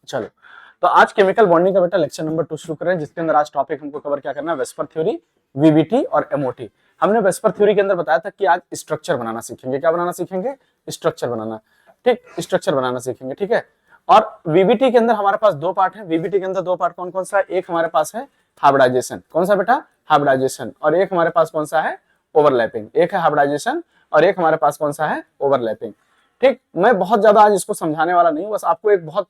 चलो, तो आज केमिकल बॉन्डिंग का बेटा लेक्चर नंबर 2 शुरू कर रहे हैं, जिसके अंदर आज टॉपिक हमको कवर क्या करना है, वेस्पर थ्योरी, वीबीटी और एमओटी। हमने वेस्पर थ्योरी के अंदर बताया था कि आज स्ट्रक्चर बनाना सीखेंगे। क्या बनाना सीखेंगे? स्ट्रक्चर बनाना। ठीक, स्ट्रक्चर बनाना सीखेंगे। ठीक है, और वीबीटी के अंदर हमारे पास दो पार्ट है। वीबीटी के अंदर दो पार्ट कौन कौन सा है? एक हमारे पास है हाइब्रिडाइजेशन। कौन सा बेटा? हाइब्रिडाइजेशन। और एक हमारे पास कौन सा है? ओवरलैपिंग। एक है हाइब्रिडाइजेशन और एक हमारे पास कौन सा है? ओवरलैपिंग। ठीक, मैं बहुत ज्यादा आज इसको समझाने वाला नहीं हूं, बस आपको एक बहुत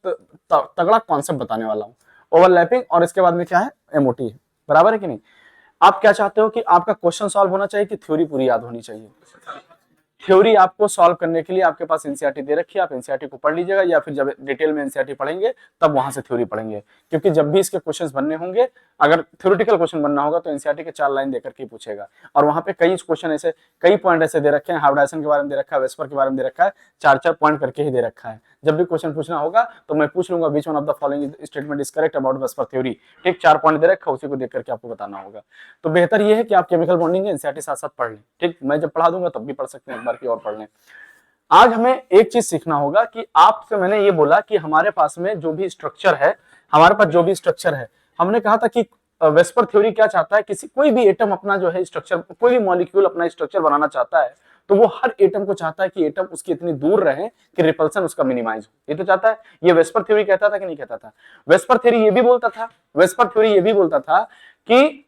तगड़ा कॉन्सेप्ट बताने वाला हूं, ओवरलैपिंग। और इसके बाद में क्या है? एमओटी है। बराबर है कि नहीं? आप क्या चाहते हो कि आपका क्वेश्चन सॉल्व होना चाहिए कि थ्योरी पूरी याद होनी चाहिए? थ्योरी आपको सॉल्व करने के लिए आपके पास एनसीईआरटी दे रखी है, आप एनसीईआरटी को पढ़ लीजिएगा, या फिर जब डिटेल में एनसीईआरटी पढ़ेंगे तब वहां से थ्योरी पढ़ेंगे। क्योंकि जब भी इसके क्वेश्चंस बनने होंगे, अगर थ्योरेटिकल क्वेश्चन बनना होगा तो एनसीईआरटी के 4 लाइन देकर के पूछेगा, और वहां पे कई क्वेश्चन ऐसे, कई पॉइंट ऐसे दे रखे हैं, हाइब्रिडाइजेशन के बारे में दे रखा है, वेस्पर के बारे में दे रखा है, 4-4 पॉइंट करके ही दे रखा है। जब भी क्वेश्चन पूछना होगा तो मैं पूछ लूंगा which one of the following statement is correct about VSEPR theory. ठीक, 4 पॉइंट दे रखा है, उसी को देख करके आपको बताना होगा। तो बेहतर यह है कि आप केमिकल बॉन्डिंग एनसीईआरटी साथ साथ पढ़ लें। ठीक, मैं जब पढ़ा दूंगा तब भी पढ़ सकते हैं, एक बार की और पढ़ लें। आज हमें एक चीज सीखना होगा कि आपसे मैंने ये बोला कि हमारे पास में जो भी स्ट्रक्चर है, हमारे पास जो भी स्ट्रक्चर है, हमने कहा था कि वेस्पर थ्योरी क्या चाहता है, किसी कोई भी एटम अपना जो है स्ट्रक्चर, कोई भी मॉलिक्यूल अपना स्ट्रक्चर बनाना चाहता है तो वो हर एटम को चाहता है कि एटम उसकी इतनी दूर रहे कि रिपल्सन उसका मिनिमाइज हो। ये तो चाहता है। ये वेस्पर थ्योरी कहता था कि नहीं कहता था? वेस्पर थ्योरी ये भी बोलता था, वेस्पर थ्योरी ये भी बोलता था कि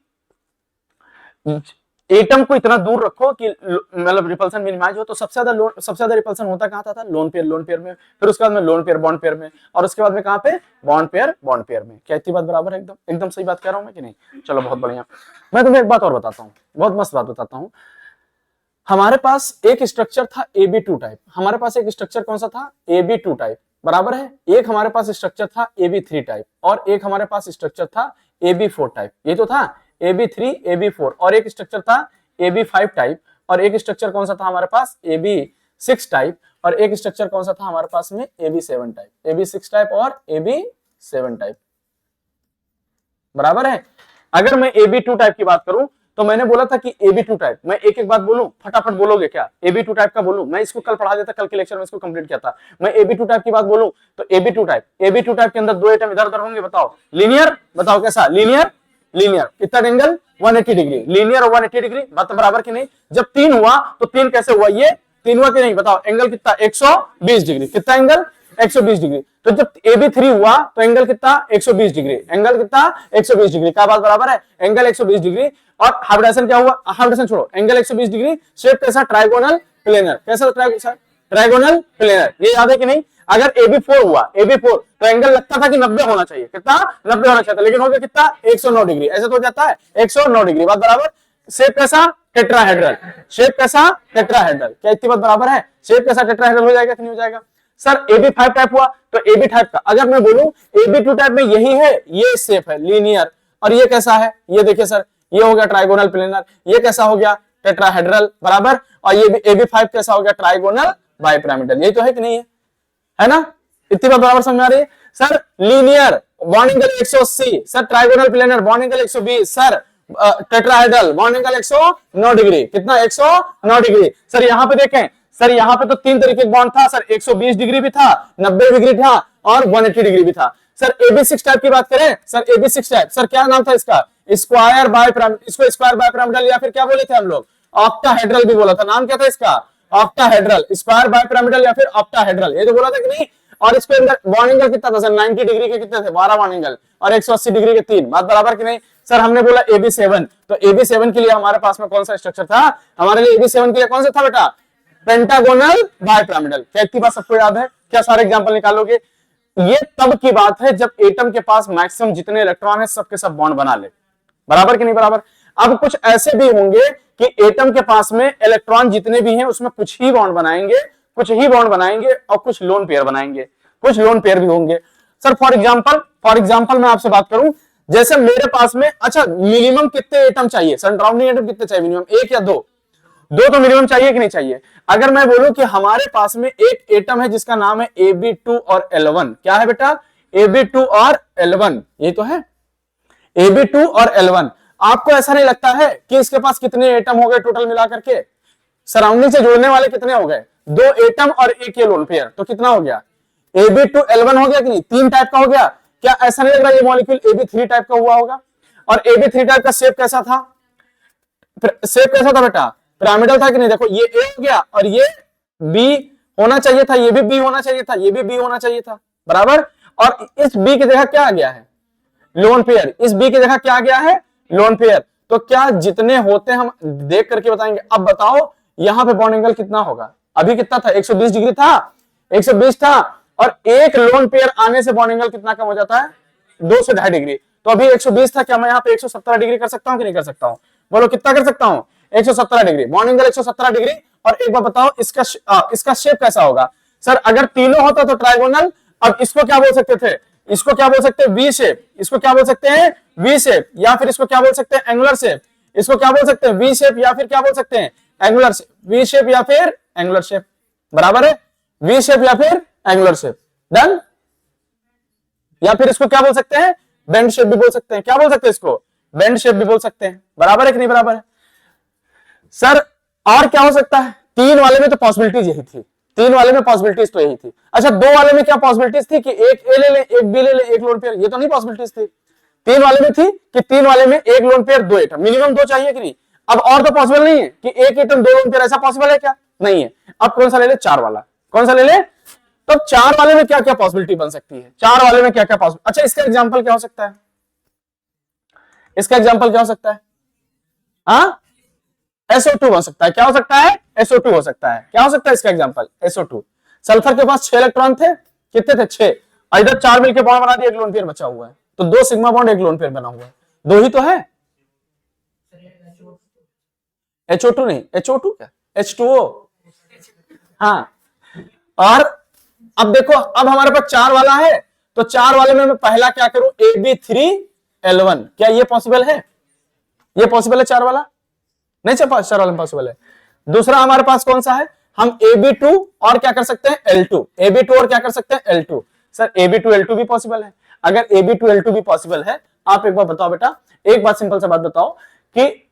एटम को इतना दूर रखो कि मतलब रिपल्सन मिनिमाइज हो। तो सबसे ज्यादा रिपल्सन होता कहां था? लोन पेयर में, फिर उसके बाद में लोन पेयर बॉन्ड पेयर में, और उसके बाद में कहां पे? बॉन्ड पेयर में। क्या इतनी बात बराबर है? एकदम सही बात कह रहा हूं मैं कि नहीं? चलो, बहुत बढ़िया। मैं तुम्हें एक बात और बताता हूं, बहुत मस्त बात बताता हूं। हमारे पास एक स्ट्रक्चर था AB2 टाइप। हमारे पास एक स्ट्रक्चर कौन सा था? AB2 type. बराबर है। एक हमारे पास स्ट्रक्चर था AB3 टाइप, और एक हमारे पास स्ट्रक्चर था AB4 टाइप। ये तो था AB3, AB4, और एक स्ट्रक्चर था AB5 टाइप, और एक स्ट्रक्चर कौन सा था हमारे पास? AB6 टाइप, और एक स्ट्रक्चर कौन सा था हमारे पास में? AB7 type. AB6 टाइप और AB7 टाइप। बराबर है। अगर मैं AB2 टाइप की बात करूं तो मैंने बोला था कि AB2 टाइप, मैं एक एक बात बोलूं, फटाफट बोलोगे क्या? AB2 टाइप का बोलूं, मैं इसको कल पढ़ा देता, कल के लेक्चर में इसको कंप्लीट किया था। मैं AB2 टाइप की बात बोलूं तो AB2 टाइप के अंदर दो एटम इधर उधर होंगे। बताओ लीनियर, बताओ कैसा? लीनियर। कितना एंगल? 180 डिग्री। लीनियर और 180 डिग्री, बात बराबर की नहीं? जब 3 हुआ तो 3 कैसे हुआ? ये 3 हुआ कि नहीं? बताओ एंगल कितना? 120 डिग्री। कितना एंगल? 120 डिग्री। तो जब AB3 हुआ तो एंगल कितना? 120 डिग्री। एंगल कितना? 120 डिग्री। क्या बात बराबर है? Angle 120 degree. और हाइब्रिडेशन क्या हुआ? हाइब्रिडेशन छोड़ो, एंगल 120 डिग्री। शेप कैसा? Trigonal planar. कैसा? Trigonal planar. ये याद है कि नहीं? अगर AB4 हुआ, AB4, तो एंगल लगता था कि 90 होना चाहिए। कितना? 90 होना चाहिए, लेकिन हो गया कितना? 109 डिग्री। ऐसे तो हो जाता है 109 डिग्री। बात बराबर। शेप कैसा? टेट्राहेड्रल। शेप कैसा? टेट्राहेड्रल। क्या इतनी बात बराबर है? शेप कैसा? टेट्राहेड्रल हो जाएगा कि नहीं हो जाएगा? सर AB5 टाइप हुआ तो AB टाइप का अगर मैं बोलूं AB2 टाइप में यही है, ये शेप है लीनियर, और ये कैसा है? ये देखिए सर, ये हो गया ट्राइगोनल प्लेनर। ये कैसा हो गया? टेट्राहेड्रल। बराबर। और ये AB5 कैसा हो गया? Trigonal bipyramidal. यही तो है कि नहीं है ना? इतनी बात बराबर समझ आ रही है? Sir linear, bond angle 180। Sir trigonal planar, bond angle 120। Sir tetrahedral, bond angle 109 degree. कितना? 109 डिग्री। सर यहां पे देखें, सर यहां पे तो 3 तरीके का बॉन्ड था सर, 120 डिग्री भी था, 90 डिग्री था, और 180 डिग्री भी था। सर AB6 टाइप की बात करें, सर AB6 टाइप, सर क्या नाम था इसका? Square bipyramidal. इसको स्क्वायर बाइपिरामिडल या फिर क्या बोले थे हम लोग? ऑक्टाहेड्रल भी बोला था। नाम क्या था इसका? ऑक्टाहेड्रल। स्क्वायर बाइपिरामिडल या फिर ऑक्टाहेड्रल, ये तो बोला था कि नहीं? और इसके अंदर बॉन्ड एंगल कितना था सर? 90 डिग्री के कितने थे? 12 बॉन्ड एंगल, और 180 डिग्री के 3। बात बराबर कि नहीं? सर हमने बोला AB7, तो AB7 के लिए हमारे पास में कौन सा स्ट्रक्चर था? हमारे लिए AB7 के लिए कौन सा था बेटा? Pentagonal bipyramidal. क्या इतनी बात सबको याद है? क्या सारे एग्जांपल निकालोगे? ये तब की बात है जब एटम के पास मैक्सिमम जितने इलेक्ट्रॉन है सबके सब बॉन्ड बना ले। बराबर कि नहीं बराबर? अब कुछ ऐसे भी होंगे कि एटम के पास में इलेक्ट्रॉन जितने भी हैं उसमें कुछ ही बॉन्ड बनाएंगे, और कुछ लोन पेयर बनाएंगे, कुछ लोन पेयर भी होंगे। सर फॉर एग्जांपल मैं आपसे बात करूं, जैसे मेरे पास में, अच्छा मिनिमम कितने एटम चाहिए? सराउंडिंग एटम कितने चाहिए मिनिमम? एक या दो? दो तो मिनिमम चाहिए कि नहीं चाहिए? अगर मैं बोलूं कि हमारे पास में एक एटम है जिसका नाम है AB2 और L1, क्या है बेटा? AB2 और L1, ये तो है AB2 और L1। आपको ऐसा नहीं लगता है कि इसके पास कितने एटम हो गए टोटल मिला करके? सराउंडिंग से जोड़ने वाले कितने हो गए? 2 एटम और एक ये लोन पेयर, तो कितना हो गया? Ab2L1 हो गया कि नहीं, 3 टाइप का हो गया। क्या ऐसा नहीं लग रहा ये मॉलिक्यूल Ab3 टाइप का हुआ होगा? और Ab3 टाइप का शेप कैसा था? शेप कैसा था बेटा? पिरामिडल था कि नहीं? देखो ये A हो गया और ये B होना चाहिए था, ये भी B होना चाहिए था, ये भी B होना चाहिए था, बराबर। और इस B की जगह क्या आ गया है? Lone pair. इस B की जगह क्या आ गया है? Lone pair. तो क्या जितने होते हैं हम देख करके बताएंगे। अब बताओ यहां पे बॉन्ड एंगल कितना होगा? अभी कितना था? 120 डिग्री था, 120 था, और एक लोन पेयर आने से बॉन्ड एंगल कितना कम हो जाता है? 2 से 2.5 डिग्री। तो अभी 120 था, क्या मैं यहाँ पे 117 डिग्री कर सकता हूँ कि नहीं कर सकता हूँ? बोलो कितना कर सकता हूँ? 117 डिग्री। Bond angle 117 degree. और एक बार बताओ इसका शेप कैसा होगा? सर अगर तीनों होता तो ट्राइगोनल। अब इसको क्या बोल सकते थे? इसको क्या बोल सकते हैं? V shape. इसको क्या बोल सकते हैं? V shape. या फिर इसको क्या बोल सकते हैं? Angular shape. इसको क्या बोल सकते हैं? वी शेप या फिर क्या बोल सकते हैं? Angular shape. वी शेप या फिर एंगुलर शेप, बराबर है। वी शेप या फिर एंगुलर शेप, डन। या फिर इसको क्या बोल सकते हैं? बेंड शेप भी बोल सकते हैं। क्या बोल सकते हैं इसको? बेंड शेप भी बोल सकते हैं, बराबर है कि नहीं बराबर है? सर और क्या हो सकता है? 3 वाले में तो पॉसिबिलिटीज यही थी, 3 वाले में पॉसिबिलिटीज तो यही थी। अच्छा 2 वाले में क्या पॉसिबिलिटीज थी कि एक ए ले ले, एक बी ले ले, एक लोन पेयर? ये तो नहीं पॉसिबिलिटीज थी। 3 वाले में थी कि 3 वाले में एक लोन पेयर 2 एटम, मिनिमम 2 चाहिए कि नहीं? अब और तो पॉसिबल नहीं है कि एक एटम 2 लोन पेयर, ऐसा पॉसिबल है क्या? नहीं है। अब कौन सा ले ले? 4 वाला। कौन सा ले ले? तो 4 वाले में क्या क्या पॉसिबिलिटी बन सकती है? 4 वाले में क्या क्या पॉसिबिलिटी? अच्छा इसका एग्जांपल क्या हो सकता है? इसका एग्जांपल क्या हो सकता है? हाँ SO2 हो सकता है। क्या हो सकता है? SO2 हो सकता है। क्या हो सकता है इसका एग्जांपल? SO2। सल्फर के पास 6 इलेक्ट्रॉन थे, कितने थे? 6। और इधर 4 मिलकर बॉन्ड बना दिया, एक लोन पेयर बचा हुआ है। तो 2 सिग्मा बॉन्ड, एक लोन पेयर बना हुआ है। 2 ही तो है। HO2 नहीं, HO2 क्या? H2O। हाँ। और अब देखो, अब हमारे पास 4 वाला है, तो 4 वाले में मैं पहला क्या करूं? Ab3L1। क्या ये पॉसिबल है? ये पॉसिबल है 4 वाला? नहीं, 4 वाला पॉसिबल है। दूसरा हमारे पास कौन सा है? हम Ab2 और क्या कर सकते हैं? L2। Ab2 और क्या कर सकते हैं? L2। सर Ab2L2 भी पॉसिबल है। अगर Ab2L2 भी पॉसिबल है, आप एक बार बताओ बेटा, एक बात सिंपल सा बात बताओ कि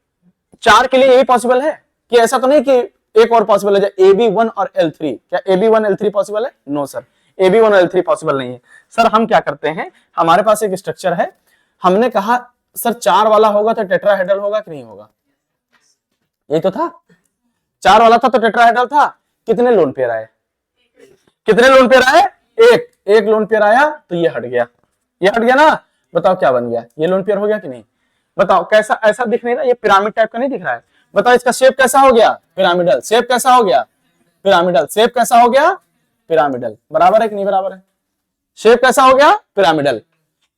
4 के लिए यही पॉसिबल है कि ऐसा तो नहीं कि एक और पॉसिबल है AB1 और L3? क्या AB1 L3 पॉसिबल है? No sir, AB1 L3 possible नहीं है। सर हम क्या करते हैं, हमारे पास एक स्ट्रक्चर है, हमने कहा सर 4 वाला होगा तो टेट्राहेड्रल होगा कि नहीं होगा? यही तो था, 4 वाला था तो टेट्राहेड्रल था। कितने लोन पेयर आए? कितने लोन पेयर आए? एक लोन पेयर आया तो ये हट गया, ये हट गया ना। बताओ क्या बन गया? ये लोन पेयर हो गया कि नहीं? बताओ कैसा? ऐसा दिख नहीं रहा, ये पिरामिड टाइप का नहीं दिख रहा है? बताओ इसका शेप कैसा हो गया? पिरामिडल। शेप कैसा हो गया? पिरामिडल। शेप कैसा हो गया? पिरामिडल। बराबर है कि नहीं बराबर है? शेप कैसा हो गया? पिरामिडल।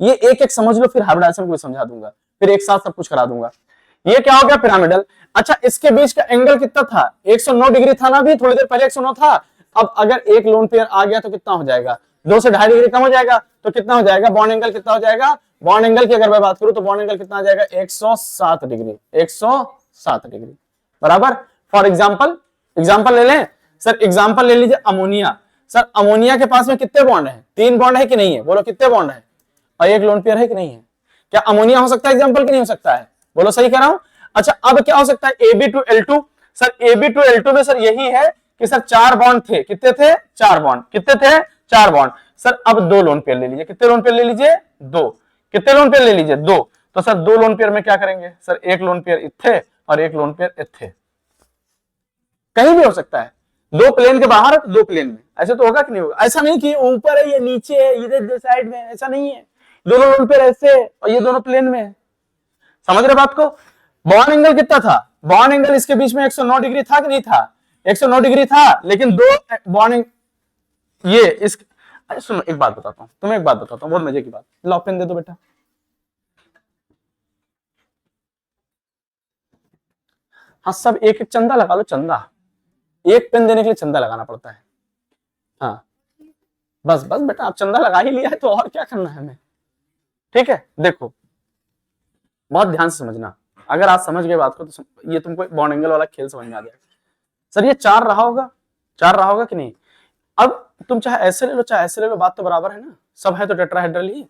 ये एक एक समझ लो, फिर हाइब्रिडाइजेशन को समझा दूंगा, फिर एक साथ सब कुछ करा दूंगा। ये क्या हो गया? पिरामिडल। अच्छा इसके बीच का एंगल कितना था? 109 डिग्री था ना, अभी थोड़ी देर पहले 109 था। अब अगर एक लोन पेयर आ गया तो कितना हो जाएगा? 2 से 2.5 डिग्री कम हो जाएगा, तो कितना हो जाएगा? बॉन्ड एंगल कितना हो जाएगा? बॉन्ड एंगल की अगर मैं बात करूं तो बॉन्ड एंगल कितना आ जाएगा? 107 डिग्री। 107 डिग्री, बराबर। फॉर एग्जाम्पल ले लें सर, एग्जाम्पल ले लीजिए अमोनिया। सर अमोनिया के पास में कितने बॉन्ड है? 3 बॉन्ड है कि नहीं है? बोलो कितने बॉन्ड है? और एक लोन पेयर है कि नहीं है? क्या अमोनिया हो सकता है एग्जाम्पल कि नहीं हो सकता है? बोलो सही कह रहा हूं। अच्छा अब क्या हो सकता है? Ab2L2। सर Ab2L2 में सर यही है कि सर 4 बॉन्ड थे, कितने थे? 4 बॉन्ड। कितने थे? 4 बॉन्ड। सर अब 2 लोन पेयर ले लीजिए। कितने लोन पेयर ले लीजिए? 2। कितने लोन पेयर ले लीजिए? 2। तो सर 2 लोन पेयर में क्या करेंगे? सर एक लोन पेयर इत्थे और एक लोन पेयर इत्थे, कहीं भी हो सकता है, 2 प्लेन के बाहर, 2 प्लेन में। ऐसे तो होगा कि नहीं होगा? ऐसा नहीं कि ऊपर है ये नीचे है इधर साइड में, ऐसा नहीं है। दोनों लोन पेयर ऐसे और ये दोनों प्लेन में है। समझ रहे बात को? बॉन्ड एंगल कितना था? बॉन्ड एंगल इसके बीच में 109 डिग्री था कि नहीं था? 109 डिग्री था, लेकिन 2 बॉन्ड ये इस। अरे सुनो एक बात बताता हूं तुम्हें, एक बात बताता हूं बहुत मजे की बात। लो पेन दे दो बेटा। हाँ सब एक एक चंदा लगा लो, चंदा। एक पेन देने के लिए चंदा लगाना पड़ता है। हाँ बस बस बेटा, आप चंदा लगा ही लिया है तो और क्या करना है हमें? ठीक है देखो, बहुत ध्यान से समझना। अगर आप समझ गए बात को तो ये तुमको बॉन्ड एंगल वाला खेल समझ में आ जाएगा। सर ये 4 रहा होगा, 4 रहा होगा कि नहीं? अब तुम चाहे ऐसे ले लो चाहे ऐसे ले लो, बात तो बराबर है ना, सब है तो टेट्राहेड्रल ही।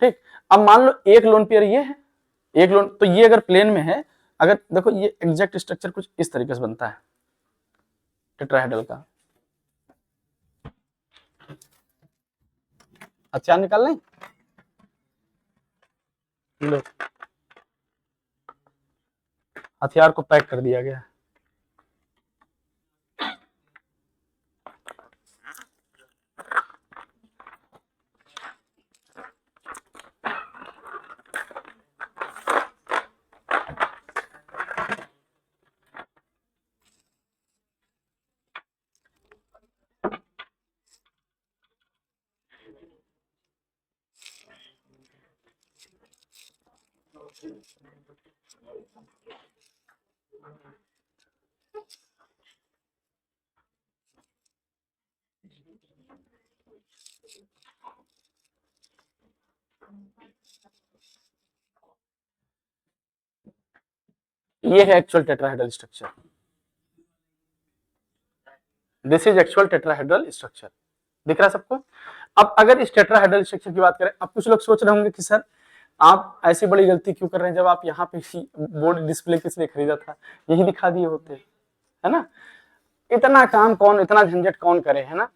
ठीक, अब मान लो एक लोन पेयर ये है, एक लोन, तो ये अगर प्लेन में है, अगर देखो ये एग्जैक्ट स्ट्रक्चर कुछ इस तरीके से बनता है टेट्राहेड्रल का। हथियार निकाल लें, लो हथियार को पैक कर दिया गया। ये है actual tetrahedral structure, this is actual tetrahedral structure, दिख रहा है सबको। अब अगर इस टेट्राहेड्रल स्ट्रक्चर की बात करें, अब कुछ लोग सोच रहे होंगे कि सर आप ऐसी बड़ी गलती क्यों कर रहे हैं, जब आप यहाँ पे बोर्ड डिस्प्ले किस लिए खरीदा था, यही दिखा दिए होते, है ना। इतना काम कौन, इतना झंझट कौन करे, है ना।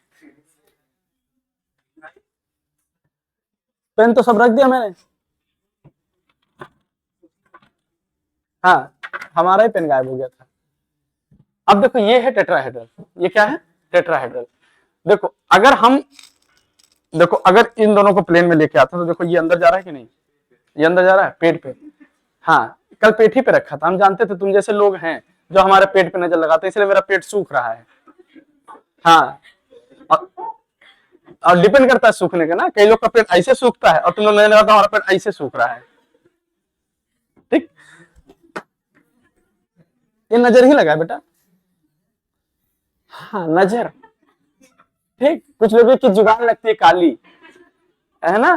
पेन तो सब रख दिया मैंने, हाँ हमारा ही पेन गायब हो गया था। अब देखो ये है टेट्राहेड्रल, ये क्या है टेट्राहेड्रल। देखो अगर हम, देखो अगर इन दोनों को प्लेन में लेके आता तो देखो ये अंदर जा रहा है कि नहीं, ये अंदर जा रहा है पेट पे, हाँ कल पेट ही पे रखा था, हम जानते थे तुम जैसे लोग हैं जो हमारे पेट पे नजर लगाते हैं, इसलिए मेरा पेट सूख रहा है। हाँ और डिपेंड करता है सूखने का ना, कई लोग का पेट ऐसे सूखता है और तुम लोग नजर लगाते हो हमारा पेट ऐसे सूख रहा है, ठीक। ये नजर ही लगा है बेटा, हाँ नजर, ठीक। कुछ लोगों की जुबान लगती है काली, है ना,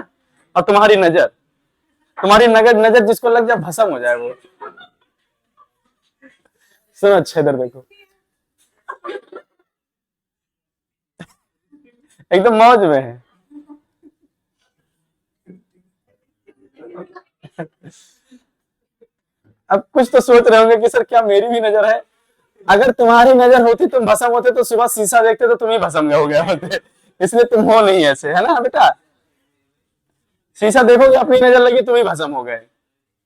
और तुम्हारी नजर, तुम्हारी नजर नजर जिसको लग जाए भस्म हो जाए वो। सुनो अच्छा इधर देखो, एकदम मौज में है। अब कुछ तो सोच रहे होंगे कि सर क्या मेरी भी नजर है, अगर तुम्हारी नजर होती तुम भस्म होते तो सुबह शीशा देखते तो तुम ही भस्म हो गए होते, इसलिए तुम हो नहीं ऐसे, है ना बेटा। शीशा देखोगे अपनी नजर लगी तुम ही भस्म हो गए,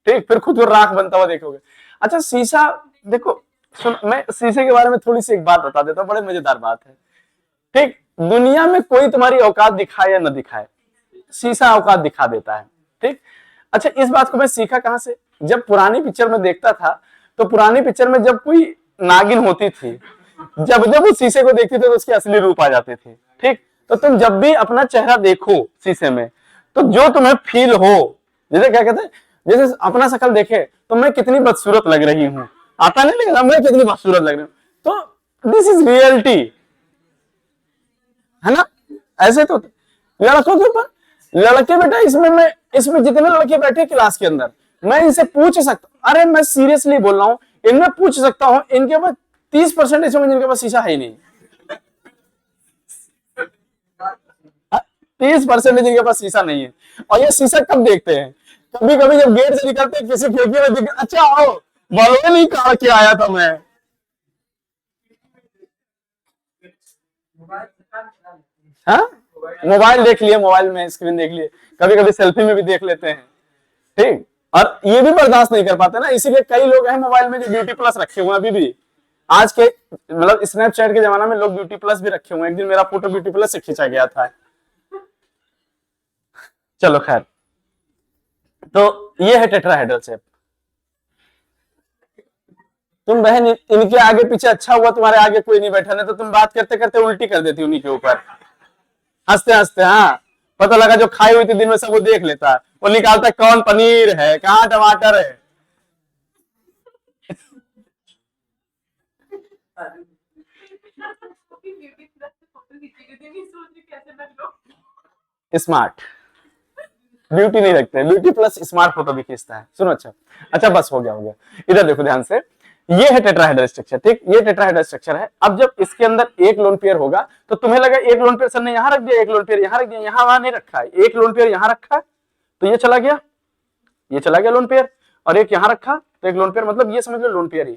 ठीक, फिर खुद को राख बनता हुआ देखोगे। अच्छा शीशा देखो, सुन मैं शीशे के बारे में थोड़ी सी एक बात बता देता हूँ, बड़े मजेदार बात है, ठीक। दुनिया में कोई तुम्हारी औकात दिखाए या न दिखाए, शीशा औकात दिखा देता है, ठीक। अच्छा इस बात को मैं सीखा कहां से, जब पुरानी पिक्चर में देखता था, तो पुरानी पिक्चर में जब कोई नागिन होती थी, जब जब वो शीशे को देखती थी तो उसके असली रूप आ जाते थे, ठीक। तो तुम जब भी अपना चेहरा देखो शीशे में, तो जो तुम्हें फील हो, जैसे क्या कहते हैं, जैसे अपना शक्ल देखे तो मैं कितनी बदसूरत लग रही हूँ, आता नहीं लगता मैं कितनी बदसूरत लग रही हूँ, तो दिस इज रियलिटी, है ना। ऐसे तो लड़कों के ऊपर, लड़के बेटा इसमें जितने लड़के बैठे क्लास के अंदर, मैं इनसे पूछ सकता, अरे मैं सीरियसली बोल रहा हूँ, इनमें पूछ सकता हूँ, इनके पास 30% ऐसे होंगे जिनके पास शीशा है ही नहीं, 30% जिनके पास शीशा नहीं है। और ये शीशा कब देखते हैं, कभी कभी जब गेट से निकलते हैं किसी खिड़की में दिख, अच्छा आओ बोलो नहीं कहा के आया था मैं, हाँ मोबाइल देख लिए, मोबाइल में स्क्रीन देख लिए, कभी कभी सेल्फी में भी देख लेते हैं, ठीक। और ये भी बर्दाश्त नहीं कर पाते ना, इसीलिए कई लोग हैं मोबाइल में जो ब्यूटी प्लस रखे हुए हैं अभी भी, आज के मतलब स्नैपचैट के जमाना में लोग ब्यूटी प्लस भी रखे हुए हैं, एक दिन मेरा फोटो ब्यूटी प्लस से खींचा गया था। चलो खैर, तो ये है टेट्राहेड्रल शेप। तुम बहन इनके आगे पीछे, अच्छा हुआ तुम्हारे आगे कोई नहीं बैठा, नहीं तो तुम बात करते करते उल्टी कर देती उन्हीं के ऊपर, हंसते हंसते, हाँ पता लगा जो खाई हुई थी दिन में सब वो देख लेता, वो निकालता कौन पनीर है कहाँ टमाटर है। स्मार्ट ब्यूटी नहीं रखते, ब्यूटी प्लस स्मार्ट फोटो भी खींचता है। सुनो अच्छा, अच्छा बस हो गया हो गया, इधर देखो ध्यान से, ये है टेट्राहेड्रल स्ट्रक्चर, ठीक। ये टेट्राहेड्रल स्ट्रक्चर है। अब जब इसके अंदर एक लोन पेयर होगा तो तुम्हें लगा एक लोन पेयर सर ने यहां रख दिया, एक लोन पेयर यहां रख दिया, यहां वहां नहीं रखा है, एक लोन पेयर यहां रखा तो ये चला गया लोन पेयर, और एक यहां रखा तो एक लोन पेयर, मतलब ये समझ लो लोन पेयर ही।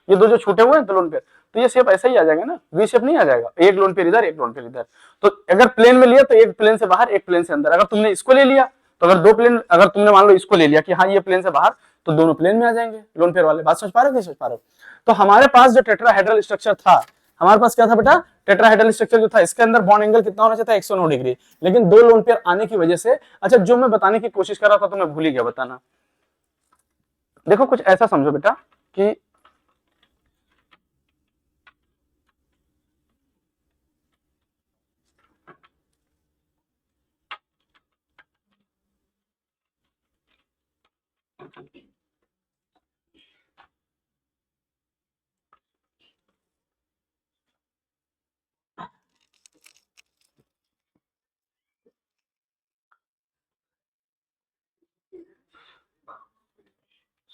ये दो जो छूटे हुए हैं दो लोन पेयर, तो ये शेप ऐसा ही आ जाएगा ना, वी शेप नहीं आ जाएगा, एक लोन पेयर इधर एक लोन पेयर इधर। तो अगर प्लेन में लिया तो एक प्लेन से बाहर एक प्लेन से अंदर, अगर तुमने इसको ले लिया तो अगर दो प्लेन, अगर तुमने मान लो इसको ले लिया कि हाँ ये प्लेन से बाहर, तो दोनों प्लेन में आ जाएंगे लोन पेयर वाले। बात समझ पा रहे हो नहीं समझ पा रहे हो? तो हमारे पास जो टेट्राहेड्रल स्ट्रक्चर था, हमारे पास क्या था बेटा, टेट्राहेड्रल स्ट्रक्चर जो था, इसके अंदर बॉन्ड एंगल कितना होना चाहिए था, 109 डिग्री, लेकिन दो लोन पेयर आने की वजह से, अच्छा जो मैं बताने की कोशिश कर रहा था तो मैं भूल ही गया बताना। देखो कुछ ऐसा समझो बेटा कि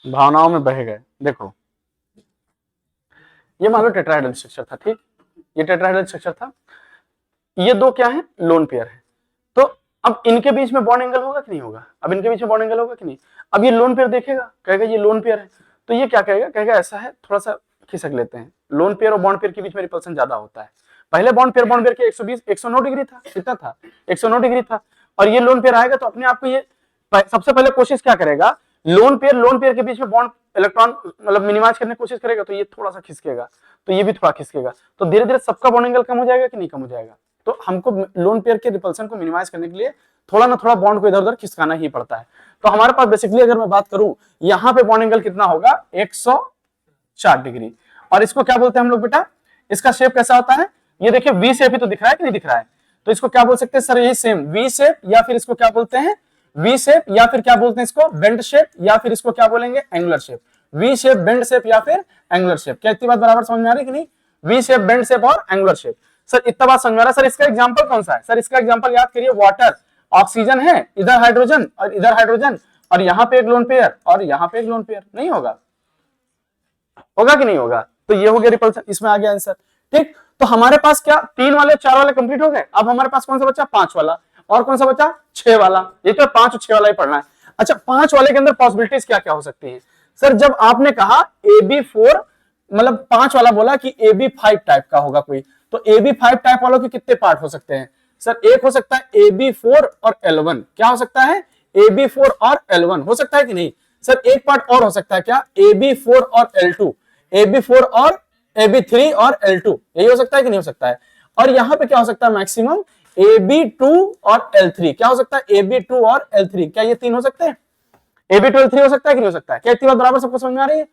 भावनाओं में बह गए। देखो ये मान लो टेट्राहेड्रल स्ट्रक्चर था, ठीक, ये टेट्राहेड्रल स्ट्रक्चर था, ये दो क्या है, लोन पेयर है। तो अब इनके बीच में बॉन्ड एंगल होगा कि नहीं होगा, अब इनके बीच में बॉन्ड एंगल होगा कि नहीं। अब ये लोन पेयर देखेगा, कहेगा ये लोन पेयर है, तो ये क्या कहेगा, कहेगा ऐसा है, थोड़ा सा खिसक लेते हैं। लोन पेयर और बॉन्ड पेयर के बीच में रिपल्सन ज्यादा होता है। पहले बॉन्ड पेयर के 120 109 डिग्री था, कितना था, 109 डिग्री था, और ये लोन पेयर आएगा तो अपने आप को ये सबसे पहले कोशिश क्या करेगा, लोन पेयर के बीच में बॉन्ड इलेक्ट्रॉन मतलब मिनिमाइज करने की कोशिश करेगा, तो ये थोड़ा सा खिसकेगा, तो ये भी थोड़ा खिसकेगा, तो धीरे धीरे सबका बॉन्ड एंगल कम हो जाएगा कि नहीं कम हो जाएगा। तो हमको लोन पेयर के रिपल्सन को मिनिमाइज करने के लिए थोड़ा ना थोड़ा बॉन्ड को इधर उधर खिसकाना ही पड़ता है। तो हमारे पास बेसिकली अगर मैं बात करूं, यहाँ पे बॉन्ड एंगल कितना होगा, 160 डिग्री, और इसको क्या बोलते हैं हम लोग बेटा, इसका शेप कैसा होता है, ये देखिए वी शेप ही तो दिख रहा है कि नहीं दिख रहा है, तो इसको क्या बोल सकते हैं सर, यही सेम वी शेप, या फिर इसको क्या बोलते हैं वी शेप, या फिर क्या बोलते हैं इसको बेंड शेप, या फिर इसको क्या बोलेंगे angular shape. V shape, bend shape या फिर एंगुलर शेप। क्या इतनी बात बराबर समझ में आ रही है कि नहीं, वी शेप, बेंड शेप और एंगुलर शेप। सर इतना बात समझ में आ रहा है। सर इसका एग्जांपल कौन सा है, सर इसका एग्जांपल याद करिए, वाटर, ऑक्सीजन है, इधर हाइड्रोजन और इधर हाइड्रोजन, और यहाँ पे एक लोन पेयर और यहाँ पे एक लोन पेयर, नहीं होगा, होगा कि नहीं होगा। तो ये हो गया रिपल्सन, इसमें आ गया आंसर, ठीक। तो हमारे पास क्या 3 वाले 4 वाले कंप्लीट हो गए। अब हमारे पास कौन सा बचा, 5 वाला, और कौन सा बचा, 6 वाला। ये तो 5 और 6 वाला ही पढ़ना है। अच्छा 5 वाले के अंदर पॉसिबिलिटीज क्या क्या हो सकती है। सर जब आपने कहा AB4 मतलब 5 वाला बोला कि AB5 टाइप का होगा कोई, तो AB5 टाइप वालों के कितने पार्ट हो सकते हैं। सर एक हो सकता है AB4 और L1, क्या हो सकता है, AB4 और L1 हो सकता है कि नहीं। सर एक पार्ट और हो सकता है क्या, AB4 और L2, AB4 और AB3 और L2, यही हो सकता है कि नहीं हो सकता है। और यहां पे क्या हो सकता है मैक्सिमम, AB2 और L3, क्या हो सकता है, AB2 और L3, क्या ये 3 हो सकते हैं, AB2 L3 हो सकता है कि नहीं हो सकता है। क्या इतनी बात बराबर सबको समझ में आ रही है।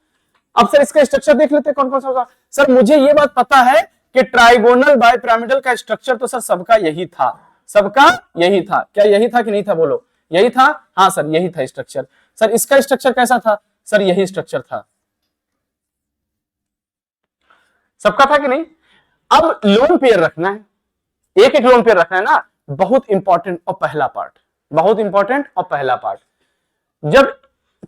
अब सर इसका स्ट्रक्चर देख लेते हैं कौन कौन सा होगा। सर मुझे ये बात पता है कि ट्राइगोनल बाइपिरामिडल का स्ट्रक्चर तो सर सबका यही था, सबका यही था। क्या यही था कि नहीं था, बोलो यही था, हाँ सर यही था स्ट्रक्चर। सर इसका स्ट्रक्चर कैसा था, सर यही स्ट्रक्चर था, सबका था कि नहीं। अब लोन पेयर रखना है, एक एक लोन पेयर रखना है ना, बहुत इंपॉर्टेंट और पहला पार्ट, बहुत इंपॉर्टेंट और पहला पार्ट, जब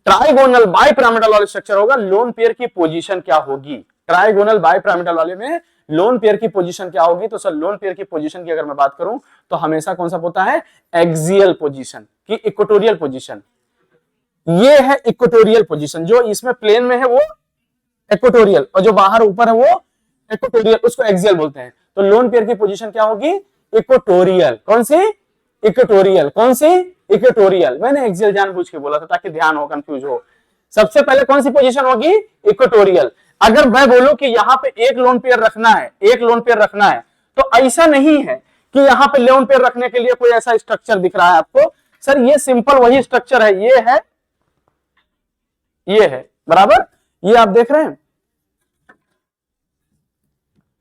ट्राइगोनल बाइपिरामिडल वाले स्ट्रक्चर होगा, लोन पेयर की पोजीशन क्या होगी। ट्राइगोनल बाइपिरामिडल वाले में लोन पेयर की पोजीशन क्या होगी। तो सर लोन पेयर की पोजीशन की अगर मैं बात करूं तो हमेशा कौन सा होता है, एक्सियल पोजीशन की इक्वेटोरियल पोजीशन। ये है इक्वेटोरियल पोजीशन, जो इसमें प्लेन में है वो इक्वेटोरियल, और जो बाहर ऊपर है वो इक्वेटोरियल, उसको एक्सियल बोलते हैं। तो लोन पेयर की पोजीशन क्या होगी, इक्वेटोरियल। कौन सी, इक्वेटोरियल, कौन सी, इक्वेटोरियल। मैंने एक्सियल जानबूझ के बोला था ताकि ध्यान हो, कंफ्यूज हो। सबसे पहले कौन सी पोजीशन होगी, इक्वेटोरियल। अगर मैं बोलूं कि यहां पे एक लोन पेयर रखना है, एक लोन पेयर रखना है, तो ऐसा नहीं है कि यहां पे लोन पेयर रखने के लिए कोई ऐसा स्ट्रक्चर दिख रहा है आपको। सर ये सिंपल वही स्ट्रक्चर है, ये है, ये है बराबर, ये आप देख रहे हैं,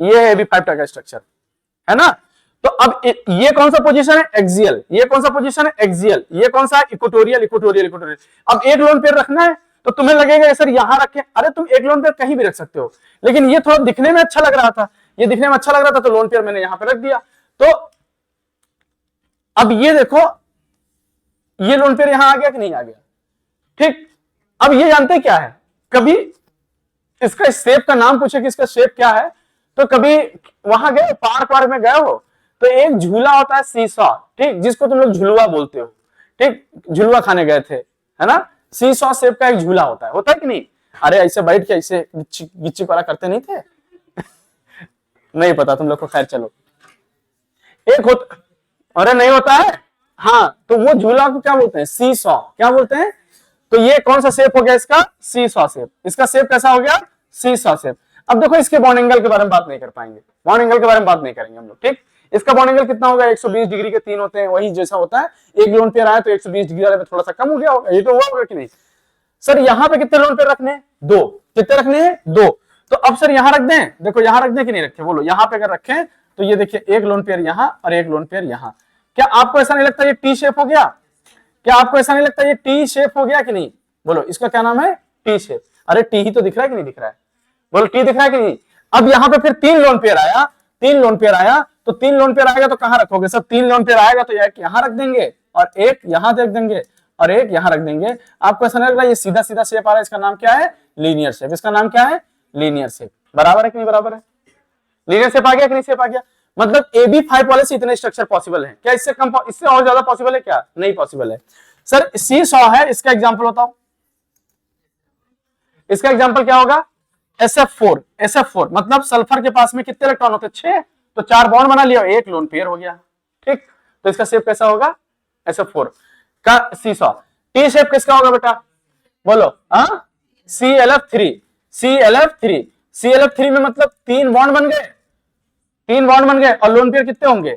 ये है AB5 टाइप का स्ट्रक्चर, है ना। तो अब ये कौन सा पोजीशन है, एक्सियल। ये कौन सा पोजीशन है, एक्सियल। ये कौन सा है, इक्वेटोरियल, इक्वेटोरियल, इक्वेटोरियल। अब एक लोन पेयर रखना है तो तुम्हें लगेगा सर यहां रखें, अरे तुम एक लोन पेयर कहीं भी रख सकते हो, लेकिन ये थोड़ा दिखने में अच्छा लग रहा था, ये दिखने में अच्छा लग रहा था, तो लोन पेयर मैंने यहां पे रख दिया। तो अब ये देखो, ये लोन पेयर यहां आ गया कि नहीं आ गया, ठीक। अब ये जानते क्या है, कभी इसका शेप का नाम पूछे कि इसका शेप क्या है, तो कभी वहां गए पार्क वार्क में गए हो, तो एक झूला होता है सीसॉ, ठीक, जिसको तुम लोग झुलवा बोलते हो, ठीक, झुलवा खाने गए थे, है ना। सीसॉ शेप का एक झूला होता है कि नहीं। अरे ऐसे बैठ के ऐसे गिच्ची वाला करते नहीं थे? नहीं पता तुम लोग को, खैर चलो। एक होता, अरे नहीं होता है, हाँ, तो वो झूला को क्या बोलते हैं? सी सॉ। क्या बोलते हैं? तो ये कौन सा शेप हो गया इसका? सी सॉ शेप। इसका शेप कैसा हो गया? सी सॉ शेप। अब देखो इसके बॉन्ड एंगल के बारे में बात नहीं कर पाएंगे, बॉन्ड एंगल के बारे में बात नहीं करेंगे हम लोग, ठीक। इसका बॉन्ड एंगल कितना होगा? 120 डिग्री के 3 होते हैं, वही जैसा होता है। एक लोन पेयर आया तो 120 डिग्री वाले में थोड़ा सा कम हो गया होगा, ये तो हुआ होगा कि नहीं? सर यहाँ पे कितने लोन पेयर रखने हैं? 2। कितने रखने हैं? 2। तो अब सर यहाँ रख दें, देखो यहाँ रख दें कि नहीं रखें, बोलो। यहाँ पे अगर रखें तो ये देखिए, एक लोन पेयर यहाँ और एक लोन पेयर यहाँ। क्या आपको ऐसा नहीं लगता ये टी शेप हो गया? क्या आपको ऐसा नहीं लगता ये टी शेप हो गया कि नहीं? बोलो, इसका क्या नाम है? T shape. अरे टी ही तो दिख रहा है कि नहीं दिख रहा है? बोलो, टी दिख रहा है कि नहीं? अब यहाँ पे फिर 3 लोन पेयर आया, 3 लोन पेयर आया, तो 3 लोन पेयर आएगा तो कहां रखोगे? सब 3 लोन पेयर आएगा तो एक यहां रख देंगे और एक यहां रख देंगे और एक यहां रख देंगे। आपको ऐसा नहीं लग रहा ये सीधा सीधा शेप आ रहा है? इसका नाम क्या है? Linear shape. इसका नाम क्या है? Linear shape. बराबर है कि नहीं बराबर है? लीनियर शेप आ गया कि नहीं शेप आ गया? मतलब AB5 वाले से इतने स्ट्रक्चर पॉसिबल है क्या? इससे कम, इससे और ज्यादा पॉसिबल है क्या? नहीं पॉसिबल है। सर सी सॉ है, इसका एग्जांपल बताओ। इसका एग्जांपल क्या होगा? SF4। SF4 मतलब सल्फर के पास में कितने इलेक्ट्रॉन होते हैं? 6। तो 4 बॉन्ड बना लिया, एक लोन पेयर हो गया, ठीक। तो इसका शेप कैसा होगा? SF4 का सी सॉ। टी शेप किसका होगा बेटा? बोलो। हाँ, ClF3। ClF3। ClF3 में मतलब 3 बॉन्ड बन गए, 3 बॉन्ड बन गए, और लोन पेयर कितने होंगे?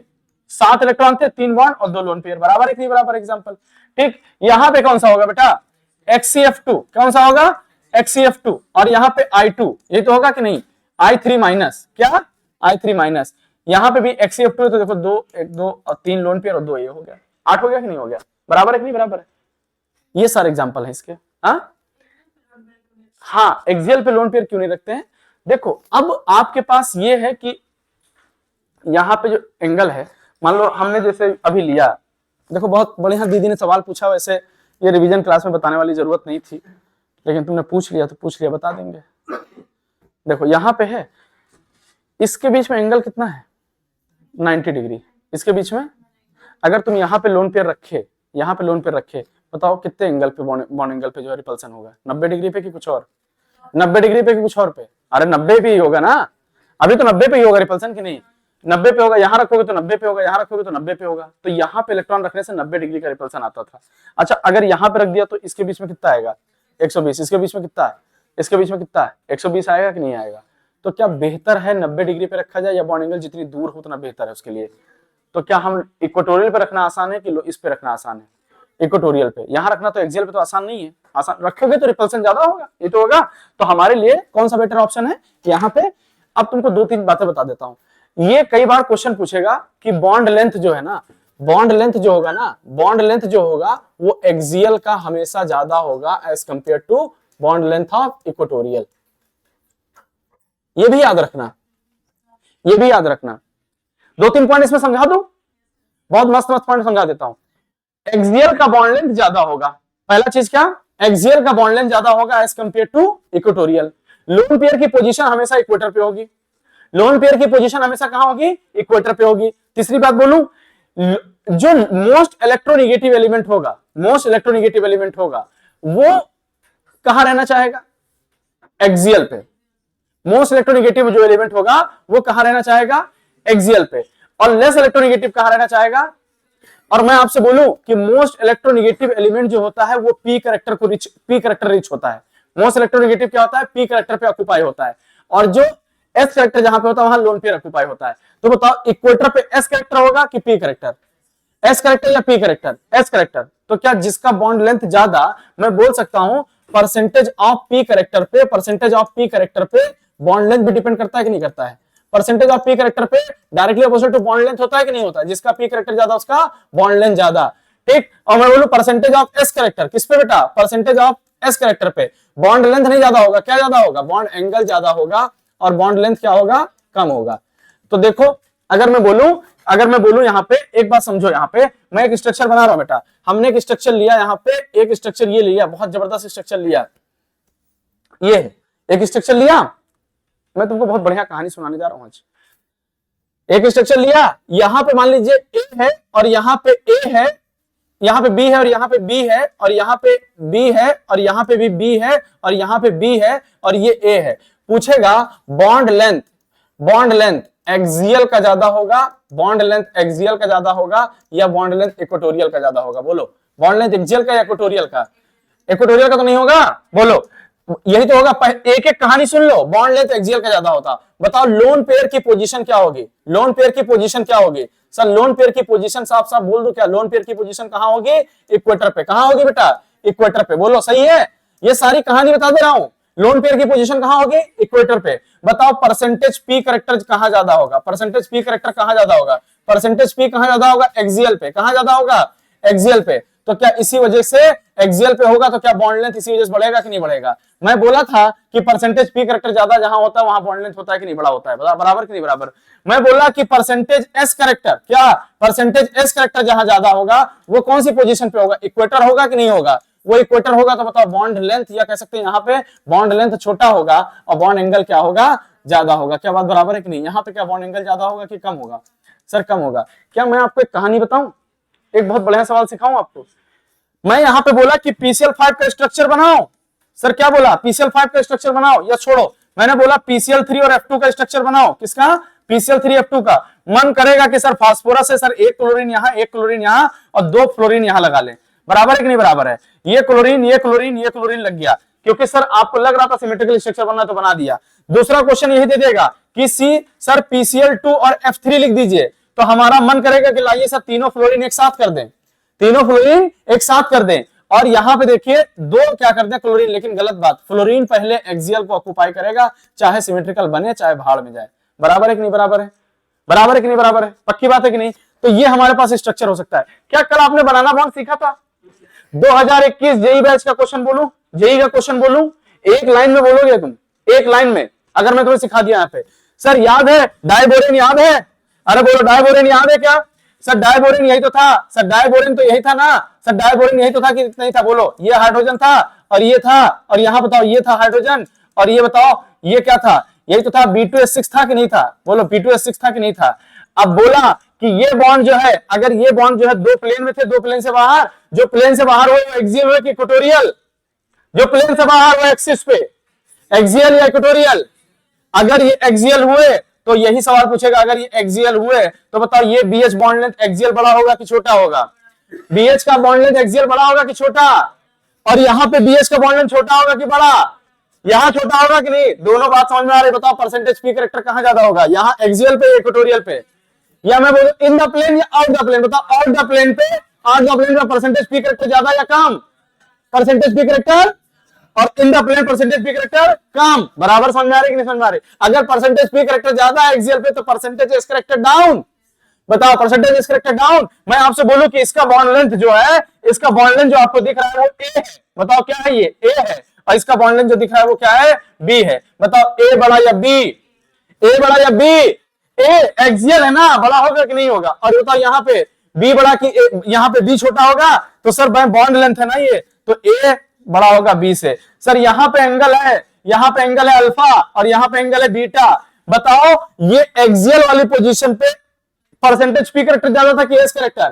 7 इलेक्ट्रॉन थे, 3 बॉन्ड और 2 लोन पेयर। बराबर है कि नहीं बराबर? एग्जांपल, ठीक। यहां पे कौन सा होगा बेटा? XCF2। कौन सा होगा? XCF2। और यहाँ पे I2, ये तो होगा कि नहीं? I3 minus. क्या? I3 minus. यहाँ पे भी XCF2 है, तो देखो 2, 1, 2 और 3 लोन पेयर और 2 ये हो गया, 8 हो गया कि नहीं हो गया? बराबर है कि नहीं बराबर है? ये सारे एग्जांपल है इसके। हाँ, एक्सियल पे लोन पेयर क्यों नहीं रखते हैं? देखो, अब आपके पास ये है कि यहाँ पे जो एंगल है, मान लो हमने जैसे अभी लिया, देखो बहुत बढ़िया दीदी ने सवाल पूछा, वैसे ये रिवीजन क्लास में बताने वाली जरूरत नहीं थी, लेकिन तुमने पूछ लिया तो पूछ लिया, बता देंगे। देखो यहाँ पे है, इसके बीच में एंगल कितना है? 90 डिग्री। इसके बीच में अगर तुम यहाँ पे लोन पेयर रखे, यहाँ पे लोन पेयर रखे, बताओ कितने एंगल पे, बॉन्ड एंगल पे जो है रिपल्सन होगा? 90 डिग्री पे कि कुछ और? 90 डिग्री पे कि कुछ और पे? अरे 90 पे ही होगा ना, अभी तो 90 पे ही होगा रिपल्सन कि नहीं? 90 पे होगा। यहाँ रखोगे तो 90 पे होगा, यहाँ रखोगे तो 90 पे होगा। तो यहाँ पे इलेक्ट्रॉन रखने से 90 डिग्री का रिपल्सन आता था। अच्छा, अगर यहाँ पे रख दिया तो इसके बीच में कितना आएगा? 120। इसके बीच में कितना है? इसके बीच में कितना है? 120 आएगा कि नहीं आएगा? तो क्या बेहतर है 90 डिग्री पे रखा जाए, या बॉन्ड एंगल जितनी दूर हो उतना बेहतर है उसके लिए? तो क्या हम इक्वेटोरियल पे रखना आसान है कि इस पे रखना आसान है? इक्वेटोरियल पे। यहाँ रखना तो एक्सियल पे तो आसान नहीं है, आसान रखोगे तो रिपल्सन ज्यादा होगा, ये तो होगा। तो हमारे लिए कौन सा बेटर ऑप्शन है यहाँ पे? अब तुमको 2-3 बातें बता देता हूँ। ये कई बार क्वेश्चन पूछेगा कि बॉन्ड लेंथ जो है ना, बॉन्ड लेंथ जो होगा ना, बॉन्ड लेंथ जो होगा वो एक्सियल का हमेशा ज्यादा होगा as compare to bond length of equatorial. ये भी याद रखना, ये भी याद रखना। 2-3 पॉइंट इसमें समझा दूं, बहुत मस्त मस्त पॉइंट समझा देता हूं। एक्सियल का बॉन्ड लेंथ ज्यादा होगा, पहला चीज क्या? एक्सियल का बॉन्ड लेंथ ज्यादा होगा as compare to equatorial. Lone pair की पोजीशन हमेशा इक्वेटर पे होगी, लोन पेयर की पोजीशन हमेशा कहां होगी? इक्वेटर पे होगी। तीसरी बात बोलूं, जो मोस्ट इलेक्ट्रोनेगेटिव एलिमेंट होगा, मोस्ट इलेक्ट्रोनेगेटिव एलिमेंट होगा, वो कहां रहना चाहेगा? एक्सियल पे। मोस्ट इलेक्ट्रोनेगेटिव जो एलिमेंट होगा वो कहां रहना चाहेगा? एक्सियल पे। और लेस इलेक्ट्रोनेगेटिव कहां रहना चाहेगा? और मैं आपसे बोलूं कि मोस्ट इलेक्ट्रोनेगेटिव एलिमेंट जो होता है वो पी कैरेक्टर को पी कैरेक्टर रिच होता है। मोस्ट इलेक्ट्रोनेगेटिव क्या होता है? पी कैरेक्टर पे ऑक्यूपाई होता है। और जो एस कैरेक्टर जहां पे होता है वहां लोन पेयर ऑक्यूपाई होता है। तो बताओ इक्वेटर पे एस कैरेक्टर होगा कि पी कैरेक्टर? एस कैरेक्टर या पी कैरेक्टर? S character. तो क्या जिसका बॉन्ड लेंथ ज्यादा, मैं बोल सकता हूं परसेंटेज ऑफ पी कैरेक्टर पे, परसेंटेज ऑफ पी कैरेक्टर पे बॉन्ड लेंथ भी डिपेंड करता है कि नहीं करता है? परसेंटेज ऑफ पी कैरेक्टर पे directly opposite to bond length होता है कि नहीं होता है? जिसका पी कैरेक्टर ज्यादा उसका बॉन्ड लेंथ ज्यादा, ठीक। और मैं बोलूं परसेंटेज ऑफ एस कैरेक्टर, किस पे बेटा? परसेंटेज ऑफ एस कैरेक्टर पे बॉन्ड लेंथ नहीं ज्यादा होगा, क्या ज्यादा होगा? बॉन्ड एंगल ज्यादा होगा, और बॉन्ड लेंथ क्या होगा? कम होगा। तो देखो, अगर मैं बोलूं यहाँ पे एक बात समझो, यहाँ पे मैं एक स्ट्रक्चर बना रहा हूं बेटा, हमने एक स्ट्रक्चर लिया, यहाँ पे एक स्ट्रक्चर ये लिया, बहुत जबरदस्त स्ट्रक्चर लिया, ये एक स्ट्रक्चर लिया। मैं तुमको बहुत बढ़िया कहानी सुनाने जा रहा हूं आज। एक स्ट्रक्चर लिया, यहां पे मान लीजिए ए है और यहां पे ए है, यहाँ पे बी है और यहाँ पे बी है और यहाँ पे बी है और यहाँ पे भी बी है और यहाँ पे बी है और ये ए है। पूछेगा बॉन्ड लेंथ एक्सियल का ज्यादा होगा, बॉन्ड लेंथ एक्सियल का ज्यादा होगा या बॉन्ड लेंथ इक्वेटोरियल का ज्यादा होगा? बोलो, बॉन्ड लेंथ एक्सियल का या इक्वेटोरियल का? इक्वेटोरियल का तो नहीं होगा, बोलो यही तो होगा। एक एक कहानी सुन लो, बॉन्ड लेंथ एक्सियल का ज्यादा होता। बताओ लोन पेयर की पोजीशन क्या होगी? लोन पेयर की पोजीशन क्या होगी? सर लोन पेयर की पोजीशन साफ साफ बोल दो, क्या लोन पेयर की पोजीशन कहां होगी? इक्वेटर पे। कहां होगी बेटा? इक्वेटर पे। बोलो सही है, ये सारी कहानी बता दे रहा हूं। लोन पेयर की पोजीशन कहां होगी? इक्वेटर पे। बताओ परसेंटेज पी करेक्टर कहां ज्यादा होगा? परसेंटेज पी करेक्टर कहां ज्यादा होगा? परसेंटेज पी कहां ज्यादा होगा? एक्सियल पे। कहां ज्यादा होगा? एक्सियल पे। तो क्या इसी वजह से एक्सियल पे होगा तो क्या बॉन्ड लेंथ इसी वजह से बढ़ेगा कि नहीं बढ़ेगा? मैं बोला था कि परसेंटेज पी करेक्टर ज्यादा जहां होता है वहां बॉन्ड लेंथ होता है कि नहीं बड़ा होता है? बराबर कि नहीं बराबर? मैं बोला कि परसेंटेज एस करेक्टर, क्या परसेंटेज एस करेक्टर जहां ज्यादा होगा वो कौन सी पोजीशन पे होगा? इक्वेटर होगा कि नहीं होगा? वो इक्वेटर होगा। तो बताओ बॉन्ड लेंथ, या कह सकते हैं यहाँ पे बॉन्ड लेंथ छोटा होगा और बॉन्ड एंगल क्या होगा? ज्यादा होगा। क्या बात बराबर है कि नहीं? यहाँ पे क्या बॉन्ड एंगल ज्यादा होगा कि कम होगा? सर कम होगा। क्या मैं आपको एक कहानी बताऊं, एक बहुत बढ़िया सवाल सिखाऊं आपको। मैं यहां पे बोला कि PCl5 का स्ट्रक्चर बनाओ। सर क्या बोला? PCl5 का स्ट्रक्चर बनाओ या छोड़ो? मैंने बोला PCl3 और F2 का स्ट्रक्चर बनाओ। किसका? PCl3 F2 का। मन करेगा कि सर फास्फोरस है, सर एक क्लोरीन यहां, एक क्लोरीन यहां और दो फ्लोरीन यहां लगा लें। बराबर है कि नहीं बराबर है? ये क्लोरीन, ये क्लोरीन, ये क्लोरीन लग गया, क्योंकि सर आपको लग रहा था सिमेट्रिकल स्ट्रक्चर बनना तो बना दिया। दूसरा क्वेश्चन यही दे देगा कि सर PCl2 और F3 लिख दीजिए। तो हमारा मन करेगा कि लाइए सर तीनों फ्लोरीन एक साथ कर दें, तीनों फ्लोरीन एक साथ कर दें और यहां पे देखिए दो क्या कर दें? क्लोरीन। लेकिन गलत बात, फ्लोरीन पहले एक्सियल को ऑक्युपाई करेगा, चाहे सिमेट्रिकल बने चाहे भाड़ में जाए। बराबर है कि नहीं बराबर है? बराबर है कि नहीं बराबर है? पक्की बात है कि नहीं? तो ये हमारे पास स्ट्रक्चर हो सकता है। क्या कल आपने बनाना बॉन्ड सीखा था? 2021 जेई बैच का क्वेश्चन बोलूं, जेई का क्वेश्चन बोलूं, एक लाइन में बोलोगे तुम, एक लाइन में, अगर मैं तुम्हें सिखा दिया यहाँ पे। सर याद है डाइबोरेन? याद है? अरे बोलो डाइबोरेन याद है क्या? सर डाइबोरेन यही तो था। सर डाइबोरेन तो यही था ना? सर डाइबोरेन यही तो था कि नहीं था? बोलो, ये हाइड्रोजन था और ये था और यहां बताओ ये था हाइड्रोजन और ये बताओ ये क्या था? यही तो था। B2S6 था कि नहीं था? बोलो B2S6 था कि नहीं था? अब बोला कि ये बॉन्ड जो है, अगर ये बॉन्ड जो है दो प्लेन में थे, दो प्लेन से बाहर, जो प्लेन से बाहर हुए वो एक्सियल हुए कि इक्वेटोरियल? जो प्लेन से बाहर हुए एक्सिस पे, एक्सियल या इक्वेटोरियल? अगर ये एक्सियल हुए तो यही सवाल पूछेगा, अगर ये एक्सियल हुए तो बताओ ये BH बॉन्ड लेंथ एक्सियल बड़ा होगा कि छोटा होगा? BH का बॉन्ड लेंथ एक्सियल बड़ा होगा कि छोटा? और यहाँ पे BH का बॉन्ड लेंथ छोटा होगा कि बड़ा? यहाँ छोटा होगा कि नहीं? दोनों बात समझ में आ रही? बताओ परसेंटेज पी करेक्टर कहां ज्यादा होगा? यहाँ एक्सियल पे, इक्वेटोरियल पे? या मैं बोलूं इन द प्लेन या आउट द प्लेन? बताओ आउट द प्लेन पे, आउट द प्लेन पे परसेंटेज पी करेक्टर ज्यादा या कम? Percentage p character. और in the plane percentage p character कम। बराबर समझ में आ रही कि नहीं समझ में आ रही? अगर परसेंटेज पी करेक्टर ज्यादा है एक्सियल पे तो परसेंटेज एस करेक्टर डाउन। बताओ परसेंटेज एस करेक्टर डाउन। मैं आपसे बोलूं कि इसका बॉन्ड लेंथ जो है, इसका बॉन्ड लेंथ जो आपको दिख रहा है वो ए है। बताओ क्या है? ये ए है। और इसका बॉन्ड लेंथ जो दिख रहा है वो क्या है? बी है। बताओ ए बड़ा या बी? ए बड़ा या बी? ए एक्सियल है ना, बड़ा होगा कि नहीं होगा? और बताओ यहाँ पे बी बड़ा कि यहाँ पे बी छोटा होगा? तो सर बॉन्ड लेंथ है ना ये, तो ए बड़ा होगा बी से। सर यहाँ पे एंगल है, यहाँ पे एंगल है अल्फा और यहाँ पे एंगल है बीटा। बताओ ये एक्सियल वाली पोजीशन पे परसेंटेज पी करेक्टर ज्यादा था कि S character?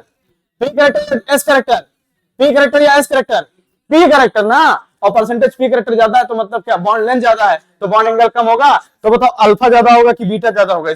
P character, S character? P character या एस करेक्टर? पी करेक्टर ना। और परसेंटेज पी करेक्टर ज्यादा है तो मतलब क्या? बॉन्ड लेंथ ज्यादा है तो बॉन्ड एंगल कम होगा। तो बताओ अल्फा ज्यादा होगा कि बीटा ज्यादा होगा?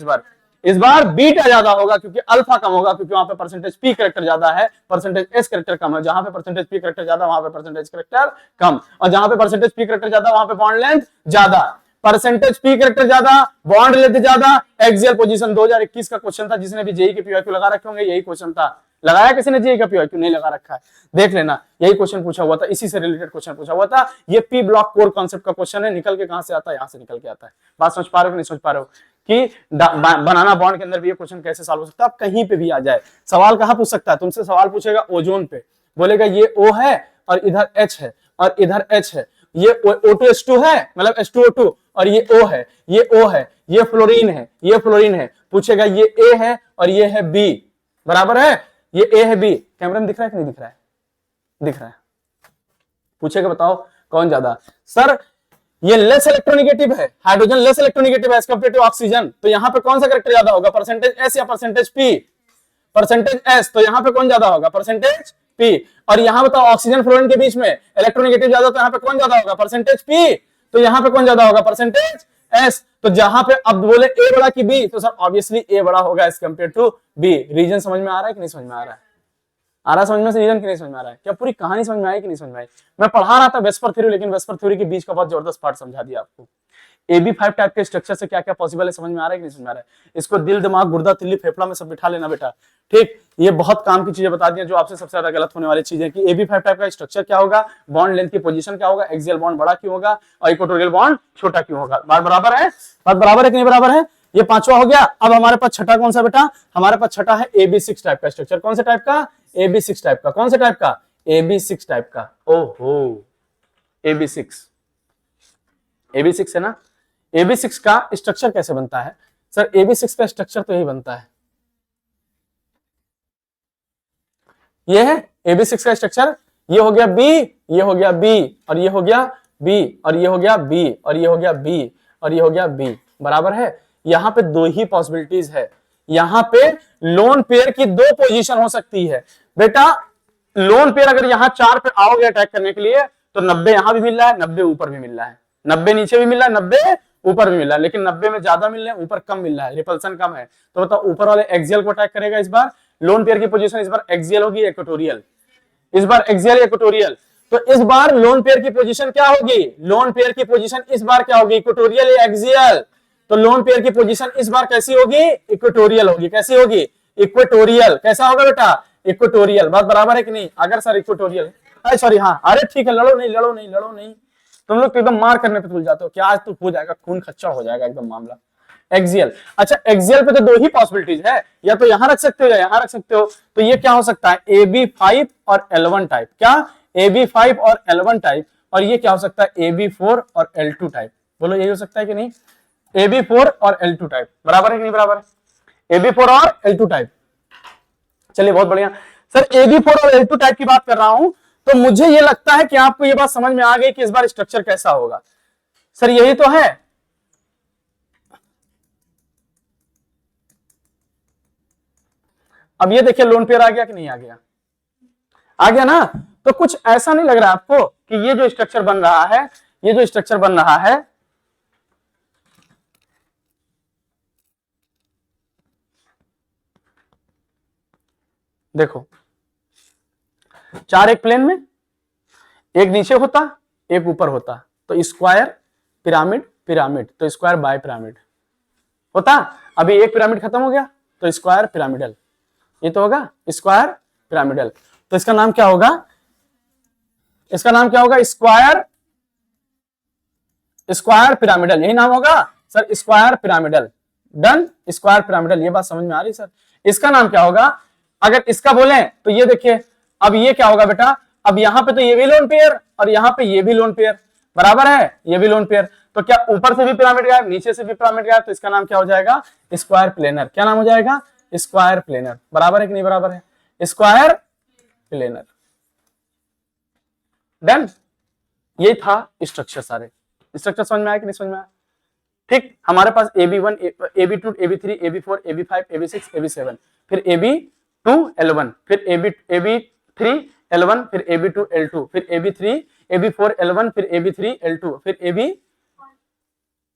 इस बार बीटा ज्यादा होगा क्योंकि अल्फा कम होगा, क्योंकि वहां पे परसेंटेज पी करेक्टर ज्यादा है, परसेंटेज एस करेक्टर कम है। जहां पे परसेंटेज पी करेक्टर ज्यादा वहां पे परसेंटेज करेक्टर कम, और जहां पे परसेंटेज पी करेक्टर ज्यादा वहां पे बॉन्ड लेंथ ज्यादा। परसेंटेज पी करेक्टर ज्यादा, बॉन्ड लेंथ ज्यादा, एक्सियल पोजीशन। 2021 का क्वेश्चन था, जिसने भी जेई के पीवाईक्यू लगा रखे होंगे यही क्वेश्चन था। लगाया किसी ने जेई का पीवाईक्यू? नहीं लगा रखा है, देख लेना, यही क्वेश्चन पूछा हुआ था, इसी से रिलेटेड क्वेश्चन पूछा हुआ था। ये पी ब्लॉक कोर कॉन्सेप्ट का क्वेश्चन है। निकल के कहां से आता है? यहां से निकल के आता है। बात समझ पा रहे हो कि नहीं समझ पा रहे हो कि बनाना बॉन्ड के अंदर भी ये क्वेश्चन कैसे सॉल्व हो सकता है? आप कहीं पे भी आ जाए सवाल कहां पूछ सकता है? तुमसे सवाल पूछेगा ओजोन पे, बोलेगा ये O है और इधर H है और इधर H है, ये O2H2 है मतलब H2O2 और ये O है, ये O है, ये फ्लोरीन है, ये फ्लोरीन है। पूछेगा ये A है और ये है B, बराबर है? ये A है B। कैमरे में दिख रहा है कि नहीं दिख रहा है? दिख रहा है। पूछेगा बताओ कौन ज्यादा? सर ये लेस इलेक्ट्रोनेगेटिव है, हाइड्रोजन लेस इलेक्ट्रोनेगेटिव है एज कंपेयर टू ऑक्सीजन, तो यहां पे कौन सा करेक्टर ज्यादा होगा? परसेंटेज एस या परसेंटेज पी? Percentage S. तो यहां पे कौन ज्यादा होगा? Percentage P। और यहाँ बताओ ऑक्सीजन फ्लोरीन के बीच में इलेक्ट्रोनेगेटिव ज्यादा, तो यहाँ पे कौन ज्यादा होगा, परसेंटेज P। तो यहाँ पे कौन ज्यादा होगा, परसेंटेज S। तो जहां पे अब बोले A बड़ा कि B, तो सर ऑब्वियसली A बड़ा होगा as compare to B। Reason समझ में आ रहा है कि नहीं समझ में आ रहा है? आ रहा समझ में से रीजन कि नहीं समझ में आ रहा है? क्या पूरी कहानी समझ में आई कि नहीं समझ में आई? मैं पढ़ा रहा था वेस्पर थ्योरी, लेकिन वेस्पर थ्योरी के बीच का बहुत जबरदस्त पार्ट समझा दिया आपको। AB5 टाइप के स्ट्रक्चर से क्या क्या पॉसिबल है, समझ में आ रहा है कि नहीं समझ में आ रहा है? इसको दिल, दिमाग, गुर्दा, तिल्ली, फेफड़ा में सब बिठा लेना बेटा, ठीक। ये बहुत काम की चीजें बता दी जो आपसे सबसे ज्यादा गलत होने वाली चीजें कि AB5 टाइप का स्ट्रक्चर क्या होगा, बॉन्ड लेंथ की पोजीशन क्या होगा, एक्सियल बॉन्ड बड़ा क्यों होगा और इक्वेटोरियल बॉन्ड छोटा क्यों होगा। बात बराबर है? बात बराबर है कि नहीं बराबर है? ये पांचवा हो गया। अब हमारे पास छठा कौन सा बेटा, हमारे पास छठा है AB6 टाइप का स्ट्रक्चर। कौन से टाइप का? AB6 टाइप का। कौन से टाइप का? AB6 टाइप का। ओहो, AB6 है ना। AB6 का स्ट्रक्चर कैसे बनता है सर? AB6 का स्ट्रक्चर तो यही बनता है, ये है AB6 का स्ट्रक्चर। ये हो गया B, ये हो गया B, और ये हो गया B, और ये हो गया B, और ये हो गया B, और ये हो गया B। बराबर है। यहां पे दो ही पॉसिबिलिटीज है, यहां पे लोन पेयर की दो पोजीशन हो सकती है बेटा। लोन पेयर अगर यहां 4 पे आओगे अटैक करने के लिए, तो 90 यहां भी मिल रहा है, 90 ऊपर भी मिल रहा है, 90 नीचे भी मिल रहा है, 90 ऊपर भी मिल रहा है, लेकिन 90 में ज्यादा मिल रहे हैं, ऊपर कम मिल रहा है, रिपल्सन कम है। तो बताओ ऊपर वाले एक्सियल को अटैक करेगा इस बार, लोन पेयर की पोजीशन इस बार एक्सियल होगी इक्वेटोरियल, इस बार एक्सियल इक्वेटोरियल। तो इस बार लोन पेयर की पोजीशन क्या होगी, लोन पेयर की पोजीशन इस बार क्या होगी, इक्वेटोरियल या एक्सियल। तो लोन पेयर की पोजीशन इस बार कैसी होगी, इक्वेटोरियल होगी। कैसी होगी, इक्वेटोरियल। कैसा होगा बेटा, इक्वेटोरियल। बात बराबर है कि नहीं? अगर सर इक्वेटोरियल, सॉरी हाँ, अरे ठीक है, लड़ो नहीं लड़ो नहीं लड़ो नहीं, तुम लोग तो एकदम मार करने पे भूल जाते हो। क्या आज तो हो जाएगा, खून खच्चर हो जाएगा एकदम मामला। एक्सियल, अच्छा एक्सियल पे तो दो ही पॉसिबिलिटीज है, या तो यहां रख सकते हो या यहां रख सकते हो। तो ये क्या हो सकता है, AB5 और L1 टाइप। क्या, AB5 और L1 टाइप। और ये क्या हो सकता है, AB4 और L2 टाइप। बोलो यही हो सकता है कि नहीं, AB4 और L2 टाइप। बराबर है कि नहीं बराबर है, AB4 और L2 टाइप। चलिए बहुत बढ़िया सर, AB4 और L2 टाइप की बात कर रहा हूं, तो मुझे ये लगता है कि आपको ये बात समझ में आ गई कि इस बार स्ट्रक्चर कैसा होगा। सर यही तो है, अब ये देखिए लोन पेयर आ गया कि नहीं आ गया, आ गया ना। तो कुछ ऐसा नहीं लग रहा आपको कि ये जो स्ट्रक्चर बन रहा है, ये जो स्ट्रक्चर बन रहा है, देखो 4 एक प्लेन में, एक नीचे होता एक ऊपर होता, तो स्क्वायर पिरामिड पिरामिड, तो स्क्वायर बाय पिरामिड होता। अभी एक पिरामिड खत्म हो गया तो स्क्वायर पिरामिडल, ये तो होगा स्क्वायर पिरामिडल। तो इसका नाम क्या होगा, इसका नाम क्या होगा, स्क्वायर स्क्वायर पिरामिडल, यही नाम होगा sir, square pyramidal. Done, square pyramidal. ये बात समझ में आ रही सर? इसका नाम क्या होगा, अगर इसका बोले तो ये देखिए, अब ये क्या होगा बेटा, अब यहां पे तो ये भी लोन पेयर और यहां पे ये भी लोन पेयर, बराबर है, ये भी लोन पेयर। तो क्या ऊपर से भी पिरामिड गया, नीचे से भी पिरामिड गया, तो इसका नाम क्या हो जाएगा, स्क्वायर प्लेनर। क्या नाम हो जाएगा, स्क्वायर प्लेनर। बराबर है कि नहीं बराबर है, स्क्वायर प्लेनर। डन, ये था स्ट्रक्चर। सारे स्ट्रक्चर समझ में आया कि नहीं समझ में आया? ठीक, हमारे पास AB1, AB2, AB3, AB4, AB5, AB6, AB7, फिर AB2, L1, फिर AB3, L1, फिर AB2, L2, फिर AB3, AB4, L1, फिर AB3, L2, फिर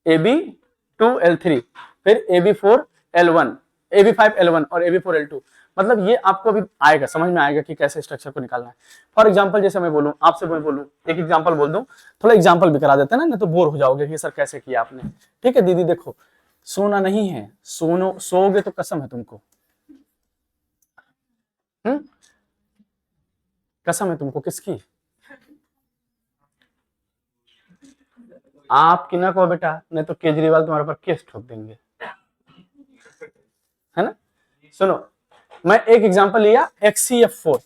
AB2, L3, फिर AB4, L1, AB5, L1 और AB4, L2। मतलब ये आपको अभी आएगा, समझ में आएगा कि कैसे स्ट्रक्चर को निकालना है। फॉर एग्जांपल जैसे मैं बोलूं, आपसे मैं बोलूं, एक एग्जांपल बोल दूं, थोड़ा एग्जांपल भी करा देते हैं ना, नहीं तो बोर हो जाओगे कि सर कैसे किया आपने। ठीक है दीदी, देखो सोना नहीं है, सोनो सोओगे तो कसम है तुमको, कसम है तुमको, किसकी, आपकी ना कहो बेटा, नहीं तो केजरीवाल तुम्हारे पर केस ठोक देंगे, है ना। सुनो, मैं एक एग्जांपल लिया, XCF4,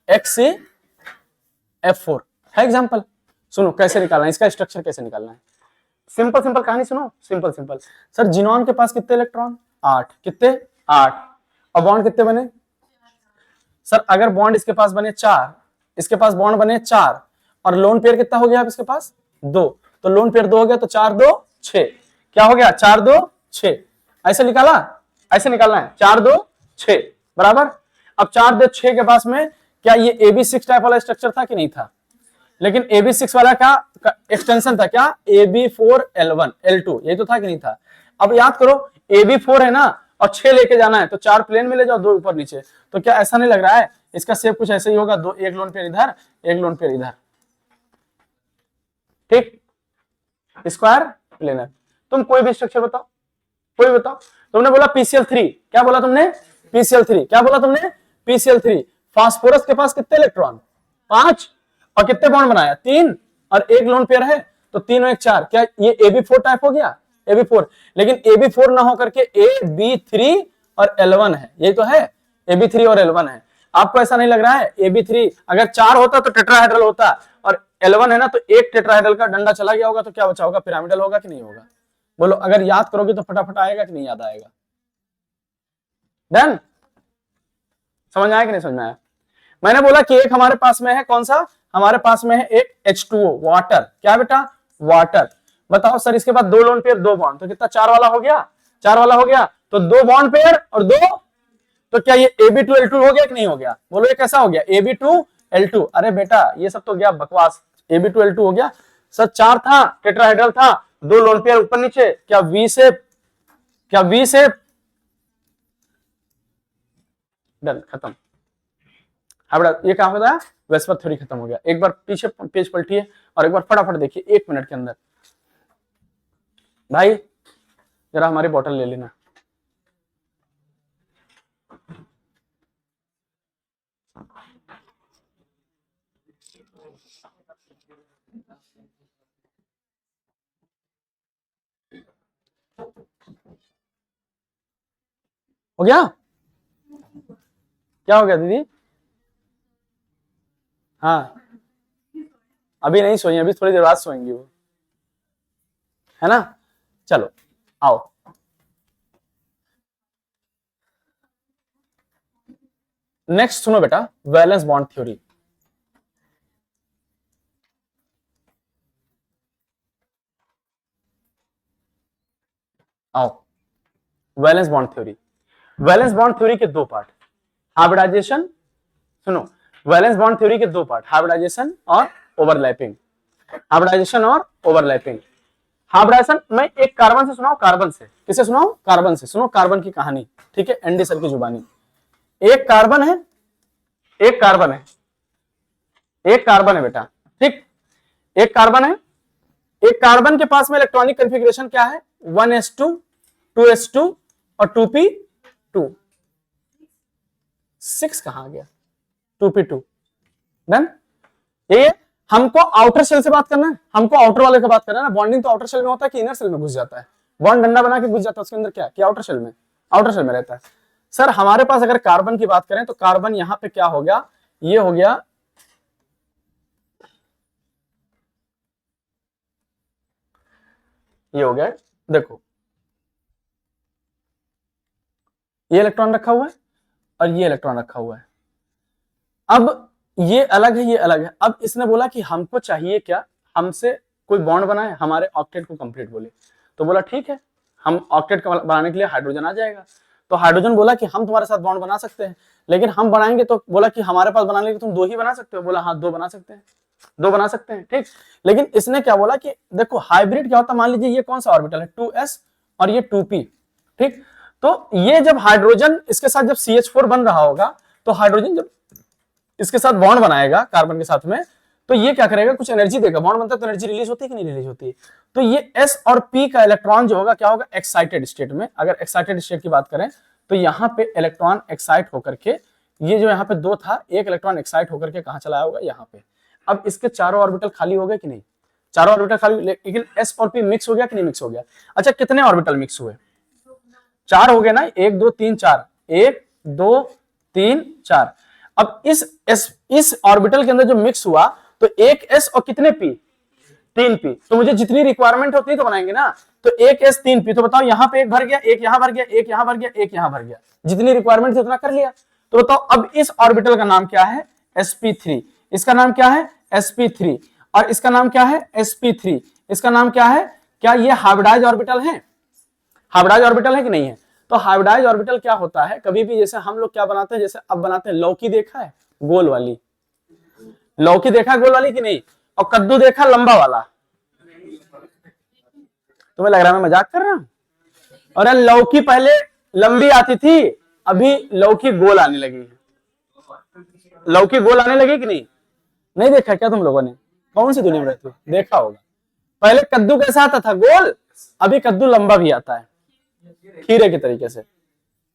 XCF4 है एग्जांपल। सुनो कैसे निकालना है, इसका स्ट्रक्चर कैसे निकालना है। सिंपल सिंपल कहानी सुनो, सिंपल सिंपल। सर जिनॉन के पास कितने इलेक्ट्रॉन, 8, कितने 8, और बॉन्ड कितने बने सर, अगर बॉन्ड इसके पास बने 4, इसके पास बॉन्ड बने 4, और लोन पेयर कितना हो गया अब इसके पास 2, तो लोन पेयर 2 हो गया, तो 4 2 6, क्या हो गया 4 2 6, ऐसे निकाला, ऐसे निकालना है 4 2 6, बराबर। अब 4 2 6 के पास में क्या ये AB6 टाइप वाला स्ट्रक्चर था कि नहीं था? लेकिन AB6 वाला का एक्सटेंशन था क्या? AB4L1L2, यही तो था कि नहीं था? अब याद करो AB4 है ना, और 6 लेके जाना है तो 4 प्लेन में ले जाओ, 2 ऊपर नीचे, तो क्या ऐसा नहीं लग रहा है इसका शेप कुछ ऐसे ही होगा, दो एक लोन पेयर इधर, एक लोन पेयर इधर, ठीक, स्क्वायर प्लेनर। तुम कोई भी स्ट्रक्चर बताओ, कोई बताओ। तुमने बोला PCl3, क्या बोला तुमने? PCl3, क्या बोला तुमने? PCl3। फास्फोरस के पास कितने इलेक्ट्रॉन? 5, और कितने बॉन्ड बनाया? 3, और एक लोन पेयर है, तो 3 और 1 4, क्या ये AB4 टाइप हो गया? AB4, लेकिन AB4 ना होकर के AB3 और L1 है, यही तो है, AB3 और L1 है। आपको ऐसा नहीं लग रहा है AB3 अगर 4 होता तो टेट्राहेड्रल होता, और L1 है ना तो एक टेट्राहेड्रल का डंडा चला गया होगा, तो क्या बचा होगा? पिरामिडल होगा कि नहीं होगा? बोलो, अगर याद करोगे तो फटाफट आएगा कि नहीं याद आएगा? डन? समझ आया कि नहीं समझ में आया? मैंने बोला कि एक हमारे पास में है, कौन सा? हमारे पास में है एक H2O, वाटर। क्या बेटा? वाटर। बताओ सर, इसके बाद 2 लोन पेयर 2 बॉन्ड, तो कितना? 4 वाला हो गया, 4 वाला हो गया, तो 2 बॉन्ड पेयर और 2, तो क्या ये AB2L2 हो गया कि नहीं हो गया? बोलो ये कैसा हो गया? AB2L2। अरे बेटा ये सब तो गया बकवास, AB2L2 हो गया सर। 4 था, टेट्राहेड्रल था, 2 लोन पेयर ऊपर नीचे, क्या V शेप? क्या V शेप? डन, खत्म। ये कहा होता है? वेस्पर थ्योरी खत्म हो गया। एक बार पीछे पेज पलटिए और एक बार फटाफट देखिए 1 मिनट के अंदर। भाई जरा हमारी बोतल ले लेना। हो गया? क्या हो गया दीदी? हाँ, अभी नहीं सोई, अभी थोड़ी देर बाद सोएंगी वो, है ना? चलो आओ, नेक्स्ट सुनो बेटा, वैलेंस बॉन्ड थ्योरी। आओ, valence bond theory. Valence bond theory के 2 पार्ट, हाइब्रिडाइजेशन। सुनो, वैलेंस बॉन्ड थ्योरी के 2 पार्ट, हाइब्रिडाइजेशन और ओवरलैपिंग। हाइब्रिडाइजेशन और ओवरलैपिंग। हाइब्रिडाइजेशन मैं एक कार्बन से सुनाऊं, कार्बन से। किसे सुनाऊं? कार्बन से। सुनो कार्बन की कहानी, ठीक है, एनडी सर की जुबानी। एक कार्बन है, एक कार्बन है, एक कार्बन है बेटा, ठीक, एक कार्बन है। एक कार्बन के पास में इलेक्ट्रॉनिक कॉन्फ़िगरेशन क्या है? 1s2, 2s2 और 2p2। 6 कहां आ गया? 2p2। डन? ये हमको आउटर सेल से बात करना है, हमको आउटर वाले का बात करना है ना। बॉन्डिंग तो आउटर सेल में होता है कि इनर सेल में घुस जाता है? बॉन्ड डंडा बना के घुस जाता है उसके अंदर, क्या आउटर सेल में? आउटर सेल में रहता है। सर हमारे पास अगर कार्बन की बात करें तो कार्बन यहां पे क्या हो गया? ये हो गया, ये हो गया, देखो ये इलेक्ट्रॉन रखा हुआ है और ये इलेक्ट्रॉन रखा हुआ है। अब ये अलग है, ये अलग है। अब इसने बोला कि हमको चाहिए क्या? हमसे कोई बॉन्ड बनाए, हमारे ऑक्टेट को कंप्लीट बोले। तो बोला ठीक है, हम ऑक्टेट बनाने के लिए हाइड्रोजन आ जाएगा। तो हाइड्रोजन बोला कि हम तुम्हारे साथ बॉन्ड बना सकते हैं, लेकिन हम बनाएंगे तो बोला कि हमारे पास बनाने के तुम 2 ही बना सकते हो। बोला हाँ 2 बना सकते हैं, 2 बना सकते हैं, ठीक। लेकिन इसने क्या बोला कि देखो हाइब्रिड क्या होता है, मान लीजिए ये कौन सा ऑर्बिटल है? 2s और ये 2p, ठीक। तो ये जब हाइड्रोजन इसके साथ जब CH4 बन रहा होगा, तो हाइड्रोजन जब इसके साथ बॉन्ड बनाएगा कार्बन के साथ में, तो ये क्या करेगा? कुछ एनर्जी देगा। बॉन्ड बनता है तो एनर्जी रिलीज होती है कि नहीं रिलीज होती है? तो ये S और P का इलेक्ट्रॉन जो होगा क्या होगा? एक्साइटेड स्टेट में। अगर एक्साइटेड स्टेट की बात करें तो यहाँ पे इलेक्ट्रॉन एक्साइट होकर के, ये जो यहाँ पे 2 था, एक इलेक्ट्रॉन एक्साइट होकर के कहां चला होगा? यहाँ पे। अब इसके चारों ऑर्बिटल खाली हो गए कि नहीं? चारों ऑर्बिटल खाली, लेकिन S और P मिक्स हो गया कि नहीं मिक्स हो गया? अच्छा कितने ऑर्बिटल मिक्स हुए? 4 हो गए ना, 1 2 3 4, 1 2 3 4। अब इस ऑर्बिटल के अंदर जो मिक्स हुआ, तो एक S और कितने P? 3 P। तो मुझे जितनी रिक्वायरमेंट होती है तो बनाएंगे ना, तो एक S 3 P। तो बताओ यहाँ पे एक भर गया, एक यहाँ भर गया, एक यहाँ भर गया, एक यहाँ भर गया, जितनी रिक्वायरमेंट थी उतना कर लिया। तो बताओ अब इस ऑर्बिटल का नाम क्या है? sp3। इसका नाम क्या है? sp3। और इसका नाम क्या है? sp3। इसका नाम क्या है? क्या ये हाइब्रिडाइज ऑर्बिटल है? हाइब्रिडाइज ऑर्बिटल है कि नहीं है? तो हाइब्रिडाइज ऑर्बिटल क्या होता है? कभी भी जैसे हम लोग क्या बनाते हैं, जैसे अब बनाते हैं लौकी, देखा है गोल वाली, लौकी देखा गोल वाली कि नहीं, और कद्दू देखा लंबा वाला। तुम्हें लग रहा है मैं मजाक कर रहा हूं? और लौकी पहले लंबी आती थी, अभी लौकी गोल आने लगी है। लौकी गोल आने लगी कि नहीं? नहीं देखा क्या तुम लोगों ने? कौन सी दुनिया में रहते हो? देखा होगा। पहले कद्दू कैसा आता था? गोल। अभी कद्दू लंबा भी आता है, खीरे के तरीके से।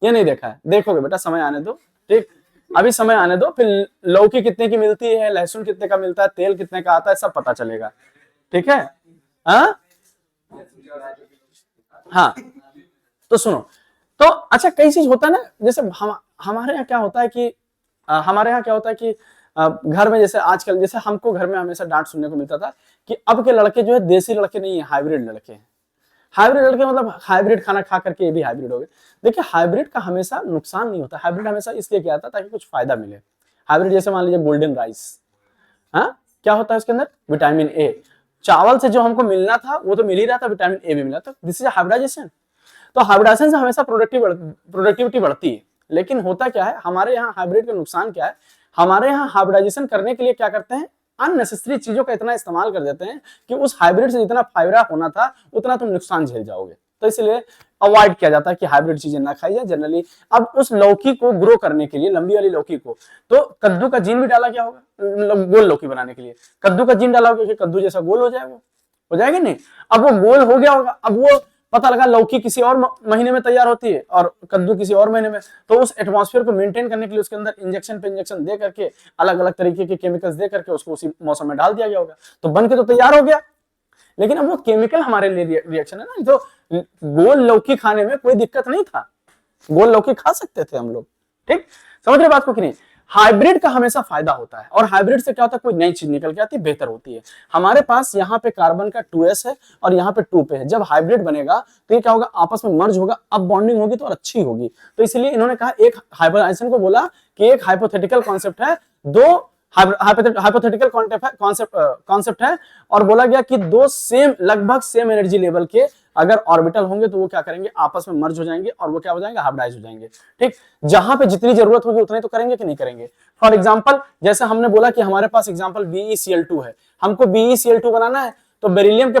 ये नहीं देखा है? देखोगे बेटा, समय आने दो, ठीक। अभी समय आने दो, फिर लौकी कितने की मिलती है, लहसुन कितने का मिलता है, तेल कितने का आता है, सब पता चलेगा, ठीक है। हाँ हाँ, तो सुनो, तो अच्छा कई चीज होता है ना, जैसे हमारे यहाँ क्या होता है कि हमारे यहाँ क्या होता है कि घर में जैसे आजकल, जैसे हमको घर में हमेशा डांट सुनने को मिलता था कि अब के लड़के जो है देसी लड़के नहीं है, हाइब्रिड लड़के हैं। हाइब्रिड लड़के मतलब हाइब्रिड खाना खा करके ये भी हाइब्रिड हो गए। देखिए हाइब्रिड का हमेशा नुकसान नहीं होता, हाइब्रिड हमेशा इसलिए किया जाता है ताकि कुछ फायदा मिले। हाइब्रिड जैसे मान लीजिए गोल्डन राइस, हाँ क्या होता है उसके अंदर? Vitamin A. चावल से जो हमको मिलना था वो तो मिल ही रहा था, विटामिन ए भी मिला, तो दिस इज हाइब्रिडाइजेशन। तो हाइब्रिडाइजेशन से हमेशा प्रोडक्टिविटी बढ़ती है। लेकिन होता क्या है हमारे यहाँ हाइब्रिड का नुकसान क्या है? हमारे यहाँ हाइब्रिडाइजेशन करने के लिए क्या करते हैं, अननेसेसरी चीजों का इतना इस्तेमाल कर देते हैं कि उस हाइब्रिड से जितना फायदा होना था उतना तुम नुकसान झेल जाओगे। तो इसलिए अवॉइड किया जाता है कि हाइब्रिड चीजें ना खाई जाए जनरली। अब उस लौकी को ग्रो करने के लिए, लंबी वाली लौकी को, तो कद्दू का जीन भी डाला क्या होगा गोल लौकी बनाने के लिए? कद्दू का जीन डाला होगा कि कद्दू जैसा गोल हो जाए, वो हो जाएगा नहीं। अब वो गोल हो गया होगा, अब वो पता लगा लौकी किसी और महीने में तैयार होती है और कद्दू किसी और महीने में, तो उस एटमॉस्फेयर को मेंटेन करने के लिए उसके अंदर इंजेक्शन पे इंजेक्शन दे करके, अलग अलग तरीके के केमिकल्स दे करके उसको उसी मौसम में डाल दिया गया होगा, तो बन के तो तैयार हो गया। लेकिन अब वो केमिकल हमारे लिए रिएक्शन है ना, तो गोल लौकी खाने में कोई दिक्कत नहीं था, गोल लौकी खा सकते थे हम लोग, ठीक। समझ रहे बात को कि नहीं? हाइब्रिड का हमेशा फायदा होता है, और हाइब्रिड से क्या होता है, कोई नई चीज निकल के आती है, बेहतर होती है। हमारे पास यहाँ पे कार्बन का 2s है और यहाँ पे 2 पे है। जब हाइब्रिड बनेगा तो ये क्या होगा, आपस में मर्ज होगा, अब बॉन्डिंग होगी तो और अच्छी होगी। तो इसलिए इन्होंने कहा, एक हाइब्रिडाइजेशन को बोला कि एक हाइपोथेटिकल कॉन्सेप्ट है, दो हाइपोथेटिकल कॉन्सेप्ट है, और बोला गया कि दो सेम, लगभग सेम एनर्जी लेवल के अगर ऑर्बिटल होंगे तो वो क्या करेंगे, आपस में मर्ज हो जाएंगे और वो क्या हो जाएंगे, हाइब्रिडाइज हो जाएंगे, ठीक। जहां पे जितनी जरूरत होगी उतने तो करेंगे कि नहीं करेंगे। फॉर एग्जांपल जैसे हमने बोला कि हमारे पास एग्जांपल BeCl2 है, हमको BeCl2 बनाना है, तो बेरिलियम के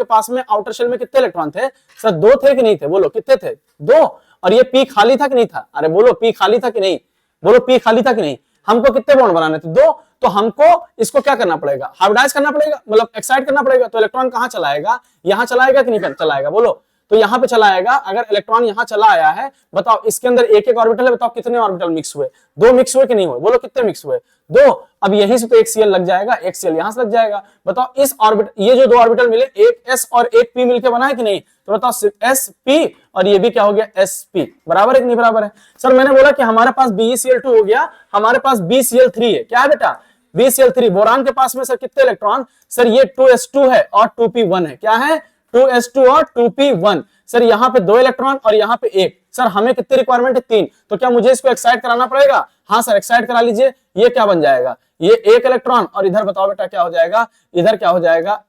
पास में आउटर शेल में कितने इलेक्ट्रॉन थे सर? 2 थे कि नहीं थे? बोलो कितने थे? 2। और ये P खाली था कि नहीं था? अरे बोलो P खाली था कि नहीं? बोलो P खाली था कि नहीं? हमको कितने बॉन्ड बनाने थे? 2। तो हमको इसको क्या करना पड़ेगा, हाइब्रिडाइज करना पड़ेगा, मतलब एक्साइट करना पड़ेगा। तो इलेक्ट्रॉन कहां चला आएगा, यहां चला आएगा कि नहीं चलाएगा? बोलो, तो यहां पे चला आएगा। अगर इलेक्ट्रॉन यहां चला आया है, बताओ इसके अंदर एक एक ऑर्बिटल है, बताओ कितने ऑर्बिटल मिक्स हुए? 2 मिक्स हुए कि नहीं हुए? बोलो कितने मिक्स हुए? 2। अब यहीं से तो एक Cl लग जाएगा, एक Cl यहां से लग जाएगा। बताओ इस ऑर्बिटल, ये जो 2 ऑर्बिटल मिले, एक S और एक P मिलकर बना है कि नहीं? तो बताओ SP और ये भी क्या हो गया, SP। बराबर है कि नहीं बराबर है? सर मैंने बोला कि हमारे पास BeCl2 हो गया, हमारे पास BeCl3 है। क्या है बेटा? BeCl3। बोरान के पास में सर कितने इलेक्ट्रॉन? सर ये 2s2 है और 2p1 है। क्या है? 2s2 और 2p1। सर यहाँ पे 2 इलेक्ट्रॉन और यहाँ पे 1। सर हमें कितने रिक्वायरमेंट है? 3। तो क्या मुझे इसको एक्साइट कराना पड़ेगा? हाँ सर एक्साइट करा लीजिए। ये क्या बन जाएगा, ये 1 इलेक्ट्रॉन, और इधर बताओ बेटा क्या हो जाएगा, इधर क्या हो जाएगा,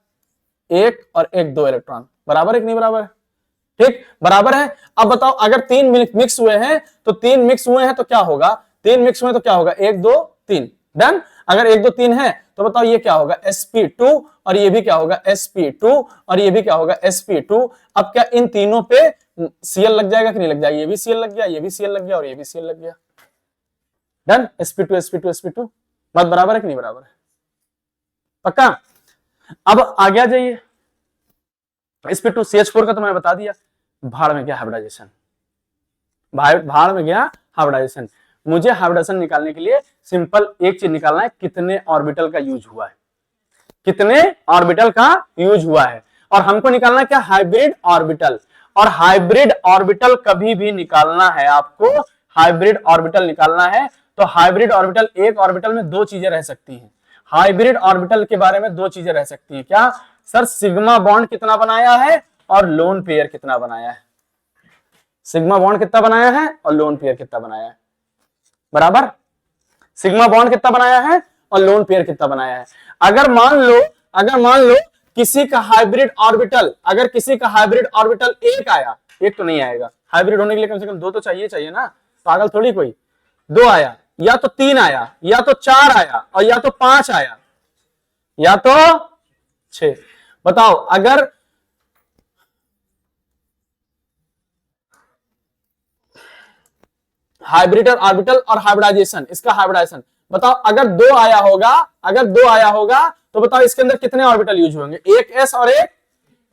1 और 1 2 इलेक्ट्रॉन। बराबर है कि नहीं बराबर है? ठीक बराबर है। अब बताओ अगर 3 मिक्स हुए हैं तो 3 मिक्स हुए हैं तो क्या होगा, 3 मिक्स हुए तो क्या होगा, 1 2 3। डन। अगर 1 2 3 है तो बताओ ये क्या होगा, sp2, और ये भी क्या होगा, sp2, और ये भी क्या होगा, sp2। अब क्या इन तीनों पे Cl लग जाएगा कि नहीं लग जाएगा? ये भी Cl लग गया, ये भी Cl लग गया, और ये भी Cl लग गया। डन। sp2 sp2 sp2। बात बराबर है कि नहीं बराबर है? पक्का। अब आगे आ जाइए, sp2 CH4 का तो मैंने बता दिया, भाड़ में गया हाइब्रिडाइजेशन, भाड़ में गया हाइब्रिडाइजेशन। मुझे हाइब्रिडेशन निकालने के लिए सिंपल एक चीज निकालना है, कितने ऑर्बिटल का यूज हुआ है, कितने ऑर्बिटल का यूज हुआ है। और हमको निकालना है क्या, हाइब्रिड ऑर्बिटल। और हाइब्रिड ऑर्बिटल कभी भी निकालना है आपको, हाइब्रिड ऑर्बिटल निकालना है तो हाइब्रिड ऑर्बिटल, एक ऑर्बिटल में 2 चीजें रह सकती हैं। हाइब्रिड ऑर्बिटल के बारे में 2 चीजें रह सकती हैं। क्या सर? सिग्मा बॉन्ड कितना बनाया है और लोन पेयर कितना बनाया है। सिग्मा बॉन्ड कितना बनाया है और लोन पेयर कितना बनाया है। बराबर। सिग्मा बॉन्ड कितना बनाया है और लोन पेयर कितना बनाया है। अगर मान लो किसी का हाइब्रिड ऑर्बिटल, अगर किसी का हाइब्रिड ऑर्बिटल 1 आया, 1 तो नहीं आएगा, हाइब्रिड होने के लिए कम से कम 2 तो चाहिए ना, पागल थोड़ी कोई। 2 आया, या तो 3 आया, या तो 4 आया, और या तो 5 आया, या तो 6। बताओ अगर हाइब्रिड और ऑर्बिटल और हाइब्रिडाइजेशन, इसका हाइब्रिडाइजेशन बताओ, अगर 2 आया होगा, अगर 2 आया होगा तो बताओ इसके अंदर कितने ऑर्बिटल यूज होंगे, एक एस और एक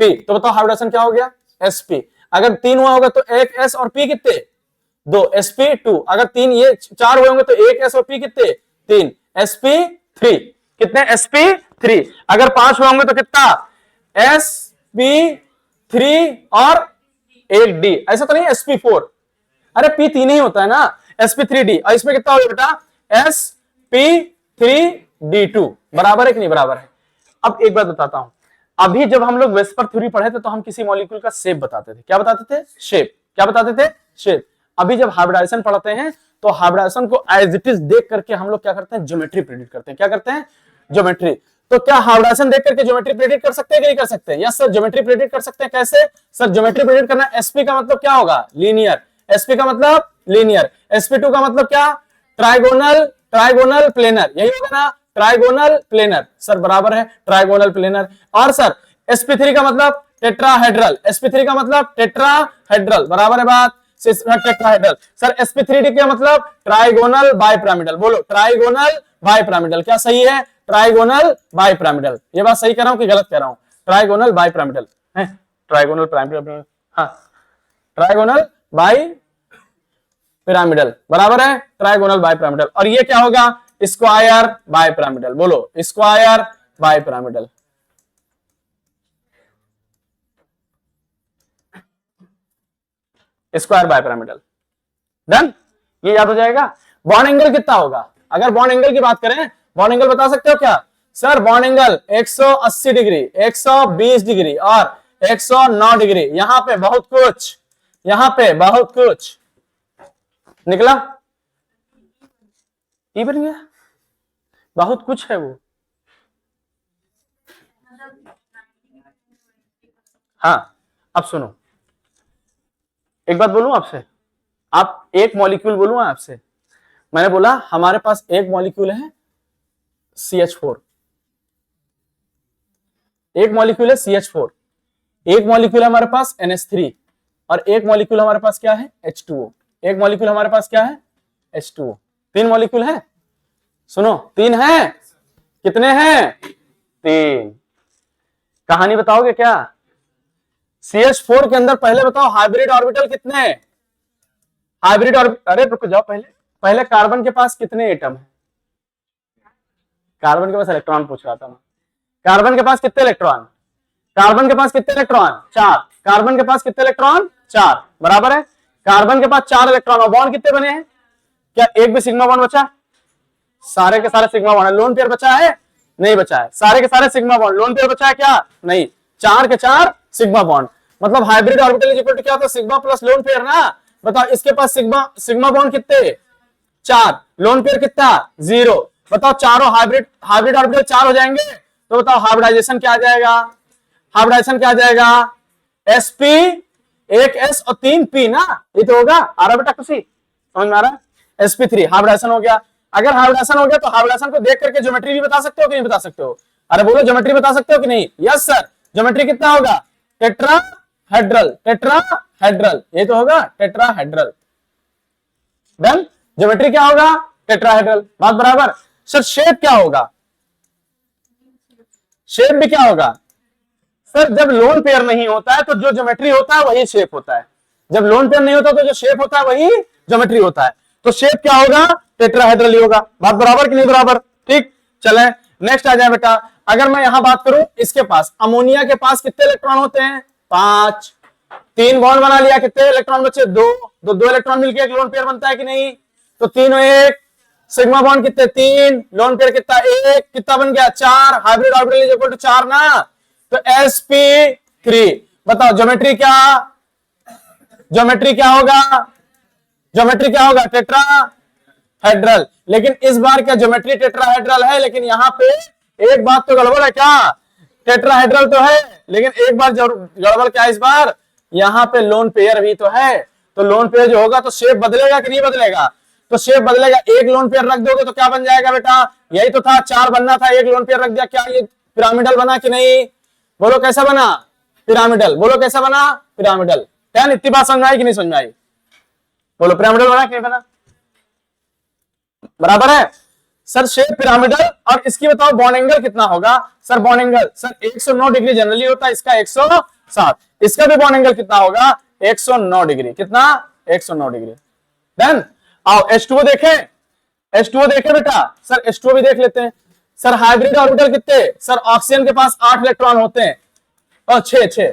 पी। तो बताओ हाइब्रिडाइजेशन क्या हो गया, sp। अगर 3 हुआ होगा तो एक एस और पी कितने, 2 sp2। अगर 3 ये 4 हुए होंगे तो एक एस और पी कितने, 3 sp3। कितने, sp3। अगर 5 हुए होंगे तो कितना, sp3 और एक डी। ऐसा तो नहीं sp4, अरे p3 ही होता है ना, sp3d। और इसमें कितना होगा बेटा, sp3d2। बराबर है कि नहीं बराबर है। अब एक बात बताता हूं, अभी जब हम लोग वेस्पर थ्योरी पढ़े थे तो हम किसी मॉलिक्यूल का शेप बताते थे, क्या बताते थे, शेप। क्या बताते थे, शेप। अभी जब हाइब्रिडाइजेशन पढ़ते हैं तो हाइब्रिडाइजेशन को एज इट इज देख करके हम लोग क्या करते हैं, ज्योमेट्री प्रेडिक्ट करते हैं। क्या करते हैं, ज्योमेट्री। तो क्या हाइब्रिडाइजेशन देख करके ज्योमेट्री प्रेडिक्ट कर सकते हैं कि नहीं कर सकते, यस सर ज्योमेट्री प्रेडिक्ट कर सकते हैं। कैसे सर, ज्योमेट्री प्रेडिक्ट करना, sp का मतलब क्या होगा, लीनियर, sp का मतलब लीनियर, sp2 का मतलब क्या, ट्राइगोनल, ट्राइगोनल प्लेनर, यही होगा ना, ट्राइगोनल प्लेनर। सर बराबर है, ट्राइगोनल प्लेनर। और सर sp3 का मतलब टेट्राहेड्रल, sp3 का मतलब टेट्राहेड्रल, बराबर है बात, टेट्राहेड्रल। सर sp3d का मतलब ट्राइगोनल बाइपिरामिडल, बोलो ट्राइगोनल बाइपिरामिडल। क्या सही है, ट्राइगोनल बाइपिरामिडल। ये बात सही कर रहा हूं कि गलत कह रहा हूं, ट्राइगोनल बाइपिरामिडल है, ट्राइगोनल पिरामिडल, हाँ ट्राइगोनल बाई पिरामिडल, बराबर है, ट्राइगोनल बाई पिरामिडल। और ये क्या होगा, स्क्वायर बाई पिरामिडल, बोलो square bi pyramidal. Square bi pyramidal, done, ये याद हो जाएगा। बॉन्ड एंगल कितना होगा, अगर बॉन्ड एंगल की बात करें, बॉन्ड एंगल बता सकते हो क्या sir, bond angle 180 degree, 120 degree और 109 डिग्री। यहां पे बहुत कुछ, यहां पे बहुत कुछ निकला, ये बन गया, बहुत कुछ है वो। हाँ अब सुनो, एक बात बोलूं आपसे, आप एक मॉलिक्यूल बोलूं आपसे, मैंने बोला हमारे पास एक मॉलिक्यूल है CH4, एक मॉलिक्यूल है CH4, एक मॉलिक्यूल है हमारे पास NH3, और एक मॉलिक्यूल हमारे पास क्या है H2O, एक मॉलिक्यूल हमारे पास क्या है H2O। 3 मॉलिक्यूल है, सुनो 3 है, कितने हैं 3। कहानी बताओगे क्या, CH4 के अंदर पहले बताओ हाइब्रिड ऑर्बिटल कितने, हाइब्रिड ऑर्बिटल, अरे रुक जाओ, पहले पहले कार्बन के पास कितने एटम है, कार्बन के पास इलेक्ट्रॉन पूछ रहा था मैं, कार्बन के पास कितने इलेक्ट्रॉन, कार्बन के पास कितने इलेक्ट्रॉन 4, कार्बन के पास कितने इलेक्ट्रॉन 4, बराबर है, कार्बन के पास 4 इलेक्ट्रॉन, और बॉन्ड कितने बने हैं, क्या एक भी सिग्मा बॉन्ड बचा, सारे के सारे सिग्मा बॉन्ड, लोन पेयर बचा है, नहीं बचा है, सारे के सारे सिग्मा बॉन्ड, लोन पेयर बचा है क्या, नहीं, 4 के 4 सिग्मा बॉन्ड। मतलब hybrid orbital is equal to क्या होता है, सिग्मा प्लस लोन पेयर ना। बताओ इसके पास सिग्मा, सिग्मा बॉन्ड कितने 4, लोन पेयर कितना 0। बताओ चारों हाइब्रिड, हाइब्रिड ऑर्बिटल 4 हो जाएंगे, तो बताओ हाइब्रिडाइजेशन क्या आ जाएगा, हाइब्रिडाइजेशन क्या आ जाएगा, sp, एक s और 3 p ना, ये तो होगा। आ रहा बेटा खुशी, समझ में आ रहा है, sp3 हाइब्रिडाइजेशन हो गया। अगर हाइब्रिडाइजेशन हो गया तो हाइब्रिडाइजेशन को देख करके ज्योमेट्री भी बता सकते हो कि नहीं बता सकते हो, अरे बोलो ज्योमेट्री बता सकते हो कि नहीं, यस सर, ज्योमेट्री कितना होगा, टेट्राहेड्रल, टेट्राहेड्रल, ये तो होगा टेट्राहेड्रल, डन। ज्योमेट्री क्या होगा, टेट्राहेड्रल, बात बराबर। सर शेप क्या होगा, शेप भी क्या होगा, सर जब लोन पेयर नहीं होता है तो जो ज्योमेट्री होता है वही शेप होता है, जब लोन पेयर नहीं होता तो जो शेप होता है वही ज्योमेट्री होता है। तो शेप क्या होगा, टेट्राहेड्रल ही होगा, बात बराबर कि नहीं बराबर, ठीक। चले नेक्स्ट आ जाए बेटा, अगर मैं यहां बात करूं, इसके पास अमोनिया के पास कितने इलेक्ट्रॉन होते हैं 5, 3 बॉन्ड बना लिया, कितने इलेक्ट्रॉन बचे 2, तो 2 इलेक्ट्रॉन मिलकर एक लोन पेयर बनता है कि नहीं, तो 3 और 1, सिग्मा बॉन्ड कितने 3, लोन पेयर कितना 1, कितना बन गया 4, hybrid orbital is equal to 4 ना, तो sp3। बताओ ज्योमेट्री क्या, ज्योमेट्री क्या होगा, ज्योमेट्री क्या होगा टेट्राहेड्रल। लेकिन इस बार क्या ज्योमेट्री टेट्राहेड्रल है, लेकिन यहाँ पे एक बात तो गड़बड़ है, क्या टेट्राहेड्रल तो है लेकिन एक बार गड़बड़ क्या, इस बार यहाँ पे लोन पेयर भी तो है, तो लोन पेयर जो होगा तो शेप बदलेगा कि नहीं बदलेगा, तो शेप बदलेगा। एक लोन पेयर रख दोगे तो क्या बन जाएगा बेटा, यही तो था, 4 बनना था, एक लोन पेयर रख दिया, क्या ये पिरामिडल बना कि नहीं? बोलो कैसा बना? पिरामिडल। बोलो कैसा बना? पिरामिडल। क्या इतनी बात समझ में आई कि नहीं समझ में आई? बोलो पिरामिडल बना कि नहीं बना? बराबर है सर। शेप पिरामिडल, और इसकी बताओ बॉन्ड एंगल कितना होगा? Sir bond angle sir 109 degree generally होता है, इसका 107। इसका भी बॉन्ड एंगल कितना होगा? 109 डिग्री। कितना? 109 डिग्री। डन। आओ H2O देखें, H2O देखें बेटा। सर H2O भी देख लेते हैं। सर हाइब्रिड ऑर्बिटल कितने? सर ऑक्सीजन के पास 8 इलेक्ट्रॉन होते हैं, और 6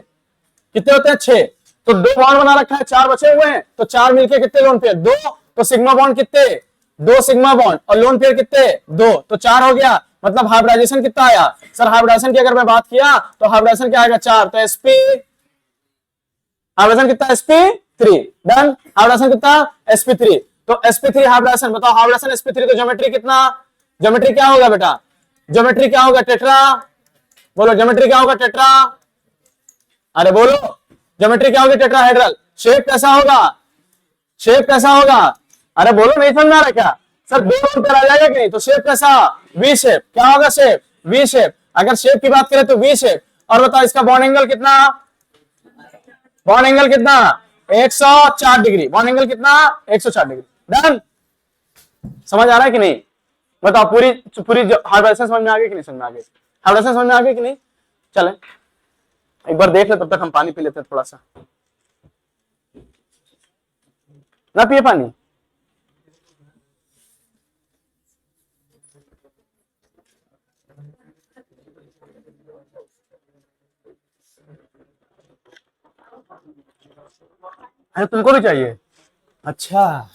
कितने होते हैं? 6। तो 2 बॉन्ड बना रखा है, 4 बचे हुए हैं, तो 4 मिलके कितने लोन पेयर? 2। तो सिग्मा बॉन्ड कितने? 2 सिग्मा बॉन्ड, और लोन पेयर कितने? 2। तो 4 हो गया। मतलब हाइब्रिडाइजेशन कितना आया? सर हाइब्रिडाइजेशन की अगर मैं बात किया तो हाइब्रिडाइजेशन क्या आएगा? 4। तो हाइब्रिडाइजेशन कितना? sp3। डन। हाइब्रिडाइजेशन कितना? sp3। तो sp3 हाइब्रिडाइजेशन। बताओ हाइब्रिडाइजेशन sp3, तो ज्योमेट्री कितना? ज्योमेट्री क्या होगा बेटा? ज्योमेट्री क्या होगा? टेट्रा। बोलो ज्योमेट्री क्या होगा? टेट्रा। अरे बोलो ज्योमेट्री क्या होगी? टेट्राहेड्रल। शेप कैसा होगा? शेप कैसा होगा? अरे बोलो, नहीं समझ में आ रहा क्या? सर 2 लोन पेयर आ जाएगा कि नहीं? तो शेप कैसा? V shape. क्या होगा? Shape V shape. अगर शेप की बात करें तो वी शेप। और बताओ इसका बॉन्ड एंगल कितना? बॉन्ड एंगल कितना? 104 डिग्री। बॉन्ड एंगल कितना? 104 डिग्री। डन। समझ आ रहा है कि नहीं? बताओ पूरी पूरी हाइब्रिडाइजेशन समझ में आ गई कि नहीं समझ में आ गई? हाइब्रिडाइजेशन समझ में आ गई कि नहीं? चलें एक बार देख ले, तब तक हम पानी पी लेते हैं थोड़ा सा। ना पिए पानी? अरे तुमको भी चाहिए? अच्छा।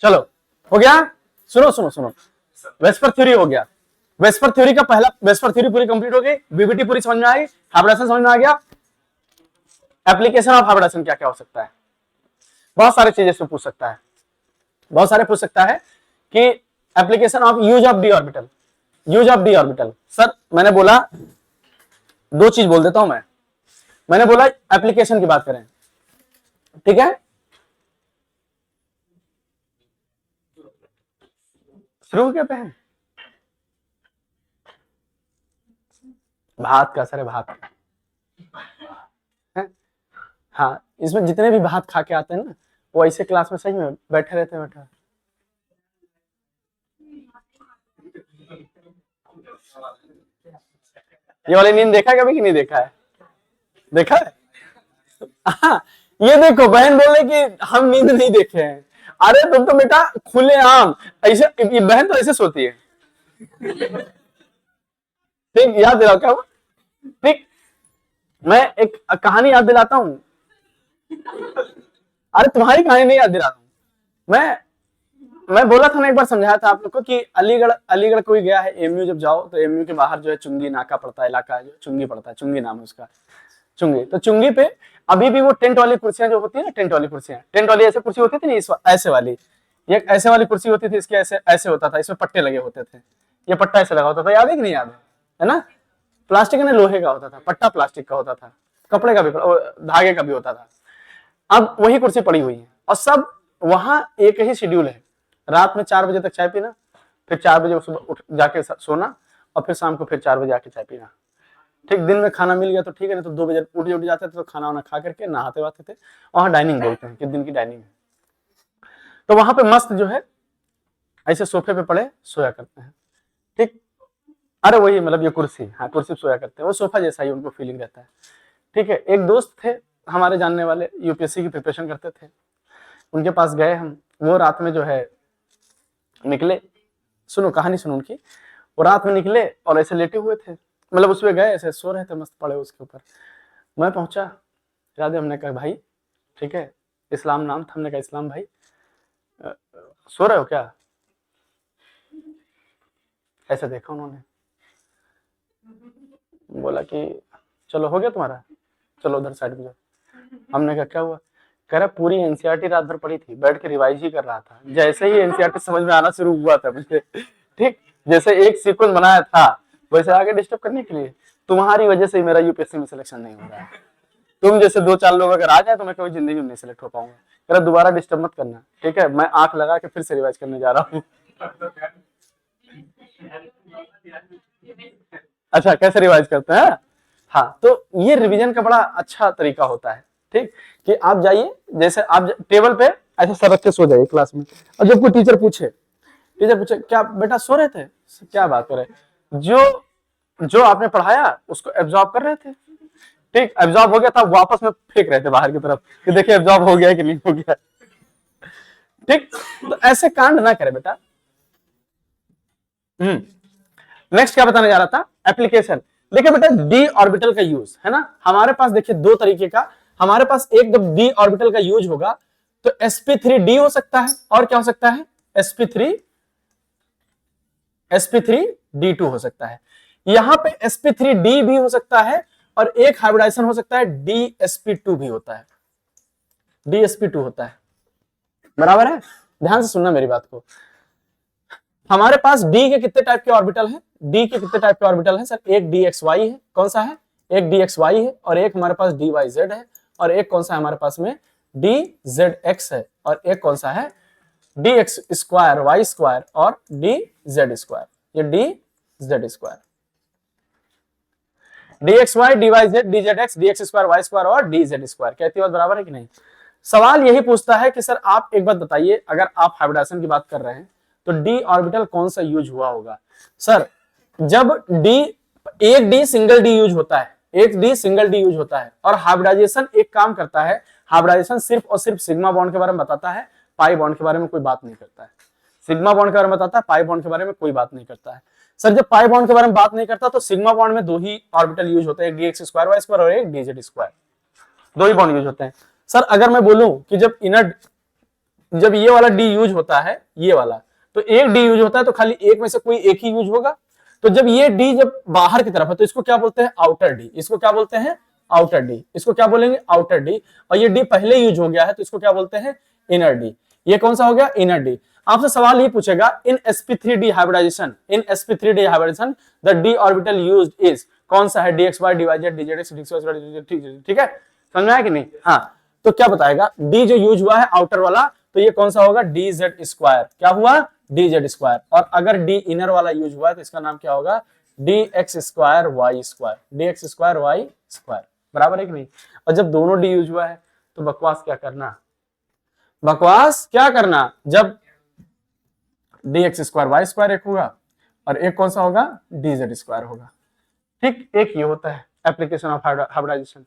चलो हो गया। सुनो सुनो सुनो, वेस्पर थ्योरी हो गया। वेस्पर थ्योरी का पहला, वेस्पर थ्योरी पूरी कंप्लीट हो गई, बीबीटी पूरी समझ में आई, हाइब्रिडाइजेशन समझ में आ गया। एप्लीकेशन ऑफ हाइब्रिडाइजेशन क्या क्या हो सकता है? बहुत सारी चीजें इसमें पूछ सकता है, बहुत सारे पूछ सकता है कि application of use of D orbital. Use of D orbital sir मैंने बोला 2 चीज बोल देता हूं मैं। मैंने बोला एप्लीकेशन की बात करें, ठीक है? शुरू हो गया बहन? भात का सर, भात है? हाँ, इसमें जितने भी भात खा के आते हैं ना, वो ऐसे क्लास में सही में बैठे रहते हैं। बैठा ये वाली नींद देखा है कभी कि नहीं देखा है? देखा है? हाँ, ये देखो बहन बोल रही कि हम नींद नहीं देखे हैं। अरे तुम तो बेटा खुले आम ऐसे, ये बहन तो ऐसे सोती है। ठीक, याद दिलाओ क्या हुआ? ठीक, मैं एक कहानी याद दिलाता हूँ। अरे तुम्हारी कहानी नहीं याद दिला रहा हूँ मैं बोला था ना, एक बार समझाया था आप लोग को कि अलीगढ़, अलीगढ़ कोई गया है एमयू, जब जाओ तो एमयू के बाहर जो है चुंगी नाका पड़ता है, इलाका है जो चुंगी पड़ता है, चुंगी नाम है उसका, चुंगी। तो चुंगी पे अभी भी वो टेंट वाली कुर्सियां जो होती है ना, टेंट वाली कुर्सियां, टेंट वाली ऐसे कुर्सी होती थी नहीं, ऐसे वाली, ये ऐसे वाली कुर्सी होती थी, इसके ऐसे ऐसे होता था, इसमें पट्टे लगे होते थे, ये पट्टा ऐसे लगा होता था, याद है कि नहीं याद है ना? प्लास्टिक ने लोहे का होता था, पट्टा प्लास्टिक का होता था, कपड़े का भी, धागे का भी होता था। अब वही कुर्सी पड़ी हुई है, और सब वहां एक ही शेड्यूल है, रात में 4 बजे तक चाय पीना, फिर 4 बजे सुबह उठ जाके सोना, और फिर शाम को फिर 4 बजे आके चाय पीना। ठीक, दिन में खाना मिल गया तो ठीक है, नहीं तो 2 बजे उठ जाते थे, तो खाना वाना खा करके नहाते वाते थे। वहां डाइनिंग बोलते हैं कि दिन की डाइनिंग है। तो वहां पे मस्त जो है ऐसे सोफे पे पड़े सोया करते हैं। ठीक, अरे वही मतलब ये कुर्सी, हाँ कुर्सी पे सोया करते हैं, वो सोफा जैसा ही उनको फीलिंग रहता है। ठीक है, एक दोस्त थे हमारे जानने वाले, यूपीएससी की प्रिपरेशन करते थे, उनके पास गए हम। वो रात में जो है निकले, सुनो कहानी सुनो उनकी। वो रात में निकले और ऐसे लेटे हुए थे, मतलब उसमें गए, ऐसे सो रहे थे मस्त पड़े उसके ऊपर। मैं पहुंचा, याद है, हमने कहा भाई, ठीक है, इस्लाम नाम था, हमने कहा इस्लाम भाई सो रहे हो क्या? ऐसे देखा उन्होंने, बोला कि चलो हो गया तुम्हारा, चलो उधर साइड में जाओ। हमने कहा क्या हुआ? कह रहा पूरी एनसीईआरटी रात भर पढ़ी थी, बैठ के रिवाइज ही कर रहा था। जैसे ही एनसीईआरटी समझ में आना शुरू हुआ था मुझे, ठीक, जैसे एक सीक्वेंस बनाया था वैसे आगे डिस्टर्ब करने के लिए, तुम्हारी वजह से मेरा यूपीएससी में सिलेक्शन नहीं हो रहा है। तुम जैसे 2-4 लोग अगर आ जाए तो मैं कभी जिंदगी में नहीं सिलेक्ट हो पाऊंगा। कह रहा दोबारा डिस्टर्ब मत करना, ठीक है? मैं आंख लगा के फिर से रिवाइज करने जा रहा हूँ। अच्छा, कैसे रिवाइज करते हैं? हाँ, तो ये रिवीजन का बड़ा अच्छा तरीका होता है, ठीक, कि आप जाइए, जैसे आप टेबल पे ऐसे सर रख के सो जाइए क्लास में, और जब कोई टीचर पूछे क्या बेटा सो रहे थे? क्या बात कर रहे? जो आपने पढ़ाया उसको एब्जॉर्ब कर रहे थे, ठीक, एब्जॉर्ब हो गया था, वापस में फेंक रहे थे बाहर की तरफ कि देखिए एब्जॉर्ब हो गया कि नहीं हो गया, ठीक। तो ऐसे कांड ना करे बेटा। नेक्स्ट क्या बताने जा रहा था? एप्लीकेशन। देखिए बेटा, डी ऑर्बिटल का यूज है ना, हमारे पास देखिए दो तरीके का। हमारे पास एक जब डी ऑर्बिटल का यूज होगा तो sp3d हो सकता है, और क्या हो सकता है? sp3d2 हो सकता है। यहां पे sp3d भी हो सकता है, और एक हाइब्रिडाइजेशन हो सकता है dsp2 भी होता है, dsp2 होता है, बराबर है? ध्यान से सुनना मेरी बात को। हमारे पास डी के कितने टाइप के ऑर्बिटल हैं? डी के कितने टाइप के ऑर्बिटल हैं सर? एक dxy है, कौन सा है? एक dxy है, और एक हमारे पास dyz है, और एक कौन सा है हमारे पास में? dzx है, और एक कौन सा है? dx स्क्वायर y स्क्वायर और dz स्क्वायर, ये dz square, dxy dyz dzx dx square y square और dz स्क्वायर। कहती बात बराबर है कि नहीं? सवाल यही पूछता है कि सर आप एक बात बताइए, अगर आप हाइब्रिडाइजेशन की बात कर रहे हैं तो डी ऑर्बिटल कौन सा यूज हुआ होगा? सर जब एक डी सिंगल डी यूज होता है, एक डी सिंगल डी यूज होता है, और हाइब्रिडाइजेशन एक काम करता है, हाइब्रिडाइजेशन सिर्फ और सिर्फ सिग्मा बॉन्ड के बारे में बताता है, पाई बॉन्ड के बारे में कोई बात नहीं करता है। सिग्मा बॉन्ड के बारे में बताता है, पाई बॉन्ड के बारे में कोई बात नहीं करता है। सर जब पाई बॉन्ड के बारे में बात नहीं करता तो सिग्मा बॉन्ड में दो ही ऑर्बिटल यूज होते हैं, एक dx स्क्वायर y स्क्वायर और एक dz स्क्वायर, दो ही बॉन्ड यूज होते हैं। सर अगर मैं बोलूं कि जब ये वाला डी यूज होता है, ये वाला, तो एक डी यूज होता है तो खाली एक में से कोई एक ही यूज होगा। तो जब ये डी जब बाहर की तरफ है तो इसको क्या बोलते हैं? Outer D. इसको क्या बोलते हैं? Outer D. इसको क्या बोलेंगे? Outer D. और ये डी पहले यूज हो गया है तो इसको क्या बोलते हैं? Inner D. ये कौन सा हो गया? Inner D. आपसे सवाल ये पूछेगा, in sp3d hybridization, in sp3d hybridization the D orbital used is, कौन सा है? dxy dyz dzx dxy, ठीक है? समझ में आया कि नहीं? हाँ, तो क्या बताएगा? डी जो यूज हुआ है आउटर वाला, तो ये कौन सा होगा? dz square. क्या हुआ? dz square. और अगर डी इनर वाला यूज हुआ है तो इसका नाम क्या होगा? dx square y square, dx square y square, बराबर है कि नहीं? और जब दोनों डी यूज हुआ है तो बकवास क्या करना? बकवास क्या करना? जब dx स्क्वायर y स्क्वायर एक होगा और एक कौन सा होगा? dz स्क्वायर होगा, ठीक। एक ये होता है एप्लीकेशन ऑफ हाइब्रिडाइजेशन,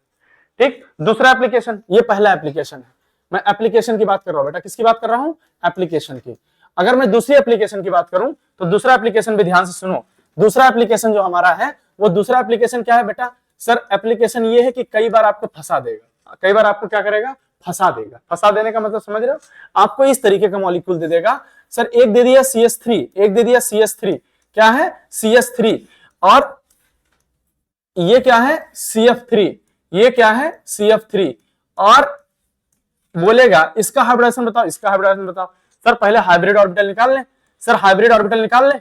ठीक। दूसरा एप्लीकेशन, ये पहला एप्लीकेशन है, मैं एप्लीकेशन की बात कर रहा हूं बेटा। किसकी बात कर रहा हूं? एप्लीकेशन की। अगर मैं दूसरी एप्लीकेशन की बात करूं तो दूसरा एप्लीकेशन भी ध्यान से सुनो। दूसरा एप्लीकेशन जो हमारा है वो दूसरा एप्लीकेशन क्या है बेटा? सर एप्लीकेशन ये है कि कई बार आपको फंसा देगा, कई बार आपको क्या करेगा? फंसा देगा। फंसा देने का मतलब समझ रहे हो? आपको इस तरीके का मॉलिक्यूल दे देगा, सर एक दे दिया CS3, एक दे दिया CS3, क्या है? CS3, और ये क्या है? CF3, ये क्या है? CF3, और बोलेगा इसका हाइब्रिडाइजेशन बताओ, इसका हाइब्रिडाइजेशन बताओ। सर पहले हाइब्रिड ऑर्बिटल निकाल लें, सर हाइब्रिड ऑर्बिटल निकाल लें।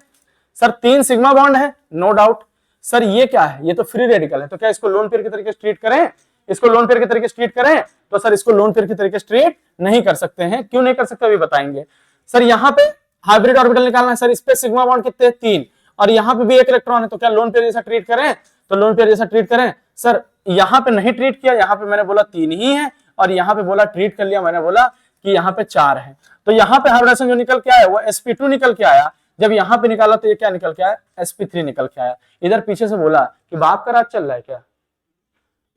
सर 3 सिग्मा बॉन्ड है, नो डाउट। सर ये क्या है? ये तो फ्री रेडिकल है, तो क्या इसको लोन पेयर के तरीके से ट्रीट करें? इसको लोन पेयर के तरीके से ट्रीट करें? तो सर इसको लोन पेयर के तरीके से ट्रीट नहीं कर सकते हैं। क्यों नहीं कर सकते अभी बताएंगे। सर यहाँ पे हाइब्रिड ऑर्बिटल निकालना है, सर इस पे सिग्मा बॉन्ड कितने? 3, और यहाँ पे भी एक इलेक्ट्रॉन है, तो क्या लोन पेयर जैसा ट्रीट करें? तो लोन पेयर जैसा ट्रीट करें। सर यहाँ पे नहीं ट्रीट किया, यहाँ पे मैंने बोला 3 ही है, और यहाँ पे बोला ट्रीट कर लिया, मैंने बोला कि यहाँ पे 4 है। तो यहाँ पे हाइब्रिडेशन जो निकल के आया वो sp2 निकल के आया। जब यहाँ पे निकाला तो ये क्या निकल के आया? sp3 निकल के आया। इधर पीछे से बोला कि बाप का राज चल रहा है क्या?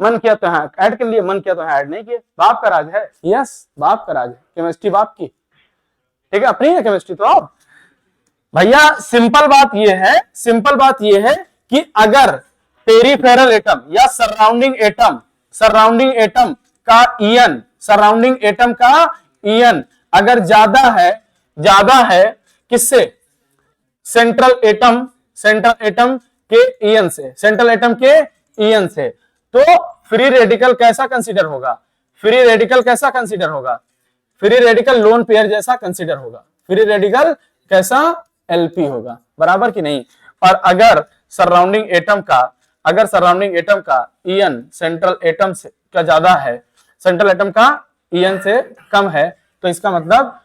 मन किया तो हाँ ऐड कर लिए, मन किया तो हाँ ऐड नहीं किए। बाप का राज है, यस बाप का राज है। केमिस्ट्री बाप की, ठीक है, अपनी है केमिस्ट्री तो। अब भैया सिंपल बात ये है, सिंपल बात ये है कि अगर पेरिफेरल एटम या सराउंडिंग एटम का ईएन, सराउंडिंग एटम का ईएन अगर ज्यादा है किससे? सेंट्रल एटम सेंट्रल एटम के ईएन से, सेंट्रल एटम के ईएन से, तो फ्री रेडिकल कैसा कंसीडर होगा, फ्री रेडिकल कैसा कंसीडर होगा, फ्री रेडिकल लोन पेयर जैसा कंसीडर होगा, फ्री रेडिकल कैसा, एलपी होगा, बराबर कि नहीं। और अगर सराउंडिंग एटम का ईएन सेंट्रल एटम से का ज्यादा है, सेंट्रल एटम का ईएन से कम है, तो इसका मतलब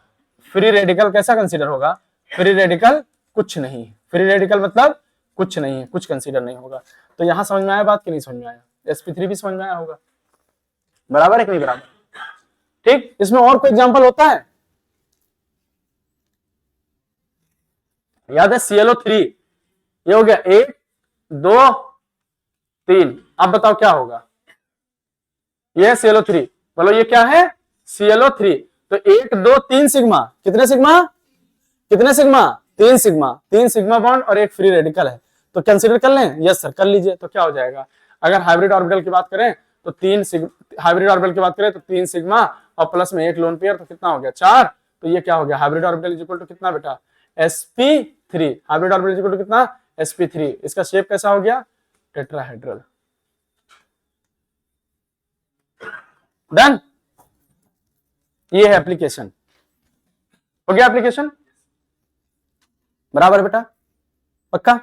फ्री रेडिकल कैसा कंसीडर होगा, फ्री रेडिकल कुछ नहीं, फ्री रेडिकल मतलब कुछ नहीं है, कुछ कंसीडर नहीं होगा। तो यहां समझ में आया बात कि नहीं समझ में आया, sp3 भी समझ में आया होगा, बराबर है कि नहीं बराबर, ठीक। इसमें और कोई एग्जांपल होता है, याद है ClO3, ये हो गया 1 2 3, अब बताओ क्या होगा, ये ClO3, बोलो ये क्या है, ClO3, तो 1 2 3 सिग्मा, कितने सिग्मा, कितने सिग्मा, 3 सिग्मा, 3 सिग्मा बॉन्ड और एक फ्री रेडिकल है, तो कंसीडर कर लें, यस सर कर लीजिए। तो क्या हो जाएगा, अगर हाइब्रिड ऑर्बिटल की बात करें तो 3 हाइब्रिड ऑर्बिटल की बात करें तो 3 सिग्मा और प्लस में एक लोन पेयर, तो कितना हो गया 4, तो ये क्या हो गया, hybrid orbital is equal to कितना बेटा, sp3, hybrid orbital is equal to कितना, sp3, इसका शेप कैसा हो गया, टेट्राहेड्रल। डन, ये है एप्लीकेशन, हो गया एप्लीकेशन, बराबर बेटा, पक्का।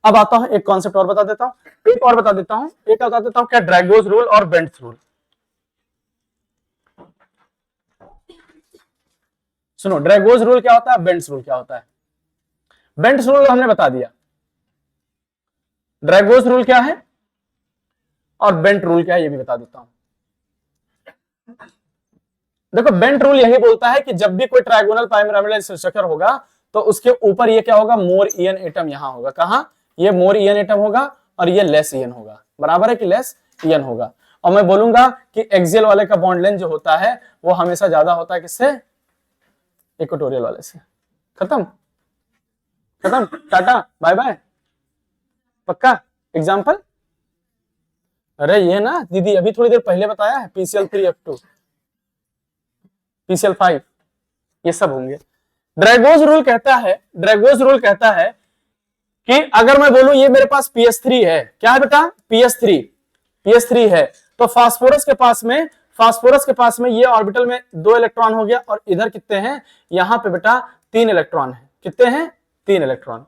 अब आता हूं एक कॉन्सेप्ट और बता देता हूं, एक और बता देता हूं, एक बता देता हूं, क्या ड्रैगोज रूल और बेंट्स रूल। सुनो, ड्रैगोज रूल क्या होता है, बेंट्स रूल क्या होता है। बेंट्स रूल हमने बता दिया, ड्रैगोज रूल क्या है और बेंट रूल क्या है ये भी बता देता हूं। देखो, बेंट रूल यही बोलता है कि जब भी कोई ट्रायगोनल पिरामिडल स्ट्रक्चर होगा तो उसके ऊपर ये क्या होगा, मोर ईएन एटम यहां होगा, कहां, ये मोर ईएन एटम होगा और ये लेस ईएन होगा, बराबर है कि लेस ईएन होगा। और मैं बोलूंगा कि एक्सियल वाले का बॉन्ड लेंथ जो होता है वो हमेशा ज्यादा होता है किससे, इक्वेटोरियल वाले से। खत्म, खत्म, टाटा बाय बाय, पक्का। एग्जांपल, अरे ये ना दीदी अभी थोड़ी देर पहले बताया है, PCl3 F2 PCl5, ये सब होंगे। ड्रैगोज रूल कहता है, ड्रैगोज रूल कहता है कि अगर मैं बोलूं ये मेरे पास PS3 है, क्या है बेटा, PS3 है, तो फास्फोरस के पास में ये ऑर्बिटल में 2 इलेक्ट्रॉन हो गया और इधर कितने हैं, यहां पे बेटा 3 इलेक्ट्रॉन है, कितने हैं, 3 इलेक्ट्रॉन,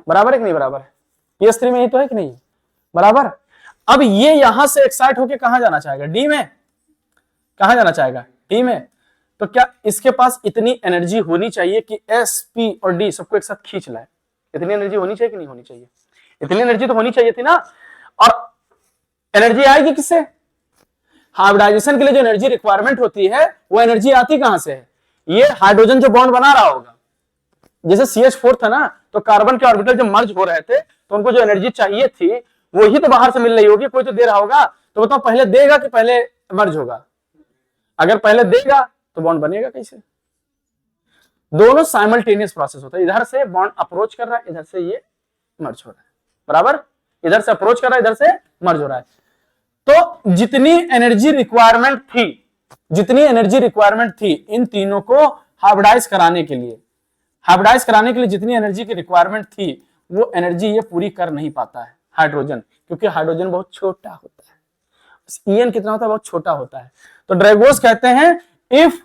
बराबर है कि नहीं बराबर है, PS3 में ही तो है कि नहीं, बराबर। अब ये यहां से एक्साइट होके कहां जाना चाहेगा, डी में, कहां जाना चाहेगा, डी में। तो क्या इसके पास इतनी एनर्जी होनी चाहिए कि S P और D सबको एक साथ खींच लाए, इतनी एनर्जी होनी चाहिए कि नहीं होनी चाहिए, इतनी एनर्जी तो होनी चाहिए थी ना। और एनर्जी आएगी किससे, हाइब्रिडाइजेशन के लिए जो एनर्जी रिक्वायरमेंट होती है वो एनर्जी आती कहां से है, ये हाइड्रोजन जो बॉन्ड बना रहा होगा, जैसे CH4 था ना, तो कार्बन के ऑर्बिटल जब मर्ज हो रहे थे तो उनको जो एनर्जी चाहिए थी वो ही तो बाहर से मिल रही होगी, कोई तो दे रहा होगा। तो बताओ पहले देगा कि पहले मर्ज होगा, अगर पहले देगा तो बॉन्ड बनेगा कैसे, दोनों साइमल्टेनियस प्रोसेस होता है, इधर से बॉन्ड अप्रोच कर रहा है, इधर से ये मर्ज हो रहा है, बराबर, इधर से अप्रोच कर रहा है, इधर से मर्ज हो रहा है। तो जितनी एनर्जी रिक्वायरमेंट थी इन तीनों को हाइब्रिडाइज कराने के लिए, जितनी एनर्जी की रिक्वायरमेंट थी वो एनर्जी ये पूरी कर नहीं पाता है हाइड्रोजन, क्योंकि हाइड्रोजन बहुत छोटा होता है, ईएन कितना होता है, बहुत छोटा होता है। तो ड्रैगोस कहते हैं if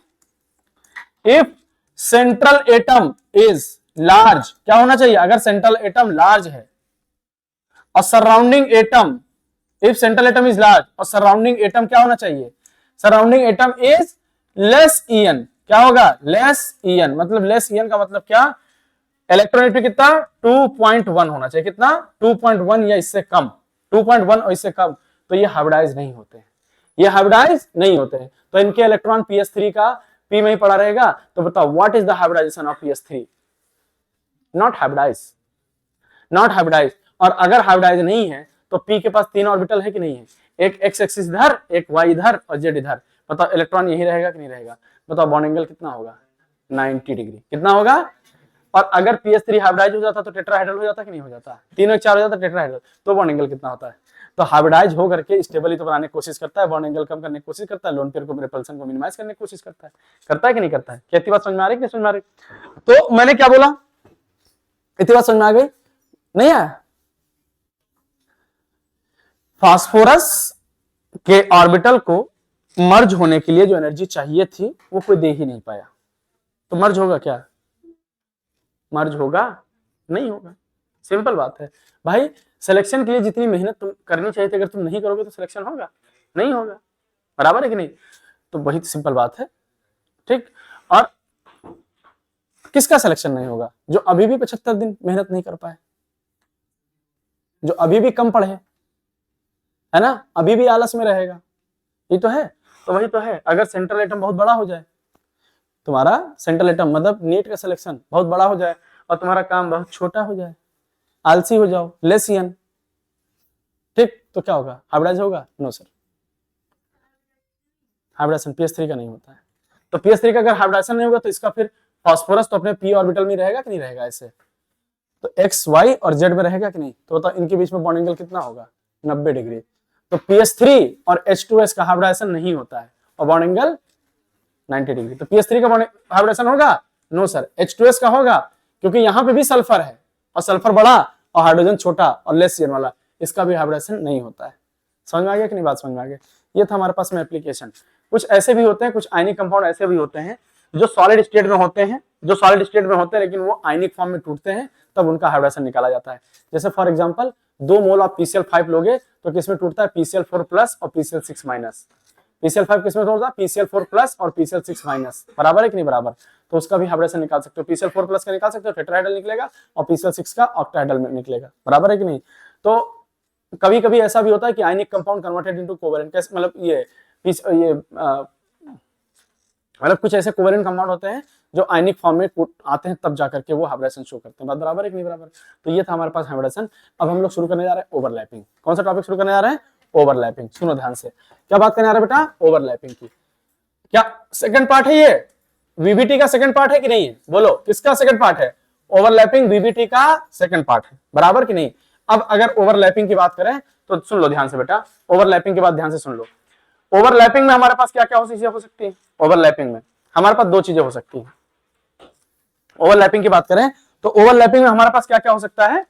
central atom is large, क्या होना चाहिए, अगर सेंट्रल एटम लार्ज है और surrounding atom, if central atom is large और सराउंडिंग एटम क्या होना चाहिए, surrounding atom is less EN, क्या होगा, लेस ईएन, मतलब लेस ईएन का मतलब क्या, इलेक्ट्रॉनिक कितना 2.1 होना चाहिए, कितना 2.1 या इससे कम, 2.1 और इससे कम, तो ये हाइब्रिडाइज नहीं होते हैं, ये हाइब्रिडाइज नहीं होते हैं। तो इनके इलेक्ट्रॉन PS3 का P में ही पड़ा रहेगा। तो बताओ what is the hybridization of PS3, not hybridize. और अगर हाइब्रिडाइज नहीं है तो P के पास 3 ऑर्बिटल है कि नहीं है, एक एक्स एक्सिस इधर, एक वाई इधर और जेड इधर, बताओ इलेक्ट्रॉन यही रहेगा कि नहीं रहेगा, बताओ बॉन्ड एंगल कितना होगा, 90 डिग्री, कितना होगा। और अगर PS3 हाइब्रिडाइज हो जाता तो टेट्राहेड्रल हो जाता कि नहीं हो जाता, 3 और 4 हो जाता टेट्राहेड्रल, तो बॉन्ड एंगल कितना होता है। तो हाइब्रिडाइज हो करके स्टेबिलिटी तो बनाने की कोशिश करता है, बॉन्ड एंगल कम करने की कोशिश करता है, लोन पेयर को रिपल्सन को मिनिमाइज करने की कोशिश करता है कि नहीं करता है। क्या इतनी बात समझ में आ रही है कि नहीं समझ में आ रही। तो मैंने क्या बोला, इतनी बात समझ में आ गई। नहीं है। फास्फोरस के ऑर्बिटल को मर्ज होने के लिए जो एनर्जी चाहिए थी वो कोई दे ही नहीं पाया, तो मर्ज होगा क्या? मर्ज होगा नहीं होगा। सिंपल बात है भाई, सिलेक्शन के लिए जितनी मेहनत तुम करनी चाहिए थी, अगर तुम नहीं करोगे तो सिलेक्शन होगा नहीं होगा, बराबर है कि नहीं? तो वही सिंपल बात है, ठीक। और किसका सिलेक्शन नहीं होगा? जो अभी भी 75 दिन मेहनत नहीं कर पाए, जो अभी भी कम पढ़े, है ना, अभी भी आलस में रहेगा, ये तो है। तो वही तो है, अगर सेंट्रल एटम बहुत बड़ा हो जाए, तुम्हारा सेंट्रल एटम मतलब नीट का सिलेक्शन बहुत बड़ा हो जाए और तुम्हारा काम बहुत छोटा हो जाए, आलसी हो जाओ, लेसियन, ठीक, तो क्या होगा? हाइब्रिडाइज होगा? नो सर, हाइब्रिडाइजेशन पीएस3 का नहीं होता है। तो पीएस3 का अगर हाइब्रिडाइजेशन नहीं होगा तो इसका फिर फास्फोरस तो अपने पी ऑर्बिटल में रहेगा कि नहीं रहेगा ऐसे, तो एक्स वाई और जेड में रहेगा कि नहीं, तो बताओ इनके बीच में बॉन्ड एंगल कितना होगा? 90 डिग्री। तो पीएस3 और H2S का हाइब्रिडाइजेशन नहीं होता है और बॉन्ड एंगल 90 डिग्री। तो पीएस3 का बॉन्ड हाइब्रिडेशन होगा? No sir. H2S का होगा, क्योंकि यहां पे भी सल्फर है और सल्फर बड़ा और हाइड्रोजन छोटा और लेस चेन वाला, इसका भी हाइब्रिडेशन नहीं होता है। समझ में आ गया कि नहीं? बात समझ में आ गया? ये था हमारे पास में एप्लीकेशन। कुछ ऐसे भी होते हैं, कुछ आयनिक कंपाउंड ऐसे भी होते हैं जो सॉलिड स्टेट में होते हैं, लेकिन वो आयनिक फॉर्म में टूटते हैं, तब उनका हाइब्रिडेशन निकाला जाता है। जैसे for example 2 mole of PCl5 लोगे तो किसमें टूटता है? PCl4+ और PCl6-। PCl5 किसमें टूटता है? PCl4+ और PCl6-, बराबर है कि नहीं बराबर? तो उसका भी हाइब्रिडेशन निकाल सकते हो। PCl4+ का निकाल सकते हो, टेट्राहेड्रल निकलेगा, और PCl6 का ऑक्टाहेड्रल में निकलेगा, बराबर है कि नहीं? तो कभी कभी ऐसा भी होता है कि ionic compound converted into covalent, कैसे मतलब ये मतलब कुछ ऐसे कोवेलेंट कंपाउंड होते हैं जो आयनिक फॉर्म में आते हैं, तब जाकर के वो हाइब्रिडेशन शो करते हैं। बात बराबर है कि नहीं बराबर? तो ये था हमारे पास हाइब्रिडेशन। अब हम लोग शुरू करने जा रहे हैं ओवरलैपिंग। कौन सा टॉपिक शुरू करने जा रहे हैं? ओवरलैपिंग। सुनो ध्यान से, क्या बात करने आ रहा है बेटा? ओवरलैपिंग की। क्या सेकंड पार्ट है ये? वीबीटी का सेकंड पार्ट है कि नहीं है? बोलो, किसका सेकंड पार्ट है? ओवरलैपिंग वीबीटी का सेकंड पार्ट है, बराबर कि नहीं? अब अगर ओवरलैपिंग की बात करें तो सुन लो ध्यान से बेटा, ओवरलैपिंग की बात ध्यान से सुन लो। ओवरलैपिंग में हमारे पास क्या क्या हो सकती है? ओवरलैपिंग में हमारे पास 2 चीजें हो सकती हैं। ओवरलैपिंग की बात करें तो ओवरलैपिंग में हमारे पास क्या क्या हो सकता है?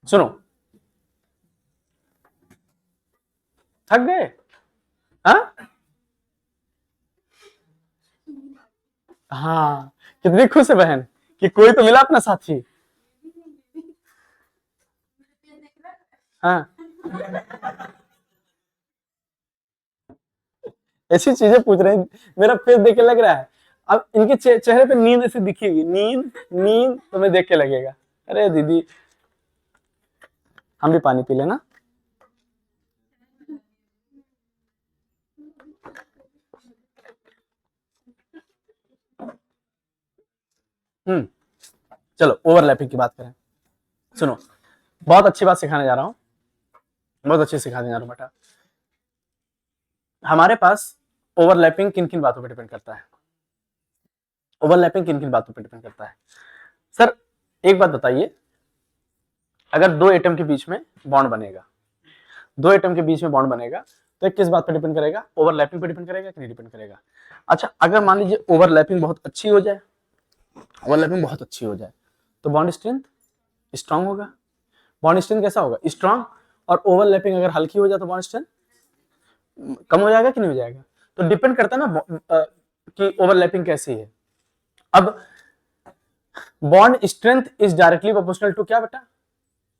सुनो, थक गए? हाँ, कितनी खुश है बहन कि कोई तो मिला अपना साथी। हाँ, ऐसी चीजें पूछ रहे हैं, मेरा फेस देख के लग रहा है। अब इनके चेहरे पे नींद ऐसी दिखेगी, नींद नींद तुम्हें देख के लगेगा, अरे दीदी हम भी पानी पी लेना। चलो ओवरलैपिंग की बात करें। सुनो, बहुत अच्छी बात सिखाने जा रहा हूं, बहुत अच्छे सिखाने जा रहा हूं बेटा। हमारे पास ओवरलैपिंग किन किन बातों पर डिपेंड करता है? ओवरलैपिंग किन किन बातों पर डिपेंड करता है? सर एक बात बताइए, अगर 2 एटम के बीच में बॉन्ड बनेगा, 2 एटम के बीच में बॉन्ड बनेगा, तो किस बात पर डिपेंड करेगा? ओवरलैपिंग पर डिपेंड करेगा कि नहीं डिपेंड करेगा? अच्छा, अगर मान लीजिए ओवरलैपिंग बहुत अच्छी हो जाए, ओवरलैपिंग बहुत अच्छी हो जाए, तो बॉन्ड स्ट्रेंथ स्ट्रांग होगा। बॉन्ड स्ट्रेंथ कैसा होगा? स्ट्रांग। और ओवरलैपिंग अगर हल्की हो जाए तो बॉन्ड स्ट्रेंथ कम हो जाएगा कि नहीं हो जाएगा? तो डिपेंड करता है ना कि ओवरलैपिंग कैसी है। अब bond strength is directly proportional to क्या बेटा?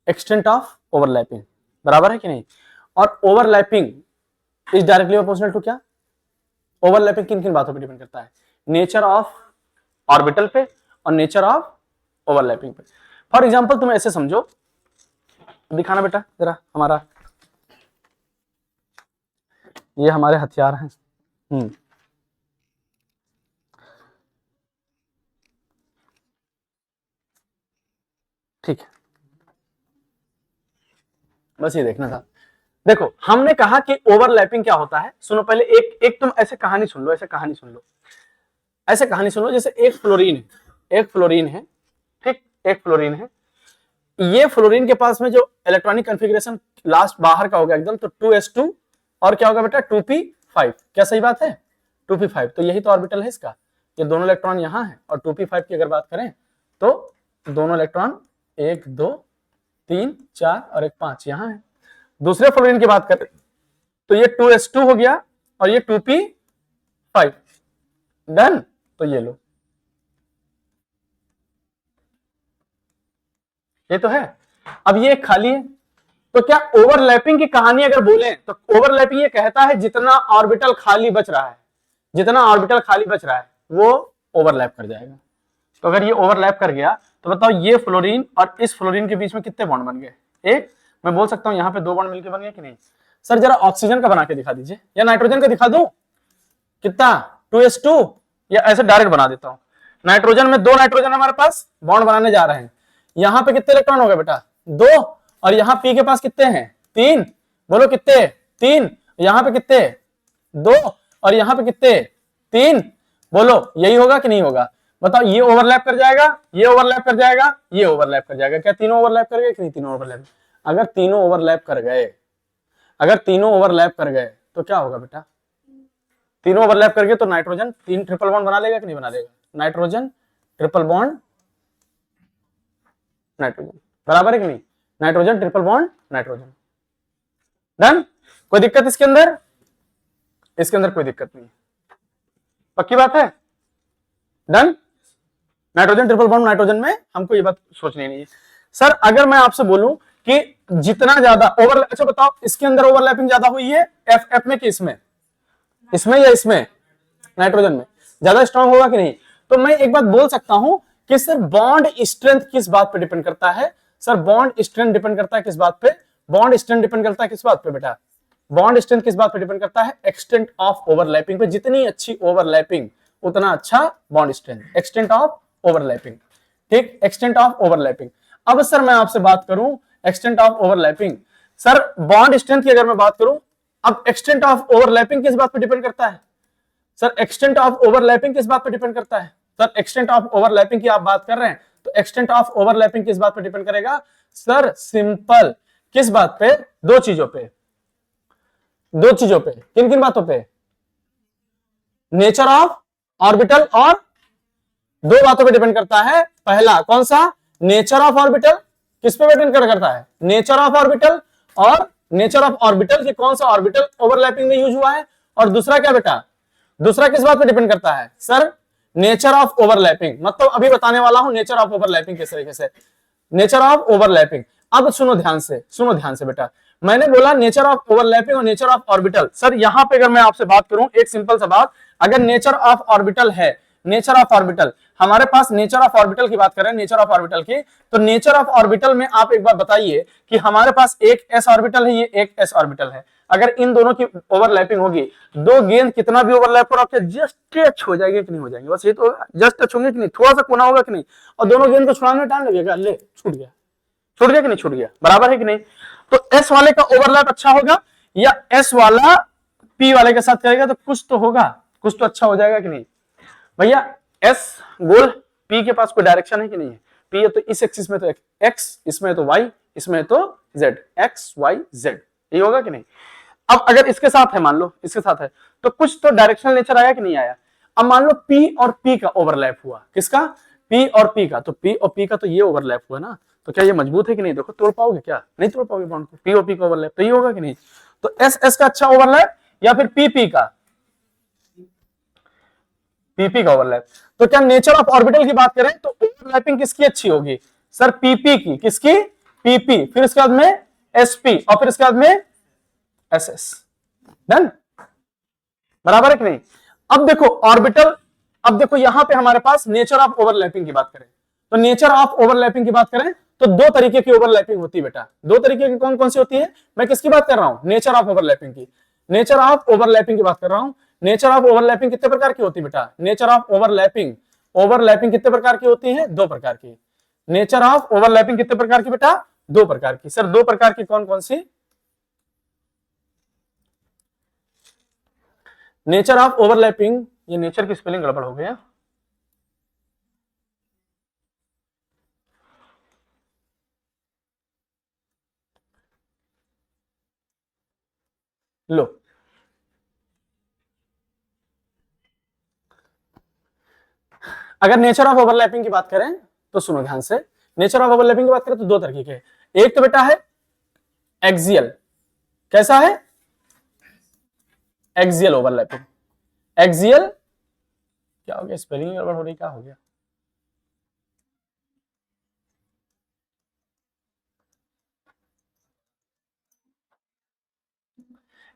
एक्सटेंट ऑफ ओवरलैपिंग, बराबर है कि नहीं? और overlapping is directly proportional to क्या? ओवरलैपिंग किन किन बातों पर डिपेंड करता है? नेचर ऑफ ऑर्बिटल पे और नेचर ऑफ ओवरलैपिंग पे। फॉर एग्जांपल तुम ऐसे समझो, दिखाना बेटा जरा, हमारा ये हमारे हथियार हैं। ठीक है, बस ये देखना था। देखो, हमने कहा कि ओवरलैपिंग क्या होता है। सुनो पहले, एक तुम ऐसे कहानी सुन लो, ऐसे कहानी सुन लो, ऐसे कहानी सुन लो। जैसे एक फ्लोरीन है, एक फ्लोरीन है, ठीक, एक फ्लोरीन है। ये फ्लोरीन के पास में जो इलेक्ट्रॉनिक कॉन्फ़िगरेशन लास्ट बाहर का होगा एकदम, तो 2s2 और क्या होगा बेटा 2p5। क्या सही बात है? 2p5, तो यही तो ऑर्बिटल है इसका। ये दोनों इलेक्ट्रॉन यहाँ है और 2p5 की अगर बात करें तो दोनों इलेक्ट्रॉन 1 2 3 4 और 1 5 यहाँ है। दूसरे फ्लोरीन की बात करें तो ये 2s2 हो गया और ये 2p5। डन। तो ये लो, ये तो है। अब ये खाली है, तो क्या ओवरलैपिंग की कहानी अगर बोले तो ओवरलैपिंग ये कहता है जितना ऑर्बिटल खाली बच रहा है, जितना ऑर्बिटल खाली बच रहा है वो ओवरलैप कर जाएगा। तो अगर ये ओवरलैप कर गया तो बताओ ये फ्लोरीन और इस फ्लोरीन के बीच में कितने बॉन्ड बन गए? एक। मैं बोल सकता हूं यहां पे 2 बॉन्ड मिलकर बन गए कि नहीं? सर जरा ऑक्सीजन का बना के दिखा दीजिए, या नाइट्रोजन का दिखा दूं? कितना? 2s2, या ऐसे डायरेक्ट बना देता हूं। नाइट्रोजन में 2 नाइट्रोजन हमारे पास बॉन्ड बनाने जा रहे हैं। यहां पे कितने इलेक्ट्रॉन हो गए बेटा? 2। और यहां पी के पास कितने हैं? 3। बोलो कितने? 3। यहां पे कितने? 2। और यहां पे कितने? 3। बोलो यही होगा कि नहीं होगा? बताओ, ये ओवरलैप कर जाएगा, ये ओवरलैप कर जाएगा, ये ओवरलैप कर जाएगा। क्या तीनों ओवरलैप कर गए कि नहीं? तीनों ओवरलैप। अगर तीनों ओवरलैप कर गए, अगर तीनों ओवरलैप कर गए तो क्या होगा बेटा? तीनों ओवरलैप करके तो नाइट्रोजन 3 ट्रिपल बॉन्ड बना लेगा कि नहीं बना लेगा? नाइट्रोजन ट्रिपल बॉन्ड नाइट्रोजन, बराबर है कि नहीं? Nitrogen triple bond nitrogen. Done. कोई दिक्कत इसके अंदर? इसके अंदर कोई दिक्कत नहीं, पक्की बात है। Done. Nitrogen triple bond nitrogen में हमको ये बात सोचनी नहीं है। सर अगर मैं आपसे बोलूं कि जितना ज्यादा ओवरलैप, अच्छा बताओ इसके अंदर ओवरलैपिंग ज्यादा हुई है एफ में कि इसमें? इसमें या इसमें? नाइट्रोजन में ज्यादा स्ट्रांग होगा कि नहीं? तो मैं एक बात बोल सकता हूं कि सर बॉन्ड स्ट्रेंथ किस बात पे डिपेंड करता है? सर बॉन्ड स्ट्रेंथ डिपेंड करता है किस बात पे? बॉन्ड स्ट्रेंथ डिपेंड करता है किस बात पे बेटा? बॉन्ड स्ट्रेंथ किस बात पे डिपेंड करता है? एक्सटेंट ऑफ ओवरलैपिंग पे। जितनी अच्छी ओवरलैपिंग उतना अच्छा bond strength, extent of overlapping. ठीक, एक्सटेंट ऑफ ओवरलैपिंग। अब सर मैं आपसे बात करूं extent of overlapping, sir bond strength की अगर मैं बात करूं, अब एक्सटेंट ऑफ ओवरलैपिंग किस बात पे डिपेंड करता है? सर एक्सटेंट ऑफ ओवरलैपिंग किस बात पे डिपेंड करता है? सर एक्सटेंट ऑफ ओवरलैपिंग की आप बात कर रहे हैं तो एक्सटेंट ऑफ ओवरलैपिंग किस बात पे डिपेंड करेगा? सर सिंपल, किस बात पे? दो चीजों पे। दो चीजों पे। किन किन बातों पे? नेचर ऑफ ऑर्बिटल और दो बातों पे डिपेंड करता है। पहला कौन सा? Nature of orbital. किस पे डिपेंड करता है? Nature of orbital. और नेचर ऑफ ऑर्बिटल की कौन सा ऑर्बिटल ओवरलैपिंग में यूज हुआ है। और दूसरा क्या बेटा? दूसरा किस बात पे डिपेंड करता है? Sir nature of overlapping. मतलब अभी बताने वाला हूं नेचर ऑफ ओवरलैपिंग किस तरीके से। Nature of overlapping. अब सुनो ध्यान से, सुनो ध्यान से बेटा। मैंने बोला नेचर ऑफ ओवरलैपिंग और नेचर ऑफ ऑर्बिटल। सर यहां पे अगर मैं आपसे बात करूं एक सिंपल सा बात, अगर नेचर ऑफ ऑर्बिटल है, नेचर ऑफ ऑर्बिटल हमारे पास, नेचर ऑफ ऑर्बिटल की बात करें, नेचर ऑफ ऑर्बिटल की, तो नेचर ऑफ ऑर्बिटल में आप एक बार बताइए कि हमारे पास एक एस ऑर्बिटल है, ये एक एस ऑर्बिटल है। अगर इन दोनों की ओवरलैपिंग होगी, दो गेंद कितना भी ओवरलैप करो आपके जस्ट टच हो जाएंगे कि नहीं हो जाएंगे? बस ये तो जस्ट टच होंगे कि नहीं, थोड़ा सा कोना होगा कि नहीं, और दोनों गेंद को छुड़ाने में टाइम लगेगा। ले छूट गया, छूट गया कि नहीं? छूट गया, बराबर है कि नहीं? तो एस वाले का ओवरलैप अच्छा होगा या एस वाला पी वाले के साथ करेगा? तो कुछ तो होगा, कुछ तो अच्छा हो जाएगा कि नहीं भैया? एस गोल, पी के पास कोई डायरेक्शन है कि नहीं है? पी है तो इस एक्सिस में तो एक्स, इसमें तो वाई, इसमें तो जेड, एक्स वाई जेड, ये होगा कि नहीं? अब अगर इसके साथ है, मान लो इसके साथ है, तो कुछ तो डायरेक्शनल नेचर आया कि नहीं आया? अब मान लो पी और पी का ओवरलैप हुआ, किसका? पी और पी का। तो पी और पी का तो ये ओवरलैप हुआ ना, तो क्या ये मजबूत है कि नहीं? देखो तोड़ पाओगे क्या? नहीं तोड़ पाओगे बॉन्ड को। पी और पी का ओवरलैप तो ये होगा कि नहीं? तो एस एस का अच्छा ओवरलैप या फिर पी पी का? पीपी का ओवरलैप। तो क्या नेचर ऑफ ऑर्बिटल की बात करें तो ओवरलैपिंग किसकी अच्छी होगी? सर पीपी की। किसकी? पीपी, फिर इसके बाद में एसपी और फिर इसके बाद में एसएस। डन, बराबर है कि नहीं? अब देखो ऑर्बिटल, अब देखो यहां पे हमारे पास नेचर ऑफ ओवरलैपिंग की बात करें तो नेचर ऑफ ओवरलैपिंग की बात करें तो दो तरीके की ओवरलैपिंग होती है बेटा। दो तरीके की कौन कौन सी होती है? मैं किसकी बात कर रहा हूं? नेचर ऑफ ओवरलैपिंग की। नेचर ऑफ ओवरलैपिंग की बात कर रहा हूं। नेचर ऑफ ओवरलैपिंग कितने प्रकार की होती है बेटा? नेचर ऑफ ओवरलैपिंग, ओवरलैपिंग कितने प्रकार की होती है? दो प्रकार की। नेचर ऑफ ओवरलैपिंग कितने प्रकार की बेटा? दो प्रकार की। सर दो प्रकार की कौन कौन सी? नेचर ऑफ ओवरलैपिंग, ये नेचर की स्पेलिंग गड़बड़ हो गया। लो, अगर नेचर ऑफ ओवरलैपिंग की बात करें तो सुनो ध्यान से, नेचर ऑफ ओवरलैपिंग की बात करें तो दो तरीके के, एक तो बेटा है एक्सियल, कैसा है, एक्सियल ओवरलैपिंग, एक्सियल, क्या हो गया, स्पेलिंग गड़बड़ हो रही, क्या हो गया,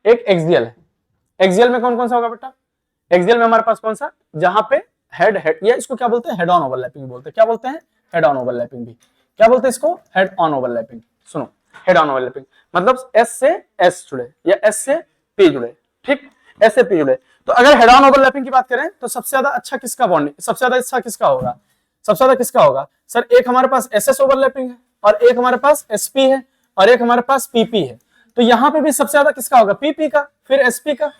एक एक्सियल है, एक्सियल में कौन कौन सा होगा बेटा, एक्सियल में हमारे पास कौन सा, जहां पे हेड हेड, या इसको क्या बोलते हैं, हेड ऑन ओवरलैपिंग बोलते हैं, क्या बोलते हैं, हेड ऑन ओवरलैपिंग भी, क्या बोलते हैं इसको, हेड ऑन ओवरलैपिंग। सुनो, हेड ऑन ओवरलैपिंग मतलब एस से एस जुड़े या एस से पी जुड़े, ठीक, एस से पी जुड़े। तो अगर हेड ऑन ओवरलैपिंग की बात करें तो सबसे ज्यादा अच्छा किसका बॉन्डिंग, सबसे ज्यादा अच्छा किसका होगा, सबसे ज्यादा किसका होगा सर, एक हमारे पास एस एस ओवरलैपिंग है और एक हमारे पास एसपी है और एक हमारे पास पीपी है, तो यहां पे भी सबसे ज्यादा किसका होगा, पीपी का, फिर एसपी का,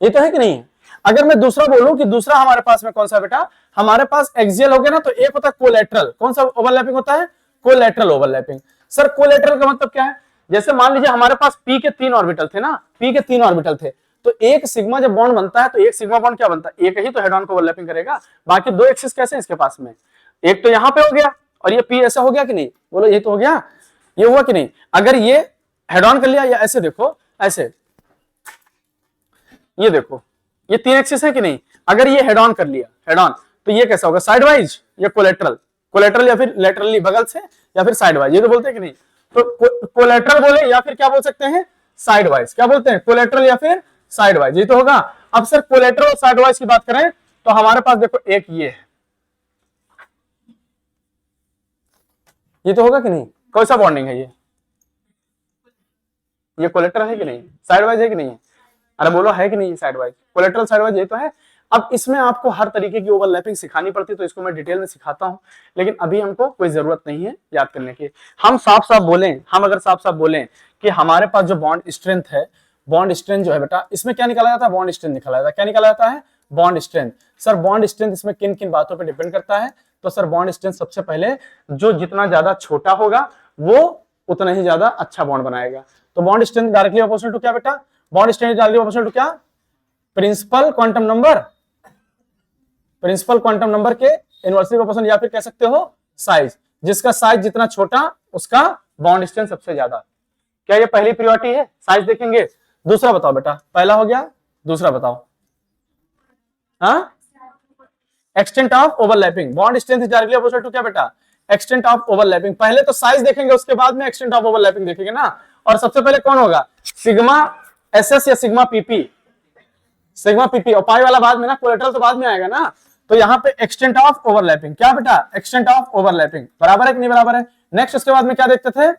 ये तो है कि नहीं है। अगर मैं दूसरा बोलूं कि दूसरा हमारे पास में कौन सा बेटा, हमारे पास एक्सियल हो गया ना, तो एक होता है कोलैटरल, कौन सा ओवरलैपिंग होता है, कोलैटरल ओवरलैपिंग। सर कोलैटरल का मतलब क्या है, जैसे मान लीजिए हमारे पास पी के 3 ऑर्बिटल थे ना, पी के 3 ऑर्बिटल थे, तो एक सिग्मा जब बॉन्ड बनता है तो एक सिग्मा बॉन्ड क्या बनता है, एक ही तो हेड ऑन को ओवरलैपिंग करेगा, बाकी दो एक्सिस कैसे हैं इसके पास में, एक तो यहां पे हो गया और ये पी ऐसा हो गया कि नहीं, बोलो ये तो हो गया, ये हुआ कि नहीं। अगर ये हेड ऑन कर लिया, या ऐसे देखो, ऐसे ये देखो, ये 3 एक्सिस है कि नहीं, अगर ये हेड ऑन कर लिया, हेड ऑन, तो ये कैसा होगा, साइड वाइज या कोलेटरल, कोलेटरल या फिर लेटरली बगल से या फिर साइड वाइज, ये तो बोलते हैं कि नहीं, तो कोलेटरल बोले या फिर क्या बोल सकते हैं, साइड वाइज, क्या बोलते हैं, कोलेटरल या फिर साइड वाइज, ये तो होगा। अब सर कोलेटरल और साइड वाइज की बात करें तो हमारे पास देखो एक ये तो होगा कि नहीं, कौन सा बॉन्डिंग है ये कोलेटरल है कि नहीं, साइड वाइज है कि नहीं है, अरे बोलो है कि नहीं, side wise, collateral side wise ये तो है। अब इसमें आपको हर तरीके की ओवरलैपिंग सिखानी पड़ती है, तो इसको मैं डिटेल में सिखाता हूं, लेकिन अभी हमको कोई जरूरत नहीं है याद करने की। हम साफ साफ बोलें, हम अगर साफ साफ बोलें कि हमारे पास जो बॉन्ड स्ट्रेंथ है, बॉन्ड स्ट्रेंथ जो है बेटा, इसमें क्या निकाला जाता है, बॉन्ड स्ट्रेंथ निकाला जाता है, क्या निकाला जाता है, bond strength. Sir bond strength इसमें किन किन बातों पर डिपेंड करता है, तो सर बॉन्ड स्ट्रेंथ सबसे पहले जो जितना ज्यादा छोटा होगा वो उतना ही ज्यादा अच्छा बॉन्ड बनाएगा। तो bond strength directly opposite to क्या बेटा, bond strength directly opposite to क्या, principal quantum number, principal quantum number के इनवर्सली प्रोपोर्शनल, या फिर कह सकते हो साइज, जिसका साइज जितना छोटा उसका बॉन्ड स्ट्रेंथ सबसे ज्यादा। क्या ये पहली प्रायोरिटी है, साइज देखेंगे। दूसरा बताओ बेटा, पहला हो गया, दूसरा बताओ, हाँ, extent of overlapping, bond strength is directly opposite to क्या बेटा, एक्सटेंट ऑफ ओवरलैपिंग। पहले तो साइज देखेंगे, उसके बाद में एक्सटेंट ऑफ ओवरलैपिंग देखेंगे ना, और सबसे पहले कौन होगा, सिग्मा एसएस या सिग्मा पीपी, सिग्मा पीपी, और पाई वाला बाद में ना, कोलेटरल तो बाद में आएगा ना, तो यहाँ पे एक्सटेंट ऑफ ओवरलैपिंग, क्या बेटा, एक्सटेंट ऑफ ओवरलैपिंग, बराबर है कि नहीं बराबर है। नेक्स्ट उसके बाद में क्या देखते थे,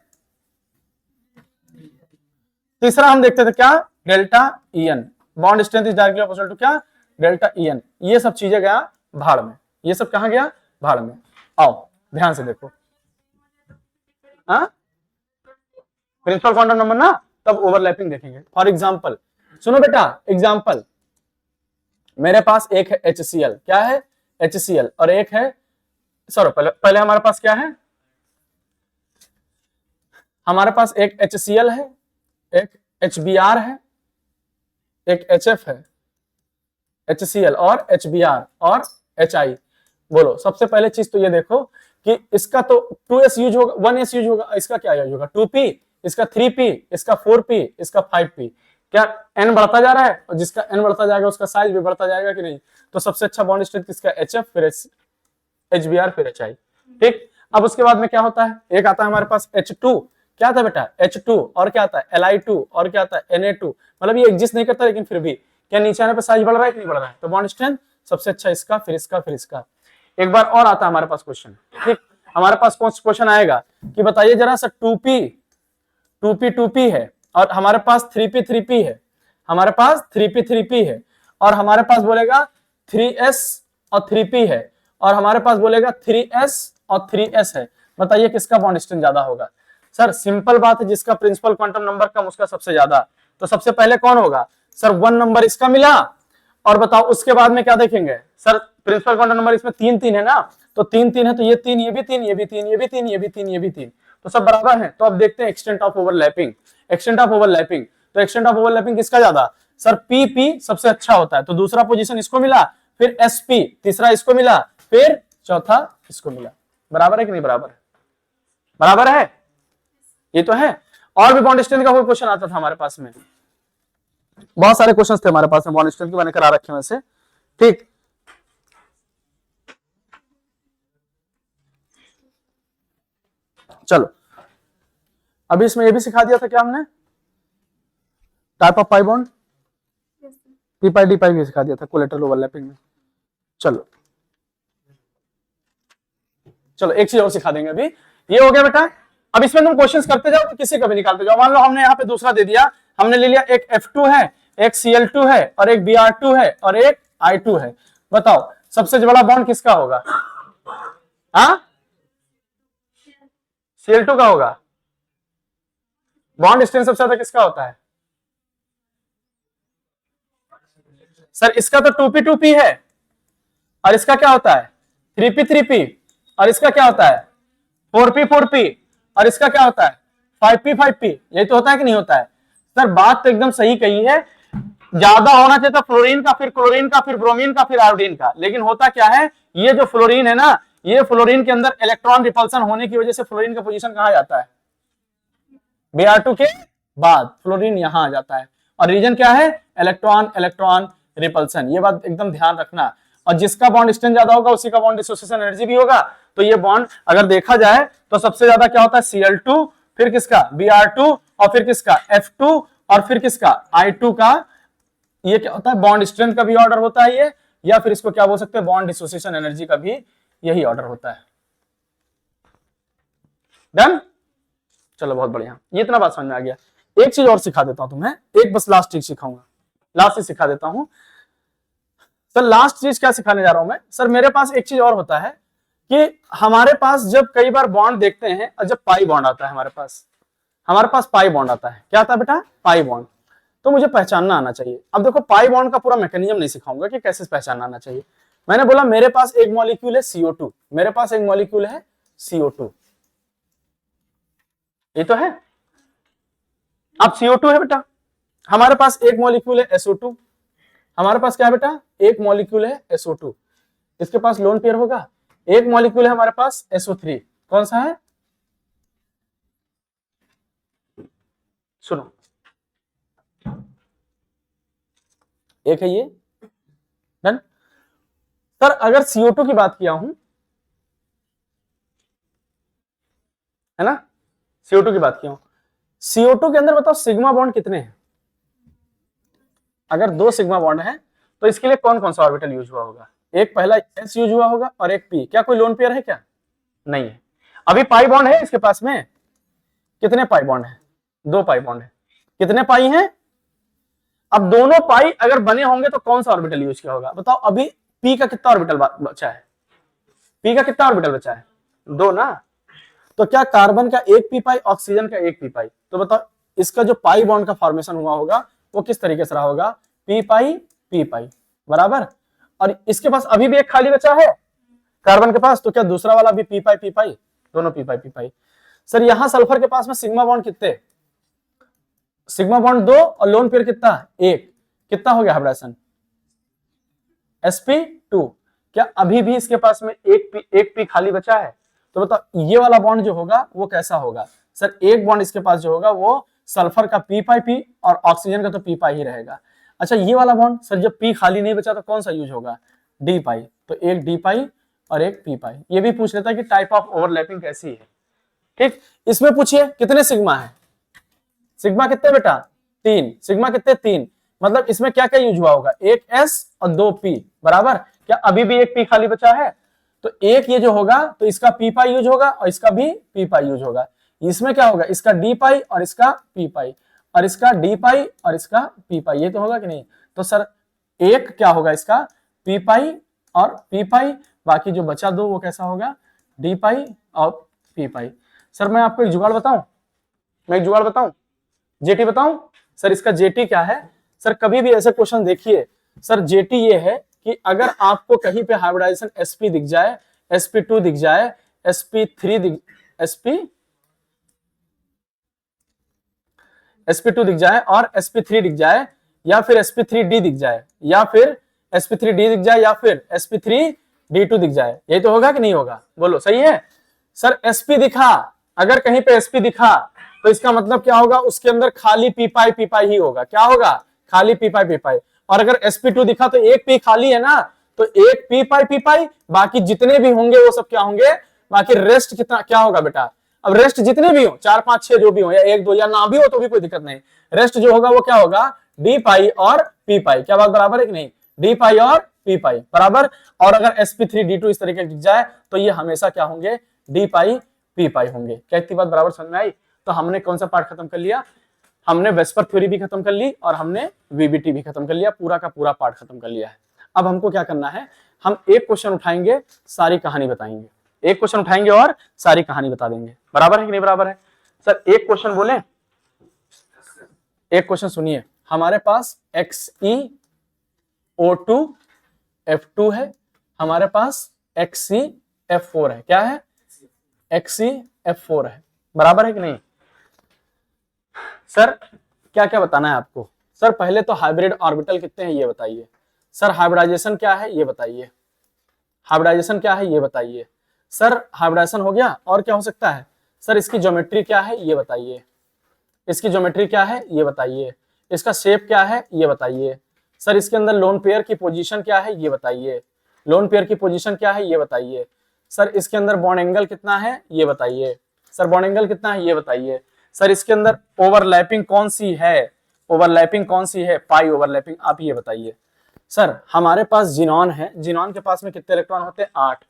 तीसरा हम देखते थे क्या, delta EN, bond strength is directly opposite to क्या, डेल्टा ईएन। ये सब चीजें गया भाड़ में, ये सब कहां गया, भाड़ में। आओ ध्यान से देखो, हाँ, प्रिंसिपल क्वांटम नंबर ना, तब ओवरलैपिंग देखेंगे। फॉर एग्जांपल सुनो बेटा, एग्जांपल मेरे पास एक है HCl, क्या है HCl, और एक है, सॉरी पहले हमारे पास क्या है, हमारे पास एक HCl है, एक HBr है, एक HF है, HCl और HBr और HI। बोलो सबसे पहले चीज तो ये देखो कि इसका तो 2s यूज होगा, 1s यूज होगा, इसका क्या यूज होगा, 2p, इसका 3p, इसका 4p, इसका 5p। क्या n बढ़ता जा रहा है, और जिसका n बढ़ता जाएगा उसका साइज भी बढ़ता जाएगा कि नहीं। तो सबसे अच्छा बॉन्ड स्ट्रेंथ किसका, HF, फिर HBr, फिर HI, ठीक। अब उसके बाद में क्या होता है, एक आता है हमारे पास H2, क्या था बेटा H2, और क्या आता है Li2, और क्या आता है Na2। मतलब ये एग्जिस्ट नहीं करता, लेकिन फिर भी क्या नीचे आने पर साइज बढ़ रहा है कि नहीं बढ़ रहा है। तो बॉन्ड स्ट्रेंथ सबसे अच्छा इसका, फिर इसका, फिर इसका। एक बार और आता है हमारे पास क्वेश्चन, ठीक, हमारे पास कौन सा क्वेश्चन आएगा कि बताइए जरा सा, 2p है, और हमारे पास 3p है, हमारे पास 3p है, और हमारे पास बोलेगा 3s और 3p है, और हमारे पास बोलेगा 3s और 3s है। बताइए किसका बॉन्ड स्ट्रेंथ ज्यादा होगा। सर सिंपल बात है, जिसका प्रिंसिपल क्वांटम नंबर कम उसका सबसे ज्यादा। तो सबसे पहले कौन होगा सर, 1 नंबर इसका मिला, और बताओ उसके बाद में क्या देखेंगे सर, प्रिंसिपल क्वांटम नंबर इसमें 3 है ना, तो 3 है, तो ये 3, ये भी 3, ये भी 3, ये भी 3, ये भी 3, ये भी 3, तो सब बराबर है। तो अब देखते हैं extent of overlapping, extent of overlapping. तो एक्सटेंट ऑफ ओवरलैपिंग किसका ज्यादा? सर पी पी सबसे अच्छा होता है, तो दूसरा पोजीशन इसको मिला, फिर एसपी तीसरा इसको मिला, फिर चौथा इसको मिला। बराबर है कि नहीं बराबर? बराबर है, ये तो है। और भी बॉन्ड स्ट्रेंथ का कोई क्वेश्चन आता था हमारे पास में, बहुत सारे क्वेश्चंस थे हमारे पास में बॉन्ड स्ट्रेंथ के, मैंने करा रखे वैसे। ठीक, चलो अभी इसमें ये भी सिखा दिया था क्या हमने, type of pi bond, p pi d pi भी सिखा दिया था कोलेटरल ओवरलैपिंग में। चलो चलो एक चीज और सिखा देंगे अभी, ये हो गया बेटा। अब इसमें तुम क्वेश्चंस करते जाओ तो किसी का भी निकालते जाओ। मान लो हमने यहाँ पे दूसरा दे दिया, हमने ले लिया एक F2 है, एक Cl2 है, और एक Br2 है, और एक I2 है। बताओ सबसे बड़ा बॉन्ड किसका होगा? हाँ, Cl2 का होगा। बॉन्ड स्ट्रेंथ सबसे ज्यादा किसका होता है? सर इसका तो 2p2p है, और इसका क्या होता है? 3p3p, और इसका क्या होता है? 4p4p, और इसका क्या होता है? 5p5p। यही तो होता है कि नहीं होता है? सर बात तो एकदम सही कही है, ज्यादा होना चाहिए था फ्लोरीन का, फिर क्लोरीन का, फिर ब्रोमीन का, फिर आयोडीन का। लेकिन होता क्या है, ये जो फ्लोरीन है ना, ये फ्लोरीन के अंदर इलेक्ट्रॉन रिपल्सन होने की वजह से फ्लोरीन का पोजीशन कहां जाता है? Br2 के बाद फ्लोरीन यहां आ जाता है, और रीजन क्या है? Electron electron repulsion. ये बात एकदम ध्यान रखना। और जिसका बॉन्ड स्ट्रेंथ ज्यादा होगा उसी का बॉन्ड डिसोसिएशन एनर्जी भी होगा। तो ये बॉन्ड अगर देखा जाए तो सबसे ज्यादा क्या होता है? Cl2, फिर किसका? Br2, और फिर किसका? F2, और फिर किसका? I2 का। ये क्या होता है? बॉन्ड स्ट्रेंथ का भी ऑर्डर होता है ये, या फिर इसको क्या बोल सकते हैं? बॉन्ड डिसोसिएशन एनर्जी का भी यही ऑर्डर होता है। डन? चलो बहुत बढ़िया, ये इतना बात समझ में आ गया। एक चीज और सिखा देता हूं तुम्हें, एक बस लास्ट चीज सिखाऊंगा, लास्ट चीज सिखा देता हूं। सर लास्ट चीज क्या सिखाने जा रहा हूं मैं? सर मेरे पास एक चीज और होता है कि हमारे पास जब कई बार बॉन्ड देखते हैं, और जब पाई बॉन्ड आता है हमारे पास पाई बॉन्ड आता है। क्या आता है बेटा? Pi bond. तो मुझे पहचानना आना चाहिए। अब देखो पाई बॉन्ड का पूरा मैकेनिज्म नहीं सिखाऊंगा कि कैसे पहचानना आना चाहिए। मैंने बोला मेरे पास एक मॉलिक्यूल है CO2, मेरे पास एक मॉलिक्यूल है CO2, ये तो है। अब CO2 है बेटा, हमारे पास एक मॉलिक्यूल है SO2, हमारे पास क्या है बेटा? एक मॉलिक्यूल है SO2, इसके पास लोन पेयर होगा। एक मॉलिक्यूल है हमारे पास SO3, कौन सा है? सुनो, एक है ये। डन? सर अगर CO2 की बात किया हूं, है ना, CO2 की बात किया हूं, CO2 के अंदर बताओ सिग्मा बॉन्ड कितने हैं? अगर 2 सिग्मा बॉन्ड है तो इसके लिए कौन कौन सा ऑर्बिटल यूज हुआ होगा? एक पहला S यूज हुआ होगा और एक P। क्या कोई लोन पेयर है क्या? नहीं है। अभी पाई बॉन्ड है इसके पास में, कितने पाई बॉन्ड है? 2 पाई बॉन्ड है। कितने पाई हैं? अब दोनों पाई अगर बने होंगे तो कौन सा ऑर्बिटल यूज किया होगा? बताओ अभी P का कितना ऑर्बिटल बचा है? P का कितना ऑर्बिटल बचा है? 2 ना। तो क्या कार्बन का एक पी पाई, ऑक्सीजन का एक पी पाई? तो बताओ इसका जो पाई बॉन्ड का फॉर्मेशन हुआ होगा वो किस तरीके से रहा होगा? पी पाई बराबर। और इसके पास अभी भी एक खाली बचा है कार्बन के पास, तो क्या दूसरा वाला भी पी पाई? दोनों पी पाई। सर यहां सल्फर के पास में सिग्मा बॉन्ड कितने? सिग्मा बॉन्ड 2 और लोन पेयर कितना? 1। कितना हो गया हाइब्रिडेशन? sp2। क्या अभी भी इसके पास में एक पी खाली बचा है? तो बताओ ये वाला बॉन्ड जो होगा वो कैसा होगा? सर एक बॉन्ड इसके पास जो होगा वो सल्फर का पी पाई और ऑक्सीजन का तो पी पाई ही रहेगा। अच्छा ये वाला बॉन्ड सर जब पी खाली नहीं बचा तो कौन सा यूज होगा? डी पाई। तो एक डी पाई और एक पी पाई। ये भी पूछ लेता है कि टाइप ऑफ ओवरलैपिंग कैसी है। ठीक, इसमें पूछिए कितने सिग्मा है? सिग्मा कितने बेटा? 3। सिग्मा कितने? 3। मतलब इसमें क्या क्या यूज हुआ होगा? एक S और 2 P बराबर। क्या अभी भी एक P खाली बचा है? तो एक ये जो होगा तो इसका पी पाई यूज होगा और इसका भी पी पाई यूज होगा। इसमें क्या होगा? इसका डी पाई और इसका पी पाई, और इसका डी पाई और इसका पी पाई। ये तो होगा कि नहीं? तो सर एक क्या होगा? इसका पी पाई और पी पाई, बाकी जो बचा 2 वो कैसा होगा? डी पाई और पी पाई। सर मैं आपको एक जुगाड़ बताऊं, जेटी बताऊं? सर इसका जेटी क्या है? सर कभी भी ऐसे क्वेश्चन देखिए, सर जेटी ये है कि अगर आपको कहीं पे हाइब्रिडाइजेशन sp दिख जाए, sp2 दिख जाए, sp3 दिख, sp2 दिख जाए और sp3 दिख जाए, या फिर sp3d दिख जाए, या फिर sp3d दिख जाए, या फिर sp3d2 दिख जाए, यही तो होगा कि नहीं होगा? बोलो सही है। सर sp दिखा, अगर कहीं पे sp दिखा तो इसका मतलब क्या होगा? उसके अंदर खाली p पाई ही होगा। क्या होगा? खाली p पाई। और अगर sp2 दिखा तो एक p खाली है ना, तो एक p पाई, बाकी जितने भी होंगे वो सब क्या होंगे? बाकी रेस्ट कितना क्या होगा बेटा? अब रेस्ट जितने भी हो, 4 5 6 जो भी हो, या 1 2 या ना भी हो तो भी कोई दिक्कत नहीं, रेस्ट जो होगा वो क्या होगा? d पाई और p पाई। क्या बात बराबर है कि नहीं? d पाई और p पाई बराबर। और अगर sp3d2 इस तरीके दिख जाए तो ये हमेशा क्या होंगे? d पाई p पाई होंगे। क्या इतनी बात बराबर समझ में आई? तो हमने कौन सा पार्ट खत्म कर लिया? हमने वेस्पर थ्योरी भी खत्म कर ली और हमने वीबीटी भी खत्म कर लिया, पूरा का पूरा पार्ट खत्म कर लिया है। अब हमको क्या करना है? हम एक क्वेश्चन उठाएंगे, सारी कहानी बताएंगे। एक क्वेश्चन उठाएंगे और सारी कहानी बता देंगे। बराबर है कि नहीं बराबर है? सर एक क्वेश्चन बोले, एक क्वेश्चन सुनिए। हमारे पास XeO2F2 है, हमारे पास XeF4 है। क्या है? XeF4 है। बराबर है कि नहीं? सर क्या क्या बताना है आपको? सर पहले तो हाइब्रिड ऑर्बिटल कितने हैं ये बताइए। सर हाइब्रिडाइजेशन क्या है ये बताइए। हाइब्रिडाइजेशन क्या है ये बताइए। सर हाइब्रिडाइजेशन हो गया, और क्या हो सकता है? सर इसकी ज्योमेट्री क्या है ये बताइए। इसकी ज्योमेट्री क्या है ये बताइए। इसका शेप क्या है ये बताइए। सर इसके अंदर लोन पेयर की पोजीशन क्या है ये बताइए। लोन पेयर की पोजीशन क्या है ये बताइए। सर इसके अंदर बॉन्ड एंगल कितना है ये बताइए। सर बॉन्ड एंगल कितना है ये बताइए। सर इसके अंदर ओवरलैपिंग कौन सी है? ओवरलैपिंग कौन सी है? पाई ओवरलैपिंग, आप ये बताइए। सर हमारे पास जिनॉन है, जिनॉन के पास में कितने इलेक्ट्रॉन होते हैं? 8।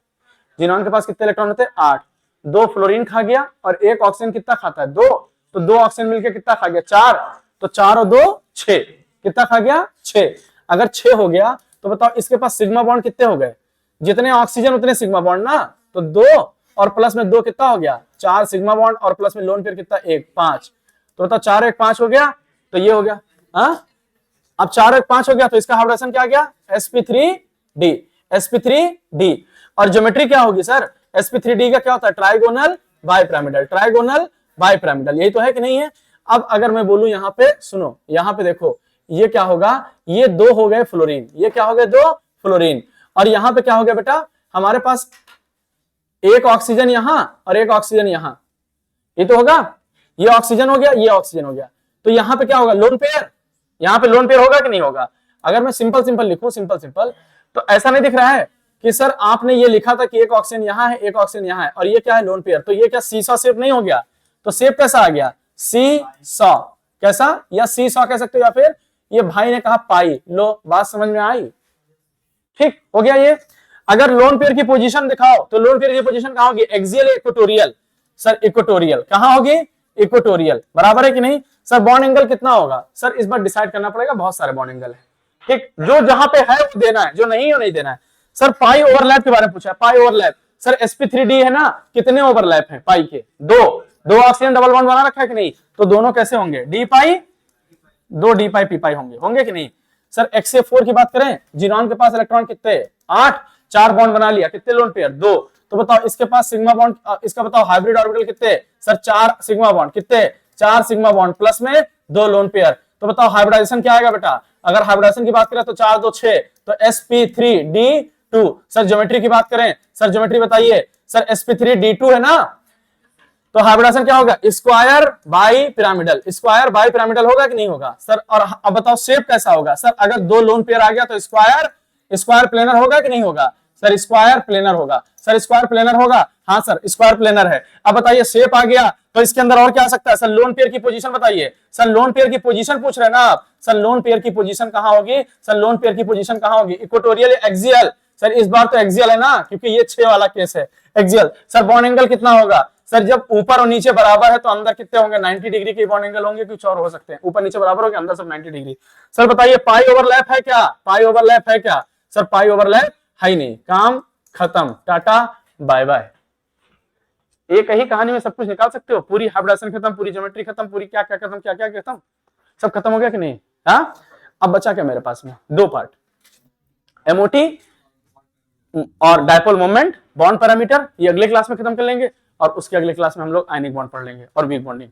जिनॉन के पास कितने इलेक्ट्रॉन होते हैं? 8। 2 फ्लोरीन खा गया और एक ऑक्सीजन कितना खाता है? 2। तो 2 ऑक्सीजन मिलकर कितना खा गया? 4। तो 4 और 2 6, कितना खा गया? 6। अगर 6 हो गया तो बताओ इसके पास सिग्मा बॉन्ड कितने हो गए? जितने ऑक्सीजन उतने सिग्मा बॉन्ड ना, तो 2 और प्लस में 2 कितना हो गया? 4 सिग्मा बॉन्ड, और प्लस में लोन पेयर कितना? 1 5। तो बताओ 4 1 5 हो गया, तो ये हो गया। हाँ अब 4 1 5 हो गया, तो इसका हाइब्रिडेशन क्या आ गया? sp3d। sp3d। और ज्योमेट्री क्या होगी सर? sp3d का क्या होता है? Trigonal bipyramidal. ट्राइगोनल बाइपिरामिडल, यही तो है कि नहीं है? अब अगर मैं बोलूं यहाँ पे, सुनो यहाँ पे देखो, ये क्या होगा? ये 2 हो गए फ्लोरीन, ये क्या हो गए? 2 फ्लोरीन। और यहाँ पे क्या हो गया बेटा? हमारे पास एक ऑक्सीजन यहां और एक ऑक्सीजन यहां, ये तो होगा। ये ऑक्सीजन हो गया, ये ऑक्सीजन हो गया, तो यहां पे क्या होगा? Lone pair. यहां पे लोन पेयर होगा कि नहीं होगा? अगर मैं सिंपल लिखूं, सिंपल, तो ऐसा नहीं दिख रहा है कि सर आपने ये लिखा था कि एक ऑक्सीजन यहां है, एक ऑक्सीजन यहां है, और ये क्या है? Lone pair. तो ये क्या सीसॉ शेप नहीं हो गया? तो शेप कैसा आ गया? सी सॉ। कैसा? या सी सॉ कह सकते हो, या फिर ये भाई ने कहा पाई। लो बात समझ में आई? ठीक हो गया ये। अगर लोन पेयर की पोजीशन दिखाओ तो लोन पेयर की पोजीशन कहां होगी? एक्सियल या इक्वेटोरियल? Sir equatorial. कहां होगी? इक्वेटोरियल। बराबर है कि नहीं? सर बॉन्ड एंगल कितना होगा? सर इस बार डिसाइड करना पड़ेगा, बहुत सारे बॉन्ड एंगल है। ठीक, जो जहां पे है वो देना है, जो नहीं है वो नहीं देना है। सर पाई ओवरलैप के बारे में पूछा है। पाई ओवरलैप, सर sp3d है ना, कितने ओवरलैप है पाई के? 2 ऑक्सीजन डबल बॉन्ड बना रखा है कि नहीं? तो दोनों कैसे होंगे? डी पाई, 2 डी पाई पी पाई होंगे कि नहीं? सर XeO4 की बात करें, जिनॉन के पास इलेक्ट्रॉन कितने? 8। 4 बॉन्ड बना लिया, कितने लोन पेयर? 2। तो बताओ इसके पास सिग्मा बॉन्ड, इसका बताओ हाइब्रिड ऑर्बिटल कितने? सर 4 सिग्मा बॉन्ड, कितने? 4 सिग्मा बॉन्ड प्लस में 2 लोन पेयर। तो बताओ हाइब्रिडाइजेशन क्या आएगा बेटा? अगर हाइब्रिडाइजेशन की बात करें तो 4 2 6, तो sp3d2। सर ज्योमेट्री की बात करें, सर ज्योमेट्री बताइए। सर sp3d2 है ना, तो हाइब्रिडाइजेशन क्या होगा? Square bi pyramidal. Square bi pyramidal होगा कि नहीं होगा? सर और अब बताओ शेप कैसा होगा? सर अगर 2 लोन पेयर आ गया तो स्क्वायर प्लेनर होगा कि नहीं होगा? सर स्क्वायर प्लेनर होगा। सर स्क्वायर प्लेनर होगा, हाँ सर स्क्वायर प्लेनर है। अब बताइए शेप आ गया तो इसके अंदर और क्या आ सकता है? सर लोन पेयर की पोजीशन बताइए। सर लोन पेयर की पोजीशन पूछ रहे हैं ना आप? सर लोन पेयर की पोजीशन कहां होगी? सर लोन पेयर की पोजीशन कहां होगी? इक्वेटोरियल या एक्सियल? सर इस बार तो एक्सियल है ना, क्योंकि ये 6 वाला केस है, एक्सियल। सर बॉन्ड एंगल कितना होगा? सर जब ऊपर और नीचे बराबर है तो अंदर कितने होंगे? 90 डिग्री के बॉन्ड एंगल होंगे, कुछ और हो सकते हैं। ऊपर नीचे बराबर हो गया, अंदर सब 90 डिग्री। सर बताइए पाई ओवरलैप है क्या? पाई ओवरलैप है क्या? सर पाई ओवरलैप है ही नहीं, काम खत्म, टाटा बाय बाय। एक ही कहानी में सब कुछ निकाल सकते हो, पूरी हाइब्रिडाइजेशन खत्म, पूरी ज्योमेट्री खत्म, पूरी क्या क्या खत्म, क्या क्या खत्म, सब खत्म हो गया कि नहीं? हाँ अब बचा क्या मेरे पास में? 2 पार्ट, एमओटी और डायपोल मोमेंट, बॉन्ड पैरामीटर, ये अगले क्लास में खत्म कर लेंगे, और उसके अगले क्लास में हम लोग आयनिक बॉन्ड पढ़ लेंगे और वीक बॉन्डिंग।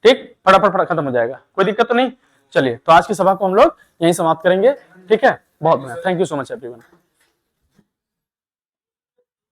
ठीक, फटाफट खत्म हो जाएगा, कोई दिक्कत तो नहीं। चलिए, तो आज की सभा को हम लोग यहीं समाप्त करेंगे, ठीक है। बहुत बढ़िया, thank you so much everyone.